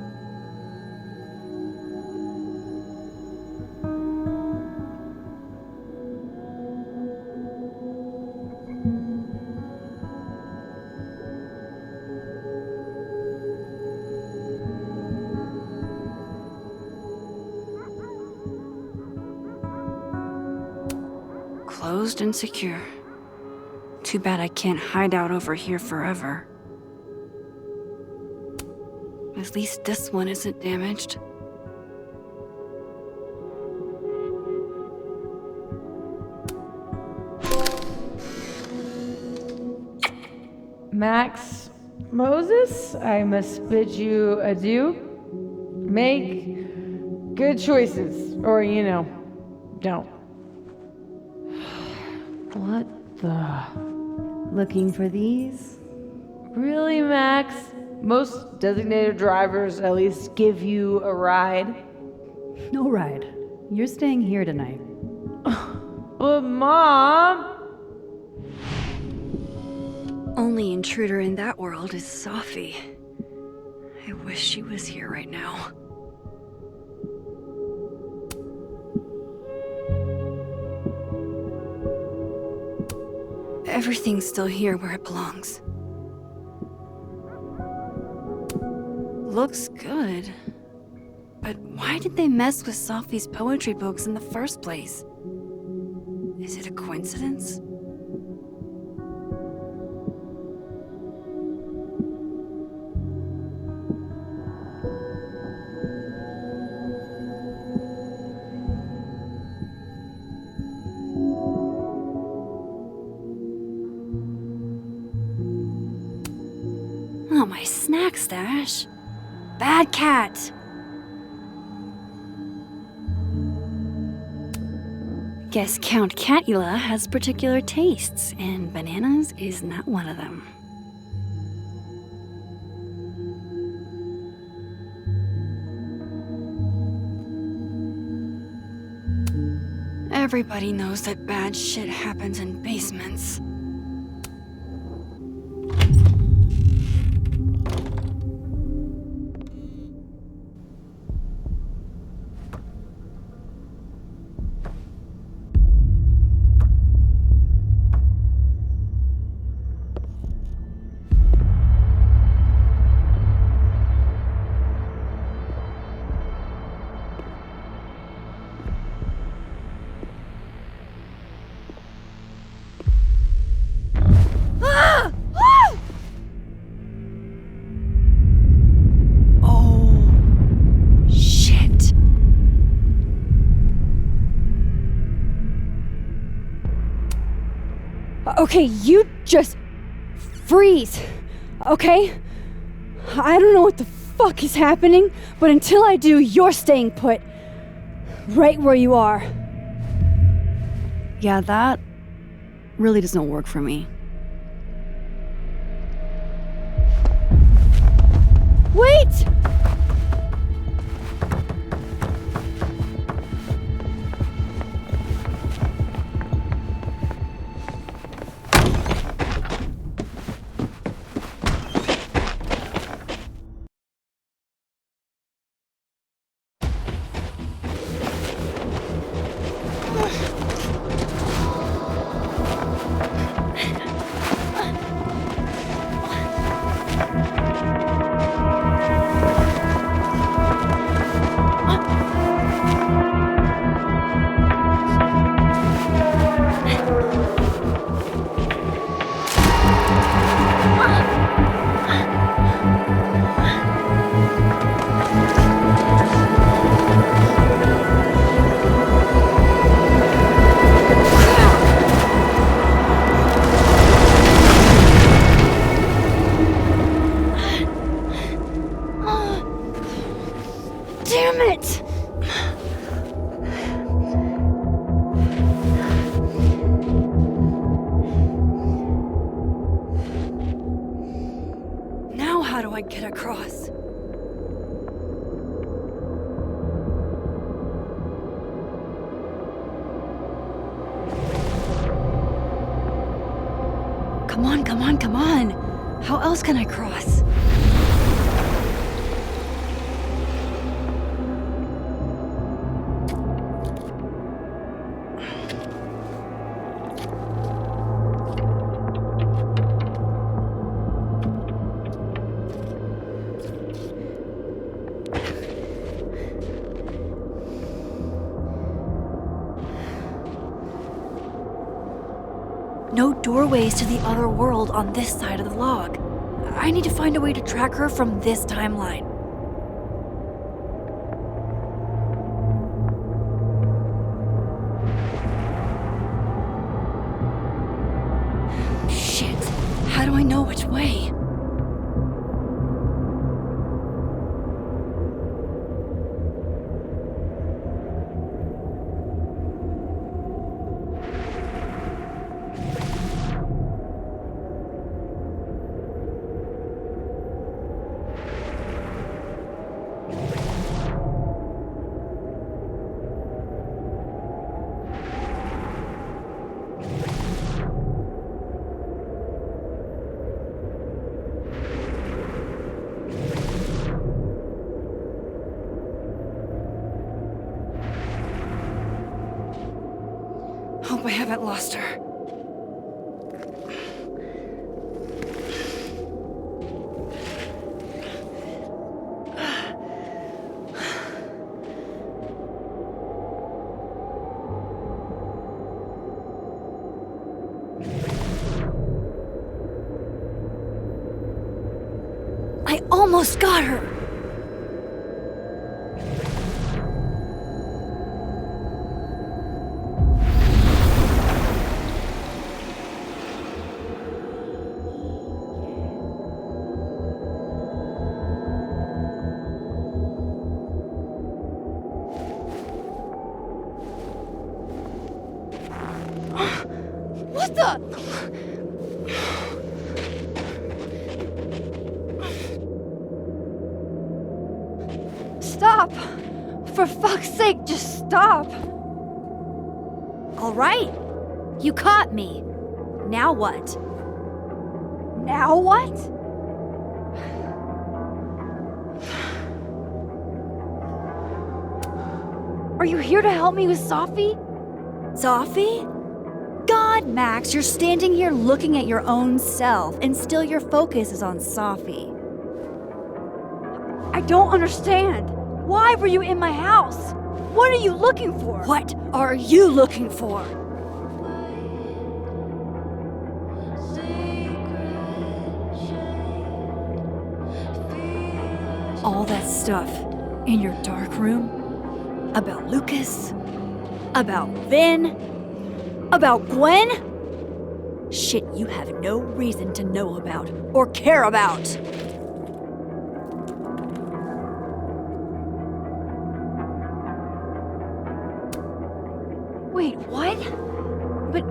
Closed and secure. Too bad I can't hide out over here forever. At least this one isn't damaged. Max Moses, I must bid you adieu. Make good choices, or, don't. What the? Looking for these? Really, Max? Most designated drivers at least give you a ride. No ride. You're staying here tonight. But Mom! Only intruder in that world is Safi. I wish she was here right now. everything's still here where it belongs. Looks good. But why did they mess with Sophie's poetry books in the first place? Is it a coincidence? Oh, my snack stash. Bad cat. Guess Count Catula has particular tastes, and bananas is not one of them. Everybody knows that bad shit happens in basements. Okay, you just freeze, okay? I don't know what the fuck is happening, but until I do, you're staying put. Right where you are. Yeah, that really does not work for me. Wait! Damn it! Now how do I get across? Come on, come on, come on! How else can I cross? No doorways to the other world on this side of the log. I need to find a way to track her from this timeline. Shit, how do I know which way? Hope I haven't lost her. almost got her. What the? Stop! For fuck's sake, just stop! All right. You caught me. Now what? Now what? Are you here to help me with Sophie? Sophie? God, Max, you're standing here looking at your own self, and still your focus is on Sophie. I don't understand. Why were you in my house? What are you looking for? What are you looking for? All that stuff in your dark room? About Lucas? About Vin? About Gwen? Shit you have no reason to know about or care about. Wait, what? But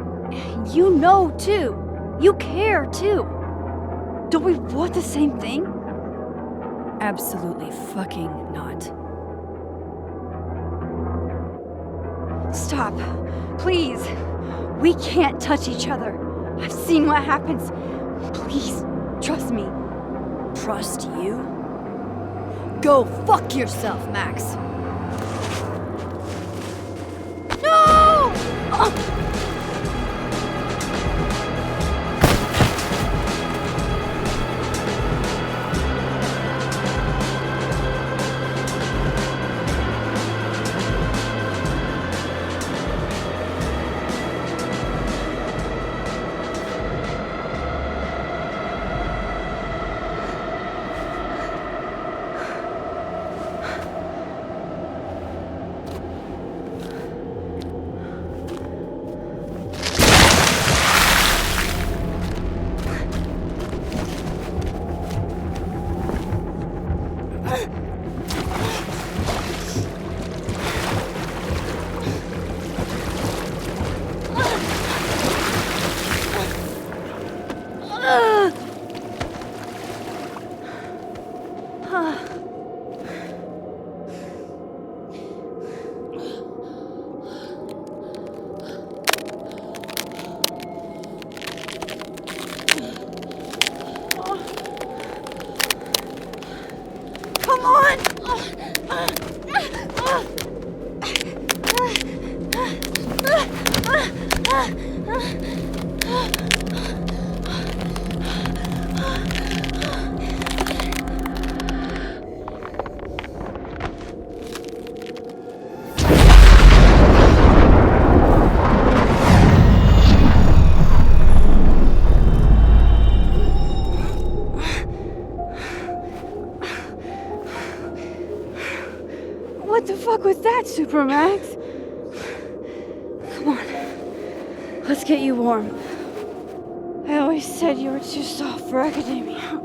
you know too. You care too. Don't we want the same thing? Absolutely fucking not. Stop. Please. We can't touch each other. I've seen what happens. Please, trust me. Trust you? Go fuck yourself, Max. No! What the fuck was that, Supermax? Come on. Let's get you warm. I always said you were too soft for academia.